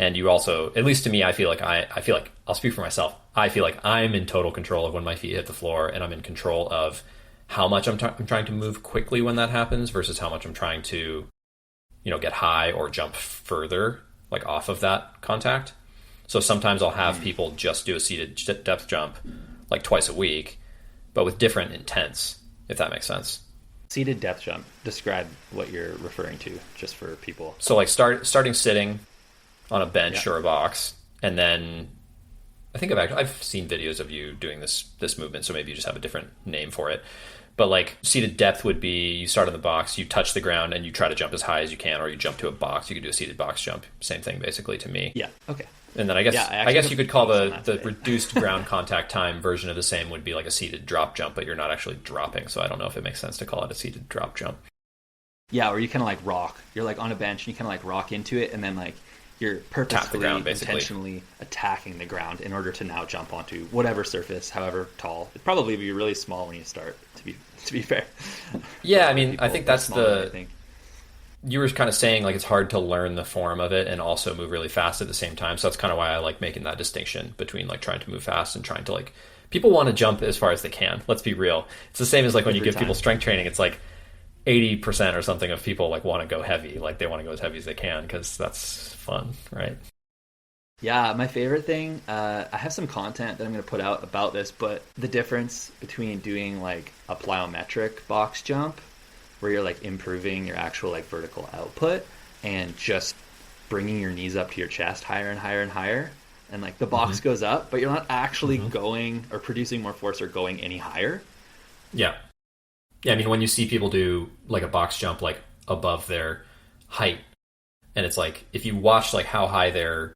And you also, at least to me, I feel like I'll speak for myself. I feel like I'm in total control of when my feet hit the floor, and I'm in control of how much I'm trying to move quickly when that happens versus how much I'm trying to, you know, get high or jump further, like off of that contact. So sometimes I'll have people just do a seated depth jump like twice a week, but with different intents, if that makes sense. Seated depth jump. Describe what you're referring to, just for people. So like starting sitting on a bench or a box, and then I think I've seen videos of you doing this movement, so maybe you just have a different name for it. But like seated depth would be you start on the box, you touch the ground, and you try to jump as high as you can, or you jump to a box. You could do a seated box jump. Same thing basically to me. Yeah. Okay. And then I guess you could call the reduced ground contact time version of the same would be like a seated drop jump, but you're not actually dropping. So I don't know if it makes sense to call it a seated drop jump. Yeah, or you kind of like rock. You're like on a bench and you kind of like rock into it, and then like you're purposefully, intentionally attacking the ground in order to now jump onto whatever surface, however tall. It'd probably be really small when you start, to be fair. Yeah, I mean, I think that's you were kind of saying like it's hard to learn the form of it and also move really fast at the same time. So that's kind of why I like making that distinction between like trying to move fast and trying to like, people want to jump as far as they can. Let's be real. It's the same as like when you give people strength training, it's like 80% or something of people like want to go heavy. Like they want to go as heavy as they can because that's fun, right? Yeah, my favorite thing, I have some content that I'm going to put out about this, but the difference between doing like a plyometric box jump where you're like improving your actual like vertical output and just bringing your knees up to your chest higher and higher and higher, and like the box goes up, but you're not actually going or producing more force or going any higher. Yeah, I mean, when you see people do like a box jump like above their height, and it's like if you watch like how high their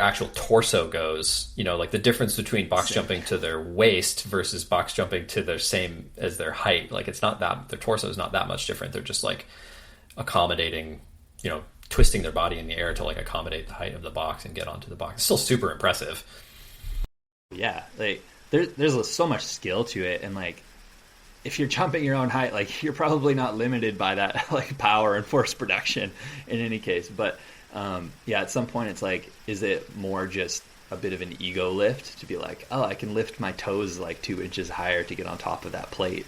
actual torso goes, you know, like the difference between box jumping to their waist versus box jumping to their same as their height, like it's not that, their torso is not that much different. They're just like accommodating, you know, twisting their body in the air to like accommodate the height of the box and get onto the box. It's still super impressive. Yeah, like there's so much skill to it, and like if you're jumping your own height, like you're probably not limited by that like power and force production in any case. But yeah, at some point it's like, is it more just a bit of an ego lift to be like, oh, I can lift my toes like 2 inches higher to get on top of that plate?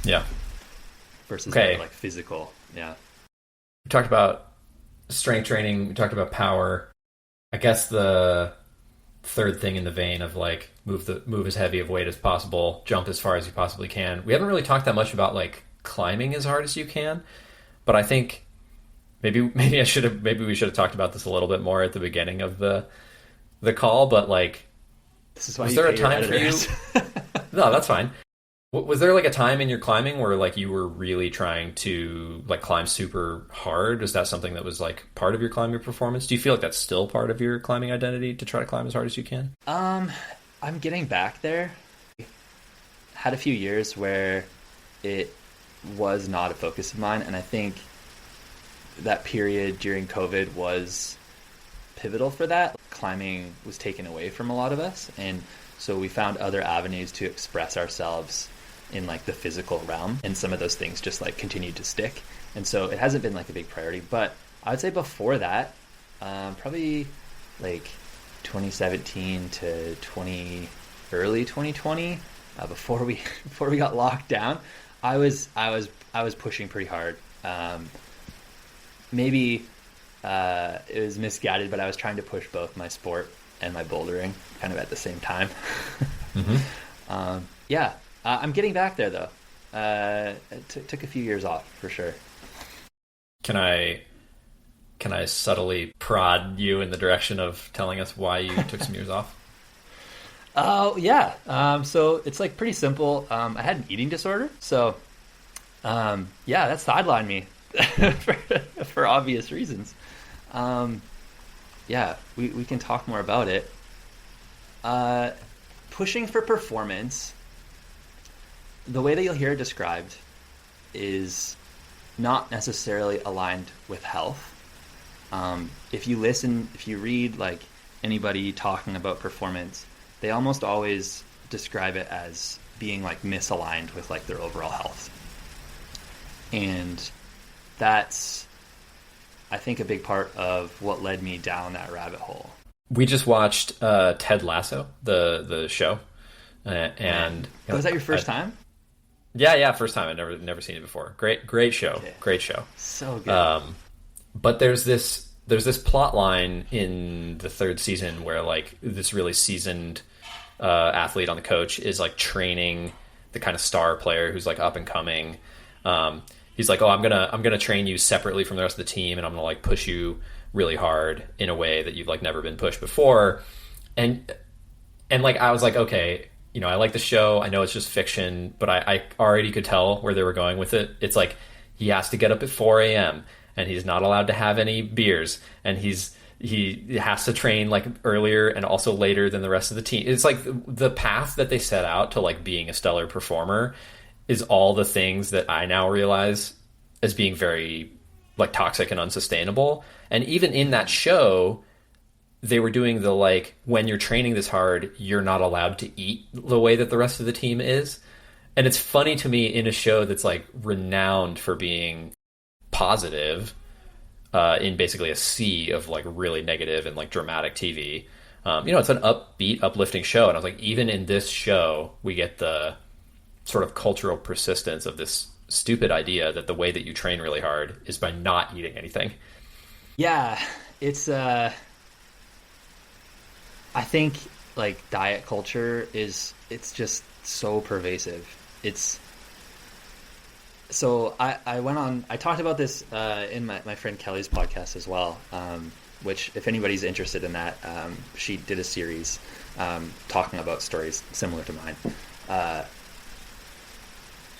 Yeah. Versus like physical. Yeah. We talked about strength training. We talked about power. I guess the third thing in the vein of like move as heavy of weight as possible, jump as far as you possibly can. We haven't really talked that much about like climbing as hard as you can, but I think maybe we should have talked about this a little bit more at the beginning of the call. But like, this is why was there a time for you? No, that's fine. Was there like a time in your climbing where like you were really trying to like climb super hard? Is that something that was like part of your climbing performance? Do you feel like that's still part of your climbing identity to try to climb as hard as you can? I'm getting back there. Had a few years where it was not a focus of mine, and I think that period during COVID was pivotal for that. Climbing was taken away from a lot of us, and so we found other avenues to express ourselves in like the physical realm, and some of those things just like continued to stick. And so it hasn't been like a big priority, but I would say before that, probably like 2017 to early 2020, before we got locked down, I was pushing pretty hard. Maybe it was misguided, but I was trying to push both my sport and my bouldering kind of at the same time. Yeah, I'm getting back there though. It took a few years off for sure. Can I subtly prod you in the direction of telling us why you took some years off? Oh yeah. So it's like pretty simple. I had an eating disorder, so yeah, that sidelined me for, for obvious reasons. Um, yeah, we can talk more about it. Uh, Pushing for performance, the way that you'll hear it described is not necessarily aligned with health. If you read like anybody talking about performance, they almost always describe it as being like misaligned with like their overall health. And that's, I think, a big part of what led me down that rabbit hole. We just watched Ted Lasso, the show, and Oh, was that your first time? yeah, first time. I'd never seen it before. Great show, Okay. great show. So good. But there's this plot line in the third season where like this really seasoned athlete on the coach is like training the kind of star player who's like up and coming. He's like, oh, I'm gonna train you separately from the rest of the team, and I'm gonna like push you really hard in a way that you've like never been pushed before. And like I was like, okay, I like the show. I know it's just fiction, but I already could tell where they were going with it. It's like he has to get up at 4 a.m. and he's not allowed to have any beers, and he has to train like earlier and also later than the rest of the team. It's like the path that they set out to like being a stellar performer is all the things that I now realize as being very like toxic and unsustainable. And even in that show, they were doing the like, when you're training this hard, you're not allowed to eat the way that the rest of the team is. And it's funny to me in a show that's like renowned for being positive, in basically a sea of like really negative and like dramatic TV. It's an upbeat, uplifting show. And I was like, even in this show, we get the sort of cultural persistence of this stupid idea that the way that you train really hard is by not eating anything. Yeah, it's I think like diet culture it's just so pervasive. It's so I talked about this in my friend Kelly's podcast as well, which if anybody's interested in that, she did a series talking about stories similar to mine.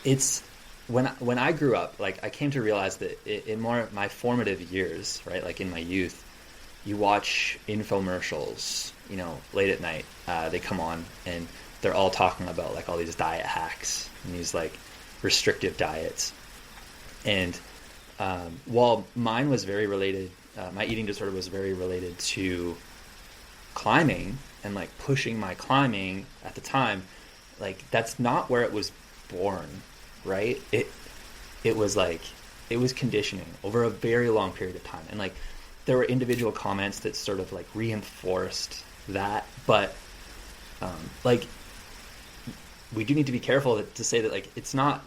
It's when I grew up, like I came to realize that in more my formative years, right, like in my youth, you watch infomercials, late at night. They come on and they're all talking about like all these diet hacks and these like restrictive diets. And while mine was very related, my eating disorder was very related to climbing and like pushing my climbing at the time, like that's not where it was born, right? It was like, it was conditioning over a very long period of time. And like there were individual comments that sort of like reinforced that, but like we do need to be careful to say that like it's not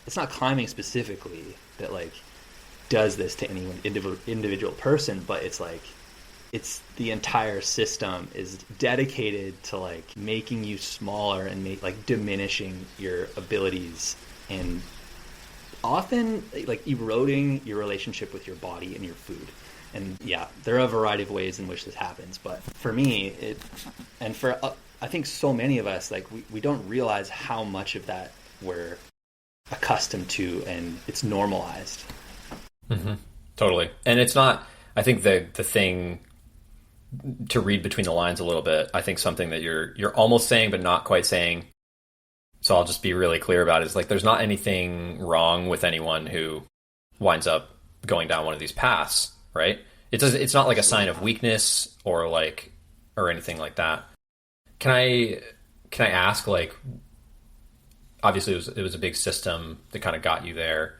climbing specifically that like does this to any individual person, but it's like it's the entire system is dedicated to like making you smaller and like diminishing your abilities and often like eroding your relationship with your body and your food. And yeah, there are a variety of ways in which this happens, but for me and for I think so many of us, like we don't realize how much of that we're accustomed to and it's normalized. Mm-hmm. Totally. And it's not, I think the thing to read between the lines a little bit, I think something that you're almost saying but not quite saying, so I'll just be really clear about it, is like there's not anything wrong with anyone who winds up going down one of these paths, right? It's not like a sign of weakness or anything like that. Can I ask, like, obviously it was a big system that kind of got you there,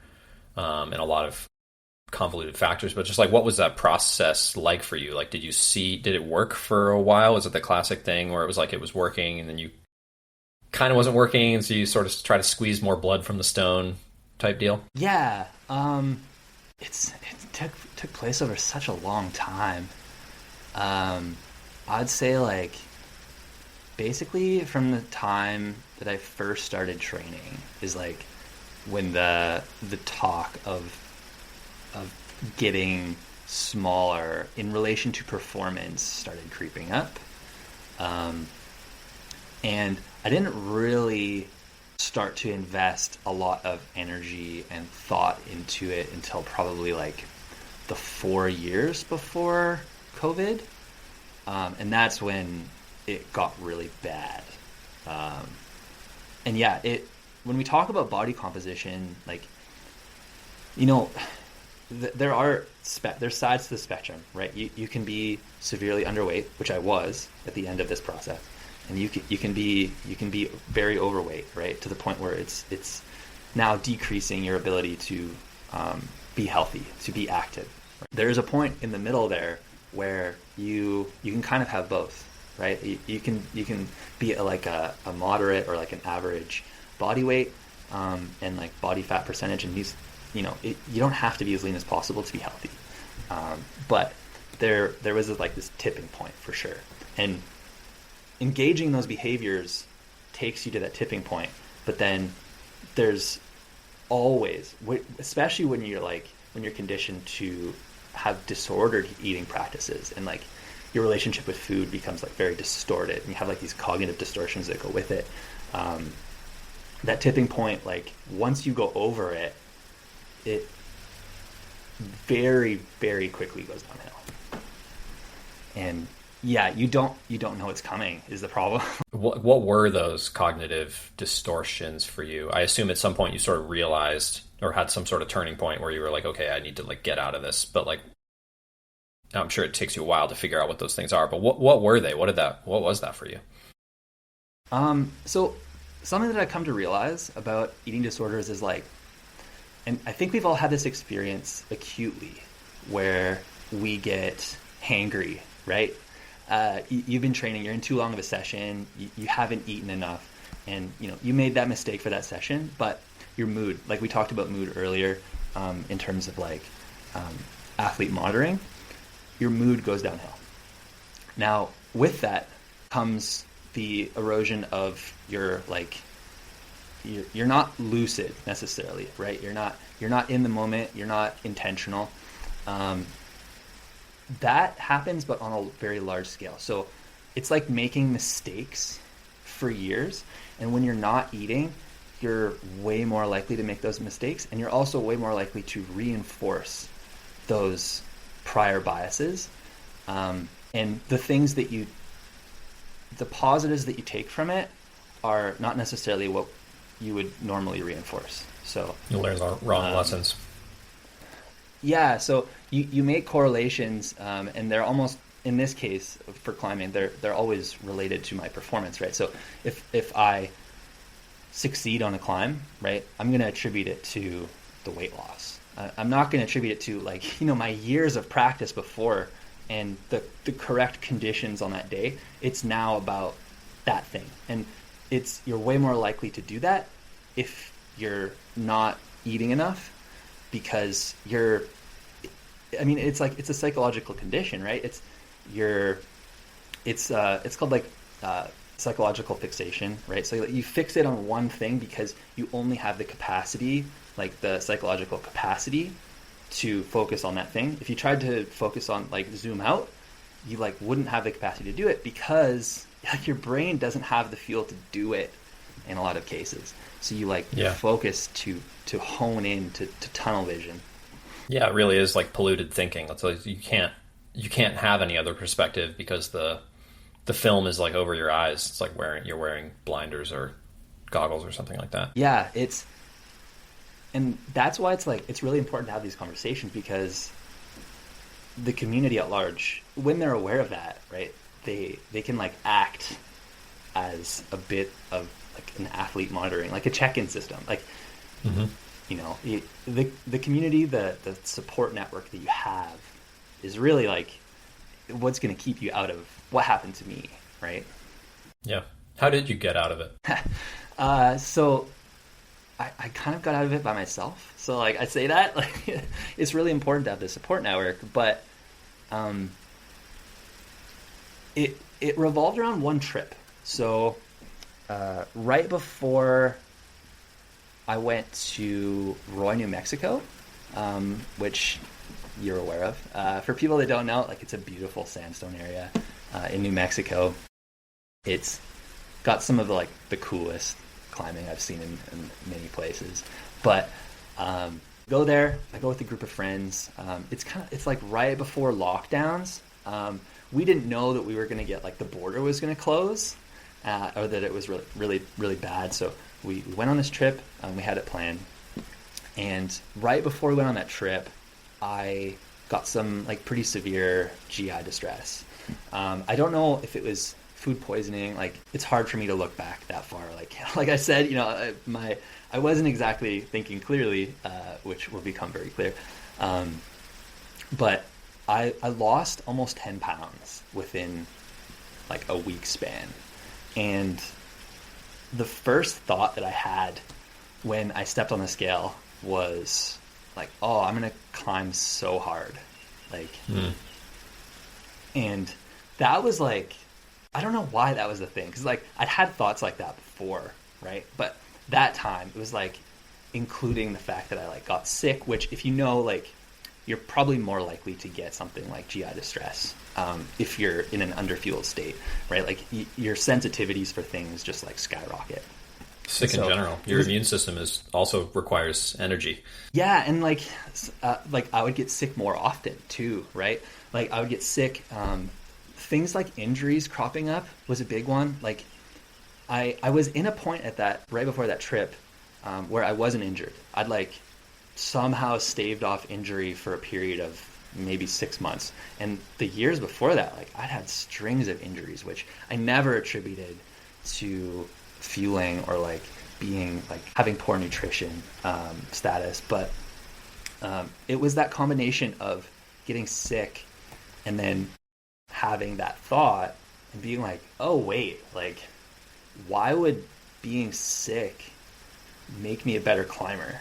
and a lot of convoluted factors, but just like, what was that process like for you? Like, did it work for a while? Was it the classic thing where it was like it was working and then you kind of wasn't working, and so you sort of try to squeeze more blood from the stone type deal? Yeah. It took place over such a long time. I'd say like basically from the time that I first started training is like when the talk of getting smaller in relation to performance started creeping up. And I didn't really start to invest a lot of energy and thought into it until probably like the 4 years before COVID. And that's when it got really bad. And yeah, when we talk about body composition, like, you know, there's sides to the spectrum, right? You can be severely underweight, which I was at the end of this process, and you can be very overweight, right, to the point where it's now decreasing your ability to be healthy, to be active. There is a point in the middle there where you can kind of have both, right? You can be like a moderate or like an average body weight and like body fat percentage, and you don't have to be as lean as possible to be healthy. But there was like this tipping point for sure, and engaging those behaviors takes you to that tipping point. But then there's always, especially when you're conditioned to have disordered eating practices, and like your relationship with food becomes like very distorted, and you have like these cognitive distortions that go with it. That tipping point, like once you go over it, it very, very quickly goes downhill. And yeah, you don't know it's coming is the problem. What were those cognitive distortions for you? I assume at some point you sort of realized or had some sort of turning point where you were like, okay, I need to like get out of this. But like, I'm sure it takes you a while to figure out what those things are. But what were they? What was that for you? So something that I come to realize about eating disorders is like, and I think we've all had this experience acutely where we get hangry, right? You've been training, you're in too long of a session, you haven't eaten enough, and you made that mistake for that session, but your mood, like we talked about mood earlier, in terms of like athlete monitoring, your mood goes downhill. Now, with that comes the erosion of your like, you're not lucid necessarily, right? You're not in the moment, you're not intentional. That happens, but on a very large scale. So it's like making mistakes for years, and when you're not eating, you're way more likely to make those mistakes, and you're also way more likely to reinforce those prior biases. And the positives that you take from it are not necessarily what you would normally reinforce. So you learn the wrong lessons. Yeah, so you make correlations, and they're almost, in this case for climbing, they're always related to my performance, right? So if I succeed on a climb, right, I'm going to attribute it to the weight loss. I'm not going to attribute it to like my years of practice before and the correct conditions on that day. It's now about that thing, and you're way more likely to do that if you're not eating enough, because it's a psychological condition, right? It's called like psychological fixation, right? So you fixate on one thing because you only have the capacity, like the psychological capacity to focus on that thing. If you tried to focus on like zoom out, you like wouldn't have the capacity to do it because like your brain doesn't have the fuel to do it in a lot of cases. So you focus to hone in to tunnel vision. Yeah, it really is like polluted thinking. It's like you can't have any other perspective because the film is like over your eyes. It's like you're wearing blinders or goggles or something like that. Yeah, and that's why it's really important to have these conversations, because the community at large, when they're aware of that, right, they can like act as a bit of like an athlete monitoring, like a check-in system, like the community, the support network that you have is really like what's going to keep you out of what happened to me, right? Yeah. How did you get out of it? So I kind of got out of it by myself. So like I say that like it's really important to have this support network, but it revolved around one trip. So right before I went to Roy, New Mexico, which you're aware of. For people that don't know, like it's a beautiful sandstone area in New Mexico. It's got some of the coolest climbing I've seen in many places. But go there, I go with a group of friends. It's like right before lockdowns. We didn't know that we were going to get like the border was going to close, or that it was really, really, really bad. So we went on this trip. We had it planned. And right before we went on that trip, I got some like pretty severe GI distress. I don't know if it was food poisoning. Like, it's hard for me to look back that far. Like I said, I wasn't exactly thinking clearly, which will become very clear. But I lost almost 10 pounds within like a week span. And the first thought that I had when I stepped on the scale was like, oh, I'm going to climb so hard. And that was like, I don't know why that was the thing. Cause like I'd had thoughts like that before. Right. But that time it was like including the fact that I like got sick, which if like you're probably more likely to get something like GI distress if you're in an underfueled state, right? Like your sensitivities for things just like skyrocket. Sick in general. Your immune system also requires energy. Yeah, and like I would get sick more often too, right? Like I would get sick. Things like injuries cropping up was a big one. Like I was in a point at that right before that trip where I wasn't injured. I'd like somehow staved off injury for a period of maybe 6 months. And the years before that, like I'd had strings of injuries, which I never attributed to fueling or like being like having poor nutrition status. But it was that combination of getting sick and then having that thought and being like, oh, wait, like why would being sick make me a better climber?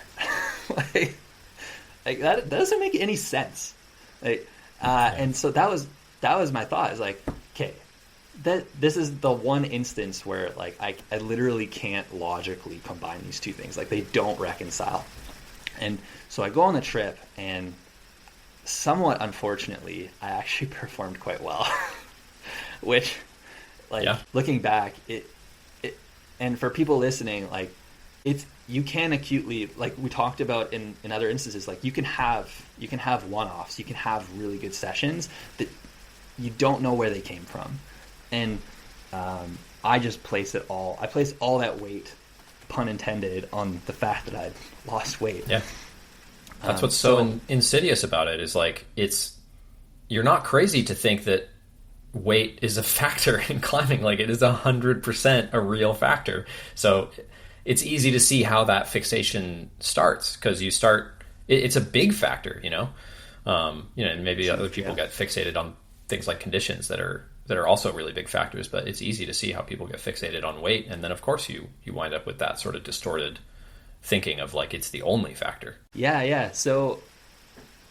like that doesn't make any sense. And so that was my thought. Is like, okay, this is the one instance where like I literally can't logically combine these two things. Like they don't reconcile. And so I go on the trip, and somewhat unfortunately, I actually performed quite well. Which, looking back, it and for people listening, like you can acutely, like we talked about in other instances, like you can have one-offs, you can have really good sessions that you don't know where they came from. And I just placed all that weight, pun intended, on the fact that I'd lost weight. Yeah. That's what's so insidious about it, is like you're not crazy to think that weight is a factor in climbing. Like it is 100% a real factor. So it's easy to see how that fixation starts, because it's a big factor, and maybe other people get fixated on things like conditions that are also really big factors, but it's easy to see how people get fixated on weight. And then of course you wind up with that sort of distorted thinking of like it's the only factor. Yeah. So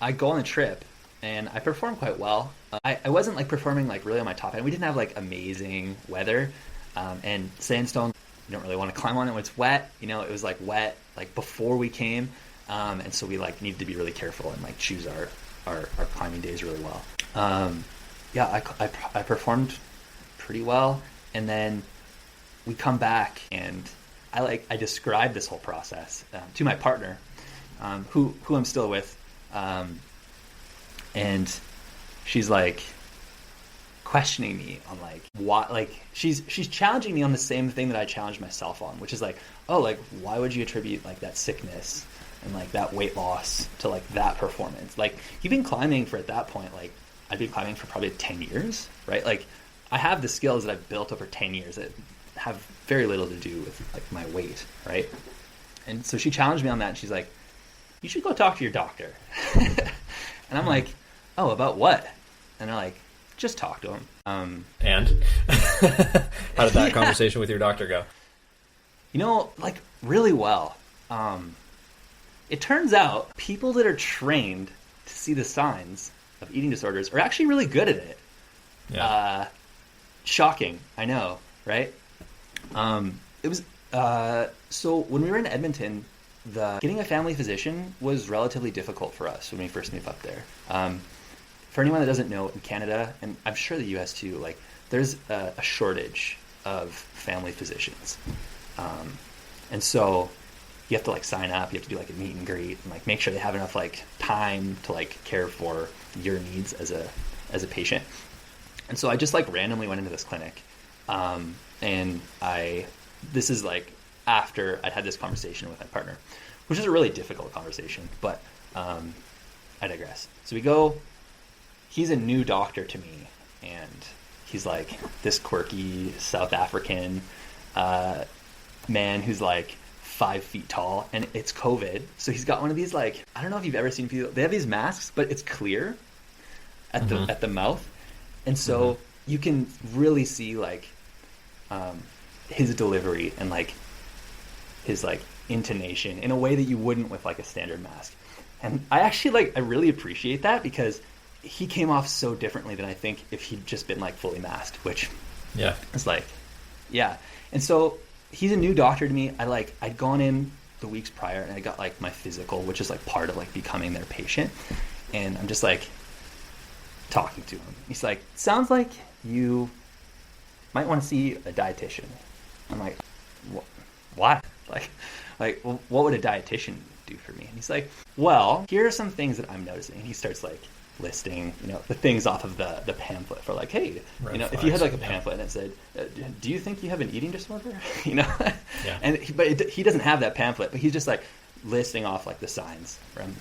I go on a trip and I perform quite well. I wasn't like performing like really on my top end. We didn't have like amazing weather, and sandstone, you don't really want to climb on it when it's wet. It was like wet like before we came, and so we like needed to be really careful and like choose our climbing days really well. I performed pretty well, and then we come back and I described this whole process to my partner, who I'm still with, and she's like questioning me on like what, like she's challenging me on the same thing that I challenged myself on, which is like, oh, like why would you attribute like that sickness and like that weight loss to like that performance? Like you've been climbing for, at that point, like I've been climbing for probably 10 years, right? Like I have the skills that I've built over 10 years that have very little to do with like my weight, right? And so she challenged me on that, and she's like, you should go talk to your doctor. And I'm like, oh, about what? And they're like, just talk to him. And how did that conversation with your doctor go? Like really well. It turns out people that are trained to see the signs of eating disorders are actually really good at it. Yeah. Shocking, I know, right? It was so when we were in Edmonton, getting a family physician was relatively difficult for us when we first moved up there. For anyone that doesn't know, in Canada, and I'm sure the US too, like there's a shortage of family physicians. And so you have to like sign up, you have to do like a meet and greet and like make sure they have enough like time to like care for your needs as a patient. And so I just like randomly went into this clinic. And this is like after I'd had this conversation with my partner, which is a really difficult conversation, but I digress. So we go, he's a new doctor to me, and he's like this quirky South African man who's like 5 feet tall, and it's COVID. So he's got one of these, like, I don't know if you've ever seen people, they have these masks, but it's clear at the mouth. And so you can really see like his delivery and like his like intonation in a way that you wouldn't with like a standard mask. And I actually like, I really appreciate that because he came off so differently than I think if he'd just been like fully masked, which is like, yeah. And so he's a new doctor to me. I'd gone in the weeks prior and I got like my physical, which is like part of like becoming their patient. And I'm just like talking to him. He's like, sounds like you might want to see a dietitian. I'm like, what? Like, what would a dietitian do for me? And he's like, well, here are some things that I'm noticing. And he starts like listing, the things off of the pamphlet for like, hey, if you had like a pamphlet and it said, do you think you have an eating disorder? And he doesn't have that pamphlet, but he's just like listing off like the signs from,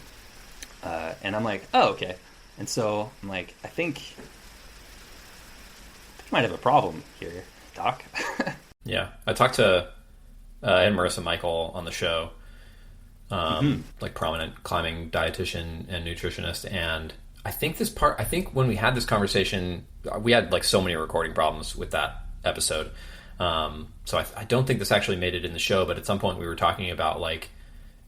and I'm like, oh, okay. And so I'm like, I think you might have a problem here, doc. Yeah. I talked to Ed Marissa Michael on the show, like prominent climbing dietitian and nutritionist. And I think when we had this conversation, we had like so many recording problems with that episode. So I don't think this actually made it in the show, but at some point we were talking about like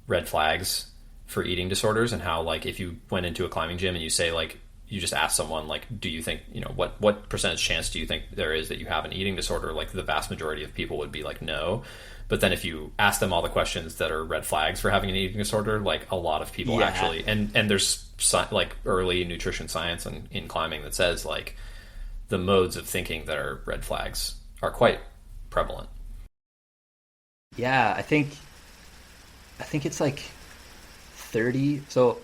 red flags for eating disorders and how like if you went into a climbing gym and you say like, you just ask someone like, do you think, what percentage chance do you think there is that you have an eating disorder? Like the vast majority of people would be like, no. But then if you ask them all the questions that are red flags for having an eating disorder, like a lot of people actually, and there's like early nutrition science in climbing that says like the modes of thinking that are red flags are quite prevalent. Yeah, I think it's like 30. So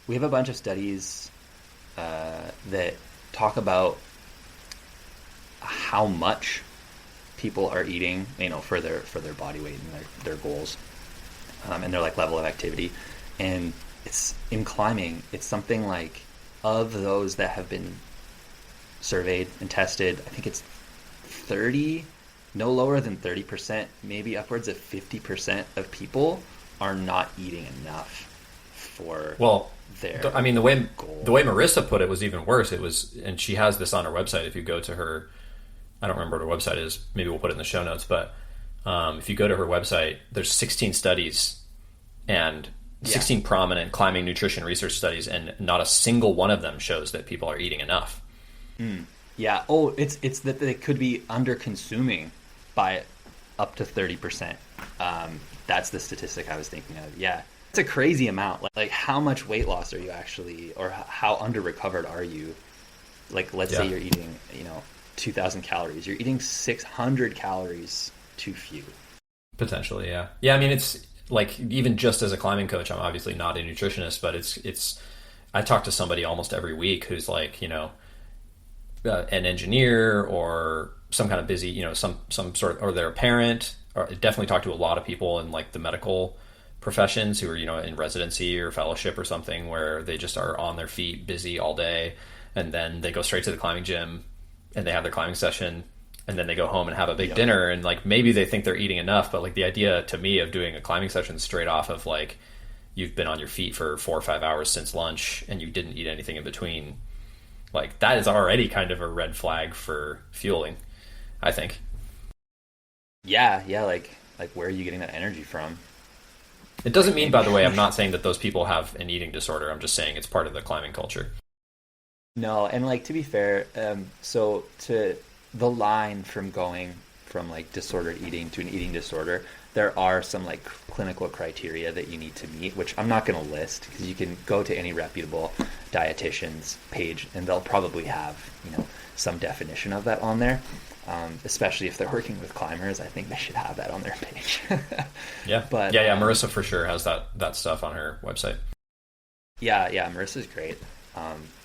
we have a bunch of studies that talk about how much people are eating, for their body weight and their goals, and their like level of activity. And it's in climbing, it's something like, of those that have been surveyed and tested, I think it's 30, no lower than 30%, maybe upwards of 50% of people are not eating enough for their the way Marissa put it was even worse. It was, and she has this on her website. If you go to her, I don't remember what her website is. Maybe we'll put it in the show notes. But if you go to her website, there's 16 studies and 16 prominent climbing nutrition research studies, and not a single one of them shows that people are eating enough. Yeah. Oh, it's that they could be under consuming by up to 30%. That's the statistic I was thinking of. Yeah. It's a crazy amount. Like how much weight loss are you actually, or how under recovered are you? Like, let's say you're eating, 2,000 calories. You're eating 600 calories too few. Potentially, yeah. Yeah, I mean, it's like, even just as a climbing coach, I'm obviously not a nutritionist, but it's I talk to somebody almost every week who's like, an engineer or some kind of busy, some sort of, or they're a parent, or definitely talk to a lot of people in like the medical professions who are, in residency or fellowship or something, where they just are on their feet, busy all day, and then they go straight to the climbing gym and they have their climbing session, and then they go home and have a big dinner, and like maybe they think they're eating enough, but like the idea to me of doing a climbing session straight off of like you've been on your feet for 4 or 5 hours since lunch and you didn't eat anything in between, like that is already kind of a red flag for fueling, I think. Yeah, like where are you getting that energy from? It doesn't mean, by the way, I'm not saying that those people have an eating disorder. I'm just saying it's part of the climbing culture. No, and like, to be fair, so to the line from going from like disordered eating to an eating disorder, there are some like clinical criteria that you need to meet, which I'm not going to list because you can go to any reputable dietitian's page and they'll probably have, some definition of that on there. especially if they're working with climbers. I think they should have that on their page. Yeah. But yeah. Marissa for sure has that stuff on her website. Yeah. Marissa's great.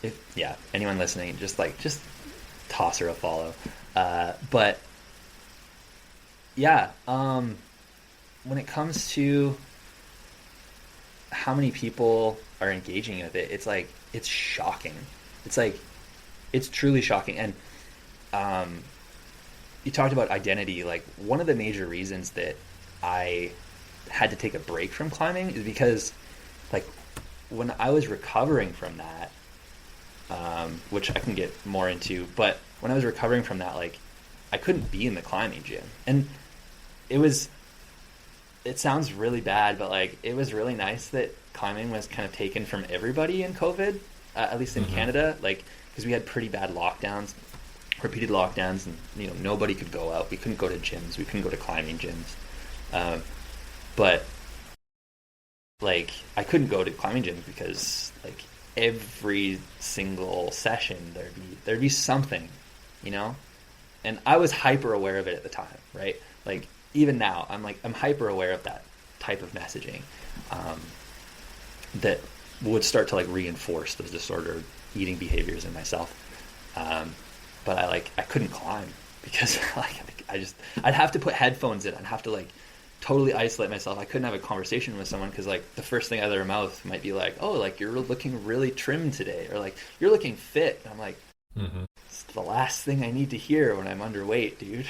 If anyone listening, just toss her a follow. But yeah, when it comes to how many people are engaging with it, it's shocking. It's truly shocking. And you talked about identity. Like, one of the major reasons that I had to take a break from climbing is because, like, when I was recovering from that, which I can get more into, but when I was recovering from that, like, I couldn't be in the climbing gym. And it sounds really bad, but like, it was really nice that climbing was kind of taken from everybody in COVID, at least in Canada, like, because we had pretty bad lockdowns, repeated lockdowns, and nobody could go out. We couldn't go to gyms. We couldn't go to climbing gyms. But like, I couldn't go to climbing gyms because, like, every single session there'd be something, and I was hyper aware of it at the time, right? Like, even now I'm hyper aware of that type of messaging that would start to, like, reinforce those disordered eating behaviors in myself. But I couldn't climb because, like, I'd have to put headphones in. I'd have to, like, totally isolate myself. I couldn't have a conversation with someone because, like, the first thing out of their mouth might be like, "Oh, like, you're looking really trim today," or like, "You're looking fit." And I'm like, it's the last thing I need to hear when I'm underweight, dude.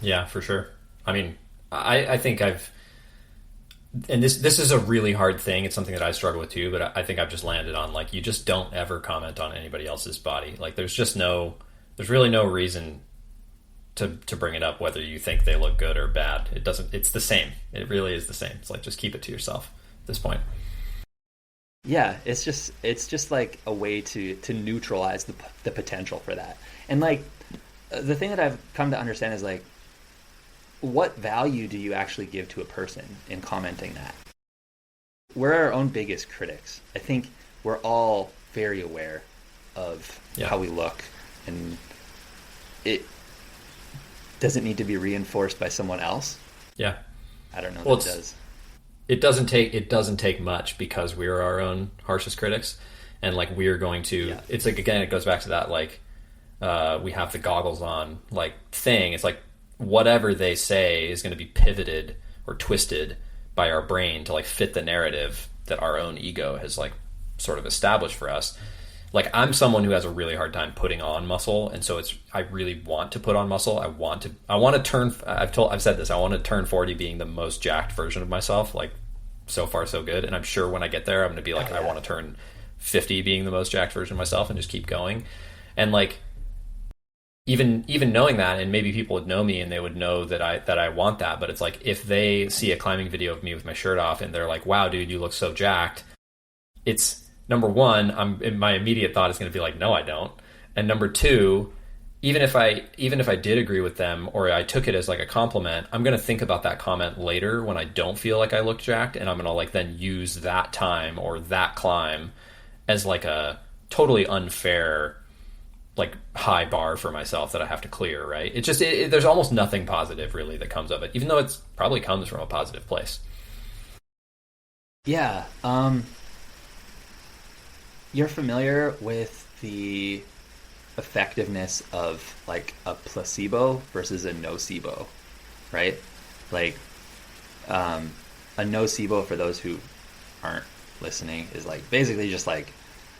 Yeah, for sure. I mean, I think and this is a really hard thing. It's something that I struggle with too, but I think I've just landed on, like, you just don't ever comment on anybody else's body. Like, there's really no reason to bring it up, whether you think they look good or bad. It's the same. It really is the same. It's like, just keep it to yourself at this point. Yeah, it's just like a way to neutralize the potential for that. And, like, the thing that I've come to understand is, like, what value do you actually give to a person in commenting that? We're our own biggest critics. I think we're all very aware of how we look, and it doesn't need to be reinforced by someone else. Yeah. I don't know well, that it does. It doesn't take much, because we're our own harshest critics, and, like, we're going to it's like, again, it goes back to that, like, we have the goggles on, like, thing. It's like, whatever they say is going to be pivoted or twisted by our brain to, like, fit the narrative that our own ego has, like, sort of established for us. Like, I'm someone who has a really hard time putting on muscle, and so I really want to put on muscle. I want to turn, I've said this, I want to turn 40 being the most jacked version of myself. Like, so far so good, and I'm sure when I get there I'm going to be like, I want to turn 50 being the most jacked version of myself, and just keep going. And, like, even knowing that, and maybe people would know me and they would know that I want that, but it's like, if they see a climbing video of me with my shirt off and they're like, "Wow, dude, you look so jacked," it's, number one, my immediate thought is going to be like, "No, I don't." And number two, even if I did agree with them, or I took it as, like, a compliment, I'm going to think about that comment later when I don't feel like I look jacked, and I'm going to, like, then use that time or that climb as, like, a totally unfair, like, high bar for myself that I have to clear, right? It's just, there's almost nothing positive really that comes of it, even though it's probably comes from a positive place. Yeah. You're familiar with the effectiveness of, like, a placebo versus a nocebo, right? Like, a nocebo, for those who aren't listening, is, like, basically just, like,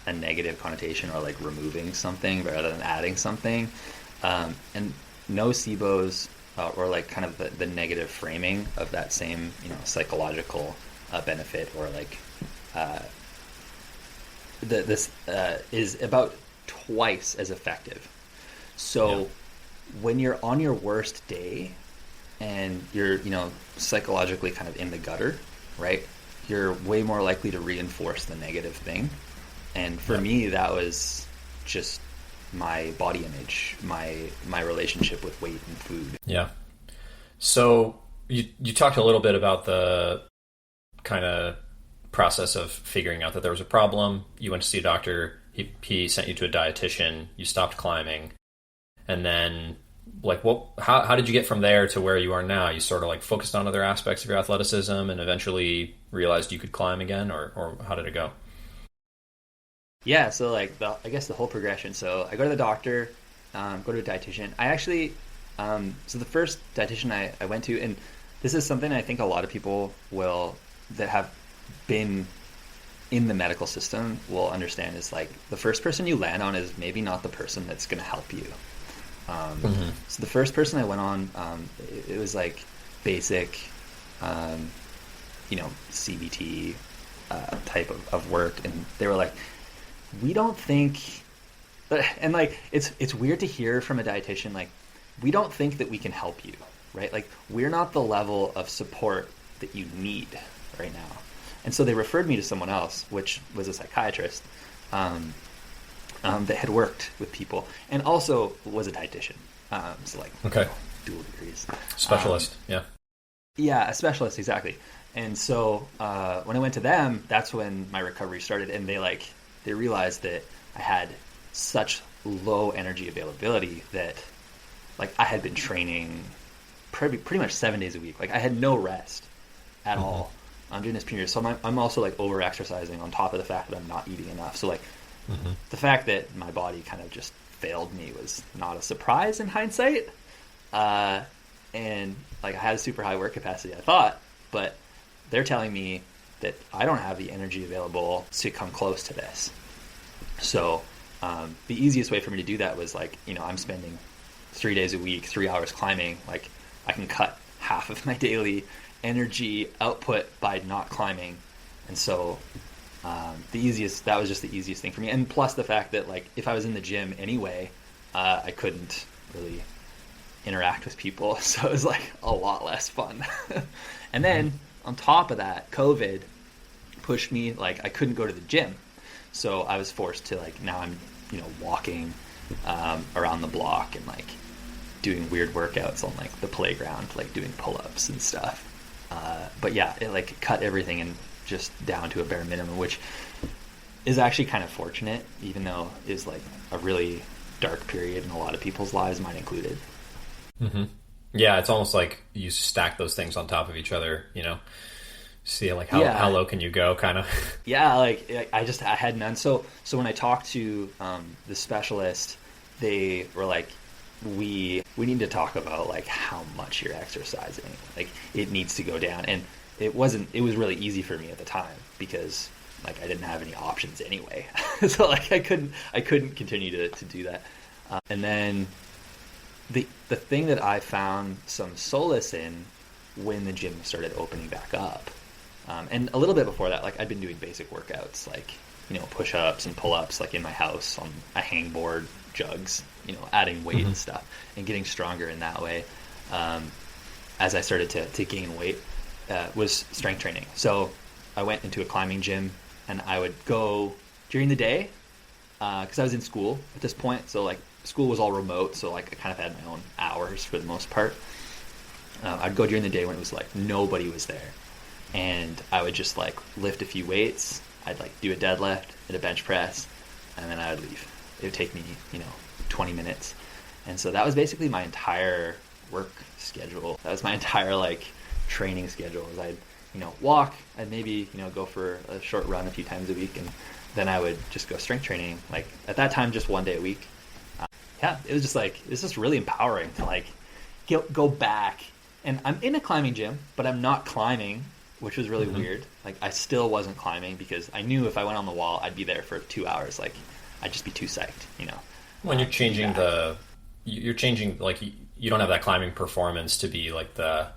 a negative connotation, or, like, removing something rather than adding something. And nocebos, or, like, kind of the negative framing of that same, psychological benefit, or, like, this is about twice as effective. So when you're on your worst day and you're, psychologically kind of in the gutter, right, you're way more likely to reinforce the negative thing. And for me, that was just my body image, my relationship with weight and food. Yeah. So you talked a little bit about the kind of process of figuring out that there was a problem. You went to see a doctor. He sent you to a dietitian. You stopped climbing. And then like how did you get from there to where you are now? You sort of like focused on other aspects of your athleticism and eventually realized you could climb again, or how did it go? Yeah, so like I guess the whole progression. So I go to the doctor, go to a dietitian. I actually, so the first dietitian I went to, and this is something I think a lot of people will that have been in the medical system will understand is like the first person you land on is maybe not the person that's going to help you. So the first person I went on, it was like basic, CBT type of work, and they were like, we don't think, and like it's weird to hear from a dietitian like, we don't think that we can help you, right? Like we're not the level of support that you need right now. And so they referred me to someone else, which was a psychiatrist that had worked with people and also was a dietitian. So like Okay. dual degrees. Specialist, yeah. Yeah, a specialist, exactly. And so when I went to them, that's when my recovery started, and they realized that I had such low energy availability that like I had been training pretty much 7 days a week. Like I had no rest at all during this period. So I'm also like over exercising on top of the fact that I'm not eating enough. So like the fact that my body kind of just failed me was not a surprise in hindsight. And like I had a super high work capacity, I thought, but they're telling me that I don't have the energy available to come close to this. So the easiest way for me to do that was like, I'm spending 3 days a week, 3 hours climbing. Like I can cut half of my daily energy output by not climbing. And so that was just the easiest thing for me. And plus the fact that like if I was in the gym anyway, I couldn't really interact with people. So it was like a lot less fun. And then on top of that, COVID pushed me, like I couldn't go to the gym. So I was forced to like, now I'm, walking around the block and like doing weird workouts on like the playground, like doing pull-ups and stuff. But yeah, it like cut everything and just down to a bare minimum, which is actually kind of fortunate, even though it's like a really dark period in a lot of people's lives, mine included. Yeah, it's almost like you stack those things on top of each other, see like how low can you go, kind of. Yeah, like I had none. So when I talked to the specialist, they were like, we need to talk about like how much you're exercising. Like it needs to go down. And it was really easy for me at the time because like I didn't have any options anyway. So like I couldn't continue to do that. And then the thing that I found some solace in when the gym started opening back up, and a little bit before that, like I'd been doing basic workouts like push-ups and pull-ups like in my house on a hangboard, jugs, adding weight and stuff and getting stronger in that way. As I started to gain weight, was strength training. So I went into a climbing gym and I would go during the day because I was in school at this point. So like school was all remote. So like I kind of had my own hours for the most part. I'd go during the day when it was like nobody was there. And I would just like lift a few weights. I'd like do a deadlift and a bench press and then I would leave. It would take me, 20 minutes. And so that was basically my entire work schedule. That was my entire like training schedule. I'd walk, I'd maybe go for a short run a few times a week, and then I would just go strength training like at that time just 1 day a week. It was just really empowering to like go back. And I'm in a climbing gym, but I'm not climbing, which was really weird. Like I still wasn't climbing because I knew if I went on the wall I'd be there for 2 hours. Like I'd just be too psyched. When you're changing you're changing, like you don't have that climbing performance to be like the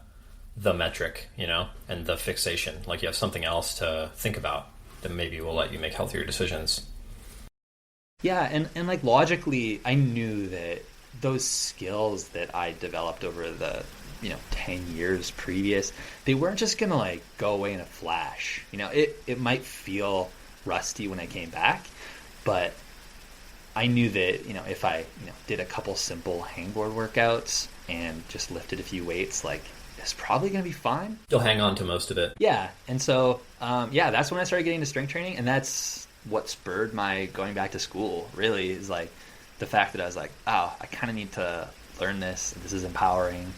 metric, and the fixation. Like you have something else to think about that maybe will let you make healthier decisions. Yeah, and like logically, I knew that those skills that I developed over the 10 years previous, they weren't just gonna like go away in a flash. It might feel rusty when I came back, but I knew that if I did a couple simple hangboard workouts and just lifted a few weights, like it's probably gonna be fine. You'll hang on to most of it. Yeah, and so that's when I started getting into strength training, and that's what spurred my going back to school. Really, is like the fact that I was like, oh, I kind of need to learn this. This is empowering.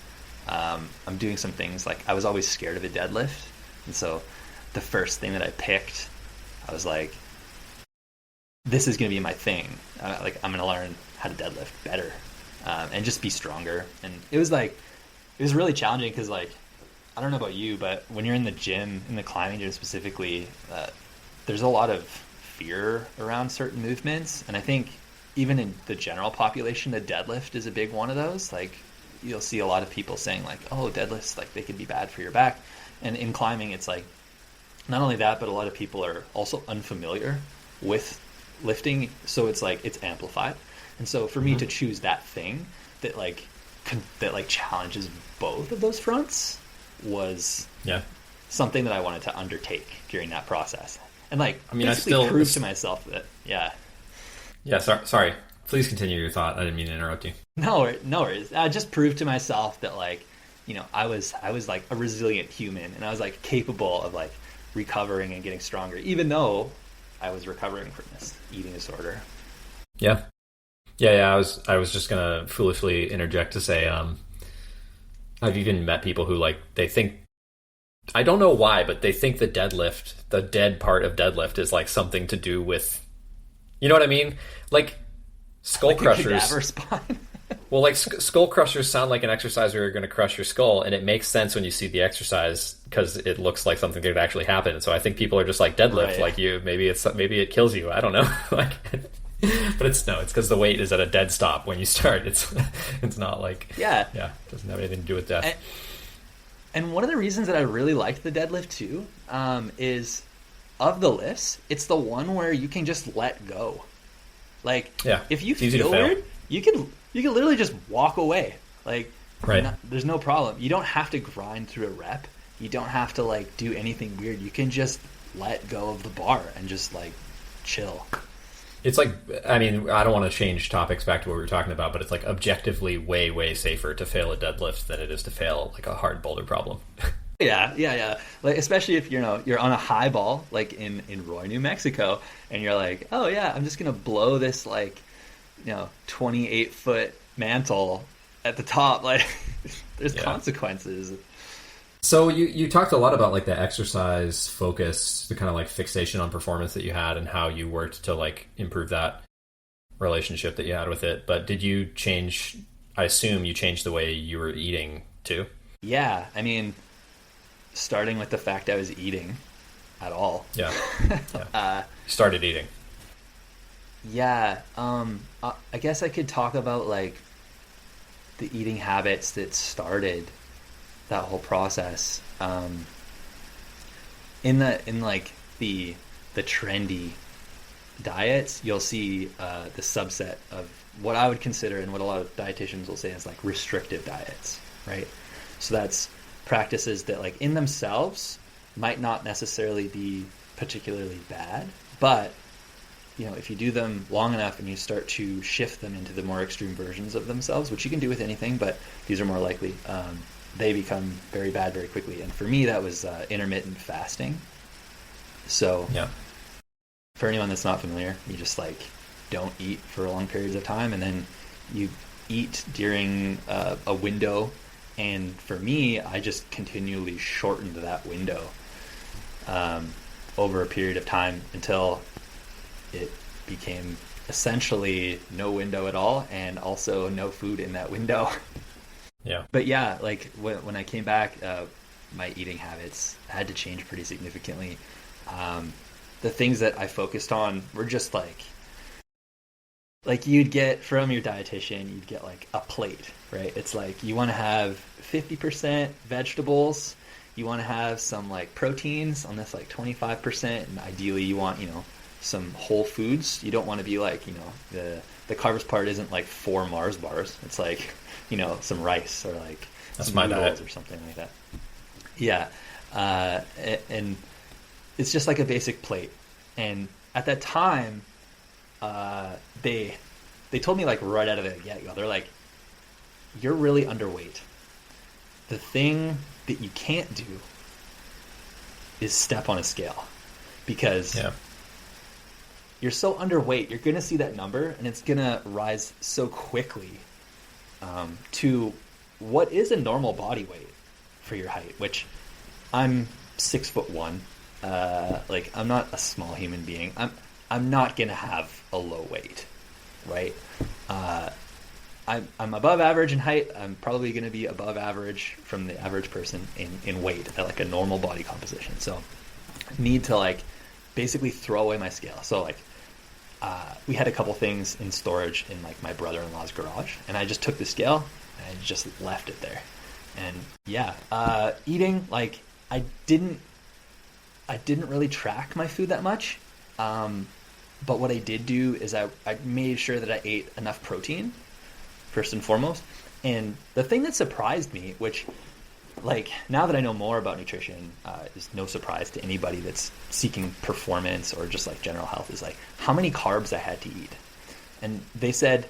I'm doing some things like I was always scared of a deadlift. And so the first thing that I picked, I was like, this is going to be my thing. I'm going to learn how to deadlift better and just be stronger. And it was really challenging because like, I don't know about you, but when you're in the gym, in the climbing gym specifically, there's a lot of fear around certain movements. And I think even in the general population, the deadlift is a big one of those. Like you'll see a lot of people saying like, oh, deadlifts, like they can be bad for your back. And in climbing, it's like, not only that, but a lot of people are also unfamiliar with lifting. So it's like, it's amplified. And so for me to choose that thing that like challenges both of those fronts was something that I wanted to undertake during that process. And like, I mean, basically prove to myself that, sorry. Please continue your thought. I didn't mean to interrupt you. No worries. I just proved to myself that like, you know, I was like a resilient human, and I was like capable of like recovering and getting stronger, even though I was recovering from this eating disorder. Yeah. I was just gonna foolishly interject to say, I've even met people who like they think, I don't know why, but they think the deadlift, the dead part of deadlift, is like something to do with, you know what I mean? Like skull like crushers. A cadaver spine. Well, like skull crushers sound like an exercise where you're going to crush your skull, and it makes sense when you see the exercise because it looks like something that could actually happen. So I think people are just like deadlift, right. Like you. Maybe it kills you. I don't know. Like, but it's because the weight is at a dead stop when you start. It's not like it doesn't have anything to do with death. And one of the reasons that I really liked the deadlift too is of the lifts, it's the one where you can just let go. Like if you feel weird, you can literally just walk away. Like there's no problem. You don't have to grind through a rep. You don't have to like do anything weird. You can just let go of the bar and just like chill. It's like, I mean, I don't want to change topics back to what we were talking about, but it's like objectively way, way safer to fail a deadlift than it is to fail like a hard boulder problem. Yeah. Like especially if you're on a high ball, like in Roy, New Mexico, and you're like, oh yeah, I'm just gonna blow this like 28-foot mantle at the top. Like there's consequences. So you talked a lot about like the exercise focus, the kind of like fixation on performance that you had and how you worked to like improve that relationship that you had with it. But did you change, I assume you changed the way you were eating too? Yeah. I mean, starting with the fact I was eating at all. Yeah. Started eating. Yeah. I guess I could talk about like the eating habits that started that whole process. In like the trendy diets, you'll see the subset of what I would consider and what a lot of dietitians will say is like restrictive diets, right? So that's practices that like in themselves might not necessarily be particularly bad, but if you do them long enough and you start to shift them into the more extreme versions of themselves, which you can do with anything, but these are more likely, they become very bad very quickly. And for me, that was intermittent fasting. So for anyone that's not familiar, you just like don't eat for long periods of time, and then you eat during a window. And for me, I just continually shortened that window over a period of time until it became essentially no window at all, and also no food in that window. Yeah. But yeah, like when I came back, my eating habits had to change pretty significantly. The things that I focused on were just like you'd get from your dietitian, you'd get like a plate, right? It's like you want to have 50% vegetables, you want to have some like proteins on this like 25%, and ideally you want, some whole foods. You don't want to be like, the carbs part isn't like 4 Mars bars. It's like, some rice or like that's some my noodles diet or something like that. Yeah. And it's just like a basic plate. And at that time, they told me like right out of the get-go, they're like, you're really underweight. The thing that you can't do is step on a scale, because you're so underweight. You're going to see that number and it's going to rise so quickly to what is a normal body weight for your height, which I'm 6'1". Like, I'm not a small human being. I'm not gonna have a low weight, right? I'm above average in height. I'm probably gonna be above average from the average person in weight at like a normal body composition. So I need to like basically throw away my scale. So like we had a couple things in storage in like my brother-in-law's garage, and I just took the scale and I just left it there. And yeah, eating, like I didn't really track my food that much. But what I did do is I made sure that I ate enough protein first and foremost. And the thing that surprised me, which like now that I know more about nutrition, is no surprise to anybody that's seeking performance or just like general health, is like how many carbs I had to eat. And they said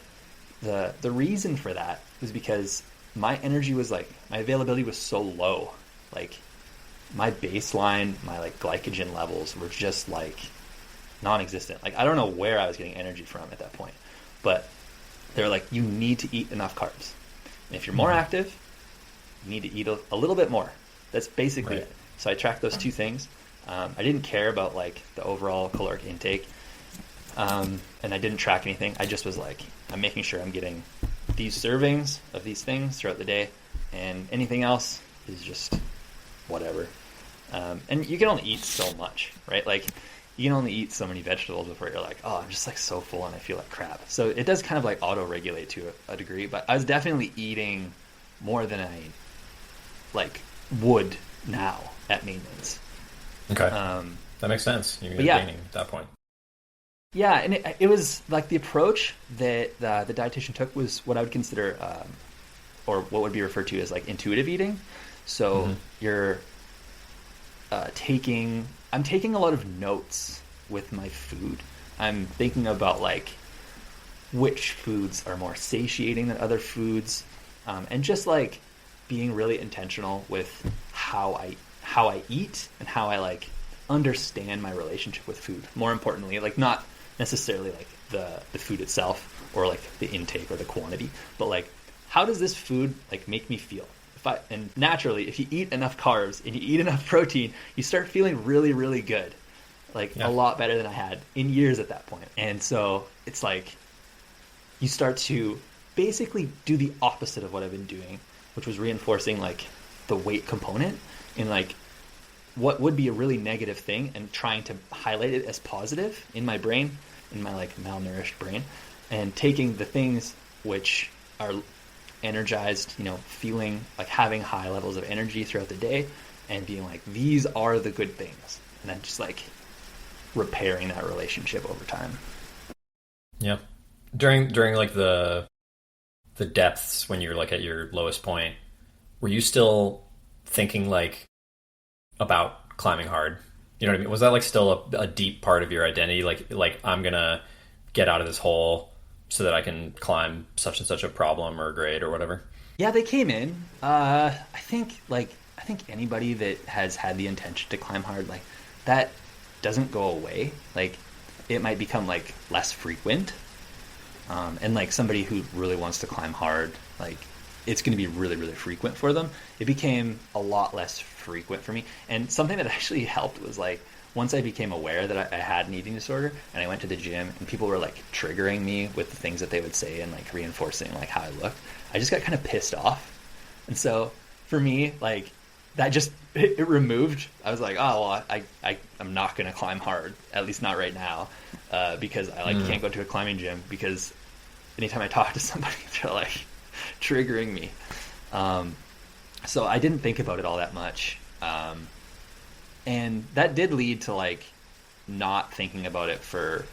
the reason for that was because my energy was like, my availability was so low. Like my baseline, my like glycogen levels were just like non-existent. Like I don't know where I was getting energy from at that point, but they're like, you need to eat enough carbs. And if you're more active, you need to eat a little bit more. That's basically it. So I tracked those two things. I didn't care about like the overall caloric intake, and I didn't track anything. I just was like, I'm making sure I'm getting these servings of these things throughout the day, and anything else is just whatever. And you can only eat so much, right? Like you can only eat so many vegetables before you're like, oh, I'm just like so full and I feel like crap. So it does kind of like auto-regulate to a degree, but I was definitely eating more than I like would now at maintenance. Okay. That makes sense. You're gaining at that point. Yeah, and it was like the approach that the dietitian took was what I would consider, or what would be referred to as like intuitive eating. So you're I'm taking a lot of notes with my food. I'm thinking about like which foods are more satiating than other foods, and just like being really intentional with how I eat and how I like understand my relationship with food. More importantly, like not necessarily like the food itself or like the intake or the quantity, but like how does this food like make me feel? And naturally, if you eat enough carbs and you eat enough protein, you start feeling really, really good. Like a lot better than I had in years at that point. And so it's like you start to basically do the opposite of what I've been doing, which was reinforcing like the weight component in like what would be a really negative thing and trying to highlight it as positive in my brain, in my like malnourished brain, and taking the things which are energized, you know, feeling like having high levels of energy throughout the day and being like, these are the good things. And then just like repairing that relationship over time. Yeah. During like the depths when you're like at your lowest point, were you still thinking like about climbing hard? You know what I mean? Was that like still a deep part of your identity? Like I'm gonna get out of this hole so that I can climb such and such a problem or grade or whatever? Yeah, they came in. I think anybody that has had the intention to climb hard, like that doesn't go away. Like it might become like less frequent. And like somebody who really wants to climb hard, like it's going to be really, really frequent for them. It became a lot less frequent for me. And something that actually helped was like, once I became aware that I had an eating disorder and I went to the gym and people were like triggering me with the things that they would say and like reinforcing like how I looked, I just got kind of pissed off. And so for me, like that just, it removed, I was like, oh, well, I'm not going to climb hard, at least not right now, because I like can't go to a climbing gym because anytime I talk to somebody, they're like triggering me. So I didn't think about it all that much. And that did lead to like not thinking about it for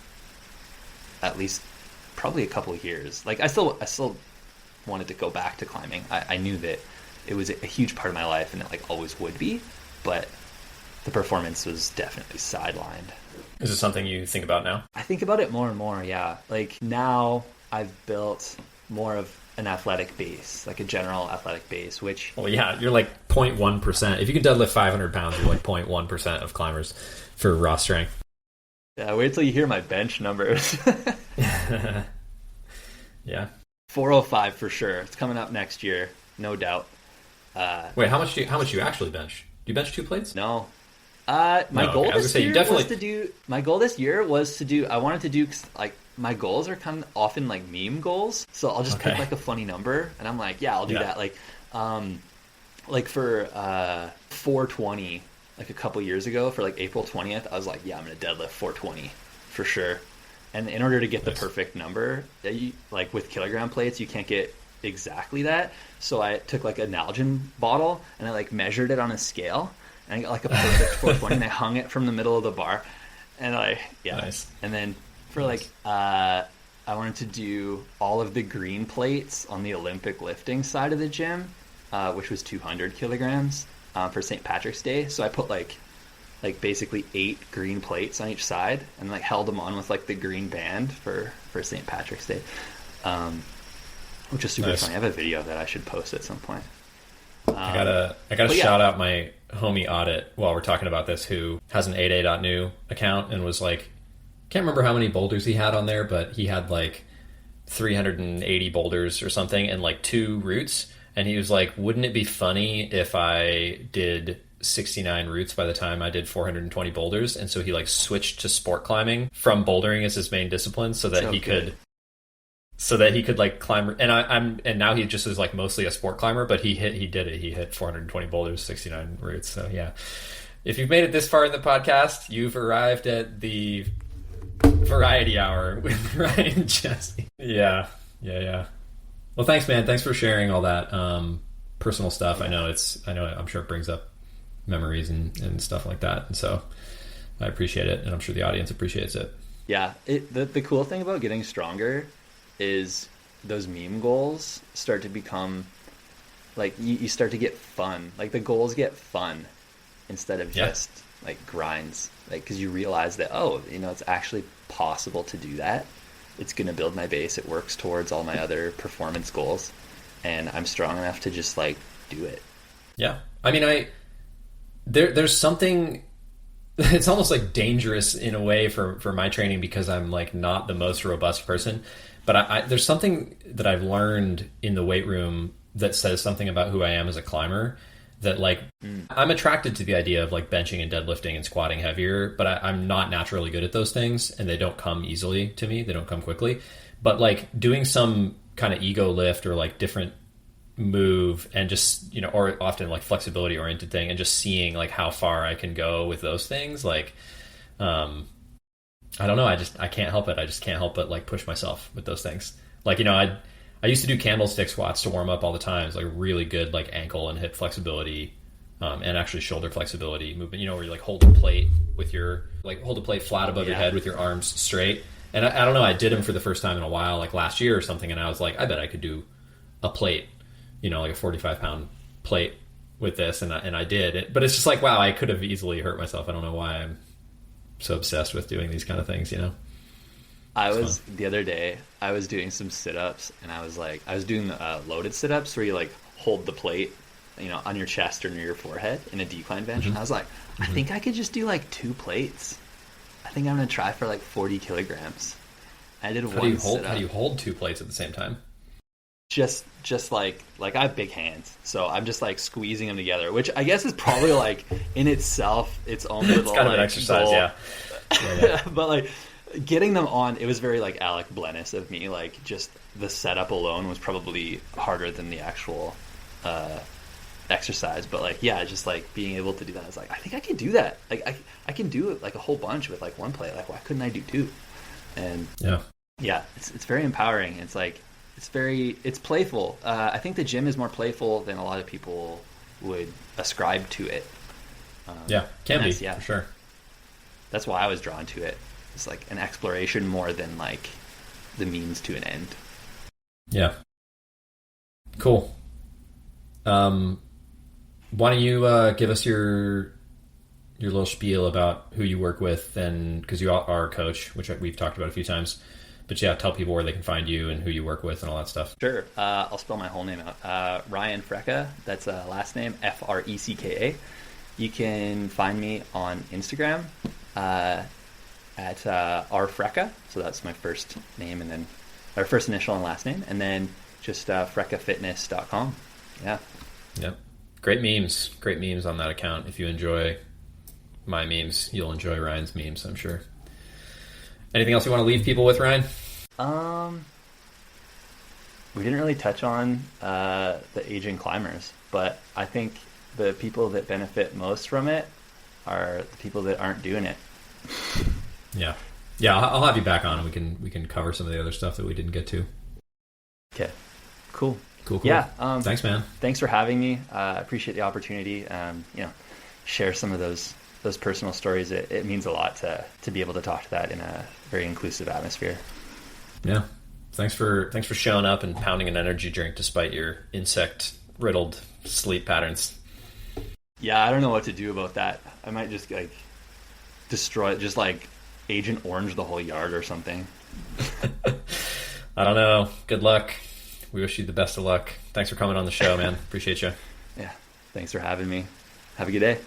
at least probably a couple of years. Like I still wanted to go back to climbing. I knew that it was a huge part of my life and it like always would be, but the performance was definitely sidelined. Is this something you think about now? I think about it more and more, yeah. Like now I've built more of an athletic base, like a general athletic base, which... Well, yeah, you're like 0.1%. If you can deadlift 500 pounds, you're like 0.1% of climbers for raw strength. Yeah, wait till you hear my bench numbers. Yeah. 405 for sure. It's coming up next year, no doubt. Wait, how much do you actually bench? Do you bench 2 plates? No. No, okay. I was gonna say, you definitely... My goal this year was to do. I wanted to do like my goals are kind of often like meme goals, so I'll just pick like a funny number, and I'm like, yeah, I'll do that. Like for 420, like a couple years ago, for like April 20th, I was like, yeah, I'm gonna deadlift 420 for sure. And in order to get the perfect number, like with kilogram plates, you can't get exactly that. So I took like a Nalgene bottle and I like measured it on a scale, and I got like a perfect 420, and I hung it from the middle of the bar. And nice. And then for like, I wanted to do all of the green plates on the Olympic lifting side of the gym, which was 200 kilograms for St. Patrick's Day. So I put like basically 8 green plates on each side, and like held them on with like the green band for St. Patrick's Day, which is super funny. I have a video of that I should post at some point. I gotta shout out my homie Audit while we're talking about this, who has an 8a.new account and was like, can't remember how many boulders he had on there, but he had like 380 boulders or something and like 2 routes. And he was like, wouldn't it be funny if I did 69 routes by the time I did 420 boulders? And so he like switched to sport climbing from bouldering as his main discipline so that he could like climb. And now he just is like mostly a sport climber, but he hit 420 boulders, 69 routes. So yeah, if you've made it this far in the podcast, you've arrived at the variety hour with Ryan and Jesse. Yeah. Well, thanks, man. Thanks for sharing all that personal stuff. Yeah. I'm sure it brings up memories and stuff like that. And so I appreciate it, and I'm sure the audience appreciates it. Yeah. The cool thing about getting stronger is those meme goals start to become like, you start to get fun. Like the goals get fun instead of just like grinds. Like, cause you realize that, it's actually possible to do that. It's going to build my base. It works towards all my other performance goals, and I'm strong enough to just like do it. Yeah. I mean, there's something, it's almost like dangerous in a way for my training, because I'm like not the most robust person, but there's something that I've learned in the weight room that says something about who I am as a climber, that like I'm attracted to the idea of like benching and deadlifting and squatting heavier, but I'm not naturally good at those things, and they don't come easily to me. They don't come quickly. But like doing some kind of ego lift or like different move, and just, or often like flexibility oriented thing, and just seeing like how far I can go with those things, like I don't know, I can't help it. I just can't help but like push myself with those things. Like, I used to do candlestick squats to warm up all the time. It's like really good like ankle and hip flexibility, and actually shoulder flexibility movement, where you like hold a plate flat above your head with your arms straight. And I don't know, I did them for the first time in a while, like last year or something, and I was like, I bet I could do a plate, like a 45-pound plate with this, and I did it. But it's just like, wow, I could have easily hurt myself. I don't know why I'm so obsessed with doing these kind of things, The other day, I was doing some sit-ups, and I was doing the loaded sit-ups where you like hold the plate, on your chest or near your forehead in a decline bench. And I was like, I think I could just do like 2 plates. I think I'm going to try for like 40 kilograms. I did one sit-up. How do you hold 2 plates at the same time? Just like I have big hands, so I'm just like squeezing them together, which I guess is probably like in itself its own little it's kind of an exercise, goal. Yeah. But like getting them on, it was very like Alec Blennis of me. Like just the setup alone was probably harder than the actual exercise. But like, yeah, just like being able to do that, I was like, I think I can do that. Like I can do it like a whole bunch with like 1 plate. Like, why couldn't I do 2? And yeah, it's very empowering. It's like, it's playful. I think the gym is more playful than a lot of people would ascribe to it. Can be, for sure. That's why I was drawn to it. It's like an exploration more than like the means to an end. Yeah. Cool. Why don't you give us your little spiel about who you work with, and because you are a coach, which we've talked about a few times. But yeah, tell people where they can find you and who you work with and all that stuff. Sure. I'll spell my whole name out. Ryan Frecka. That's last name, Frecka. You can find me on Instagram at rfrecka. So that's my first name and then our first initial and last name, and then just freckafitness.com. Yeah. Yep. Great memes on that account. If you enjoy my memes, you'll enjoy Ryan's memes, I'm sure. Anything else you want to leave people with, Ryan? We didn't really touch on the aging climbers, but I think the people that benefit most from it are the people that aren't doing it. Yeah. I'll have you back on, and we can cover some of the other stuff that we didn't get to. Okay. Cool. Yeah. Thanks, man. Thanks for having me. I appreciate the opportunity. Share some of those personal stories. It means a lot to be able to talk to that in a very inclusive atmosphere. Yeah. Thanks for showing up and pounding an energy drink despite your insect riddled sleep patterns. Yeah, I don't know what to do about that. I might just destroy it, just Agent Orange the whole yard or something. I don't know. Good luck. We wish you the best of luck. Thanks for coming on the show, man. Appreciate you. Yeah. Thanks for having me. Have a good day.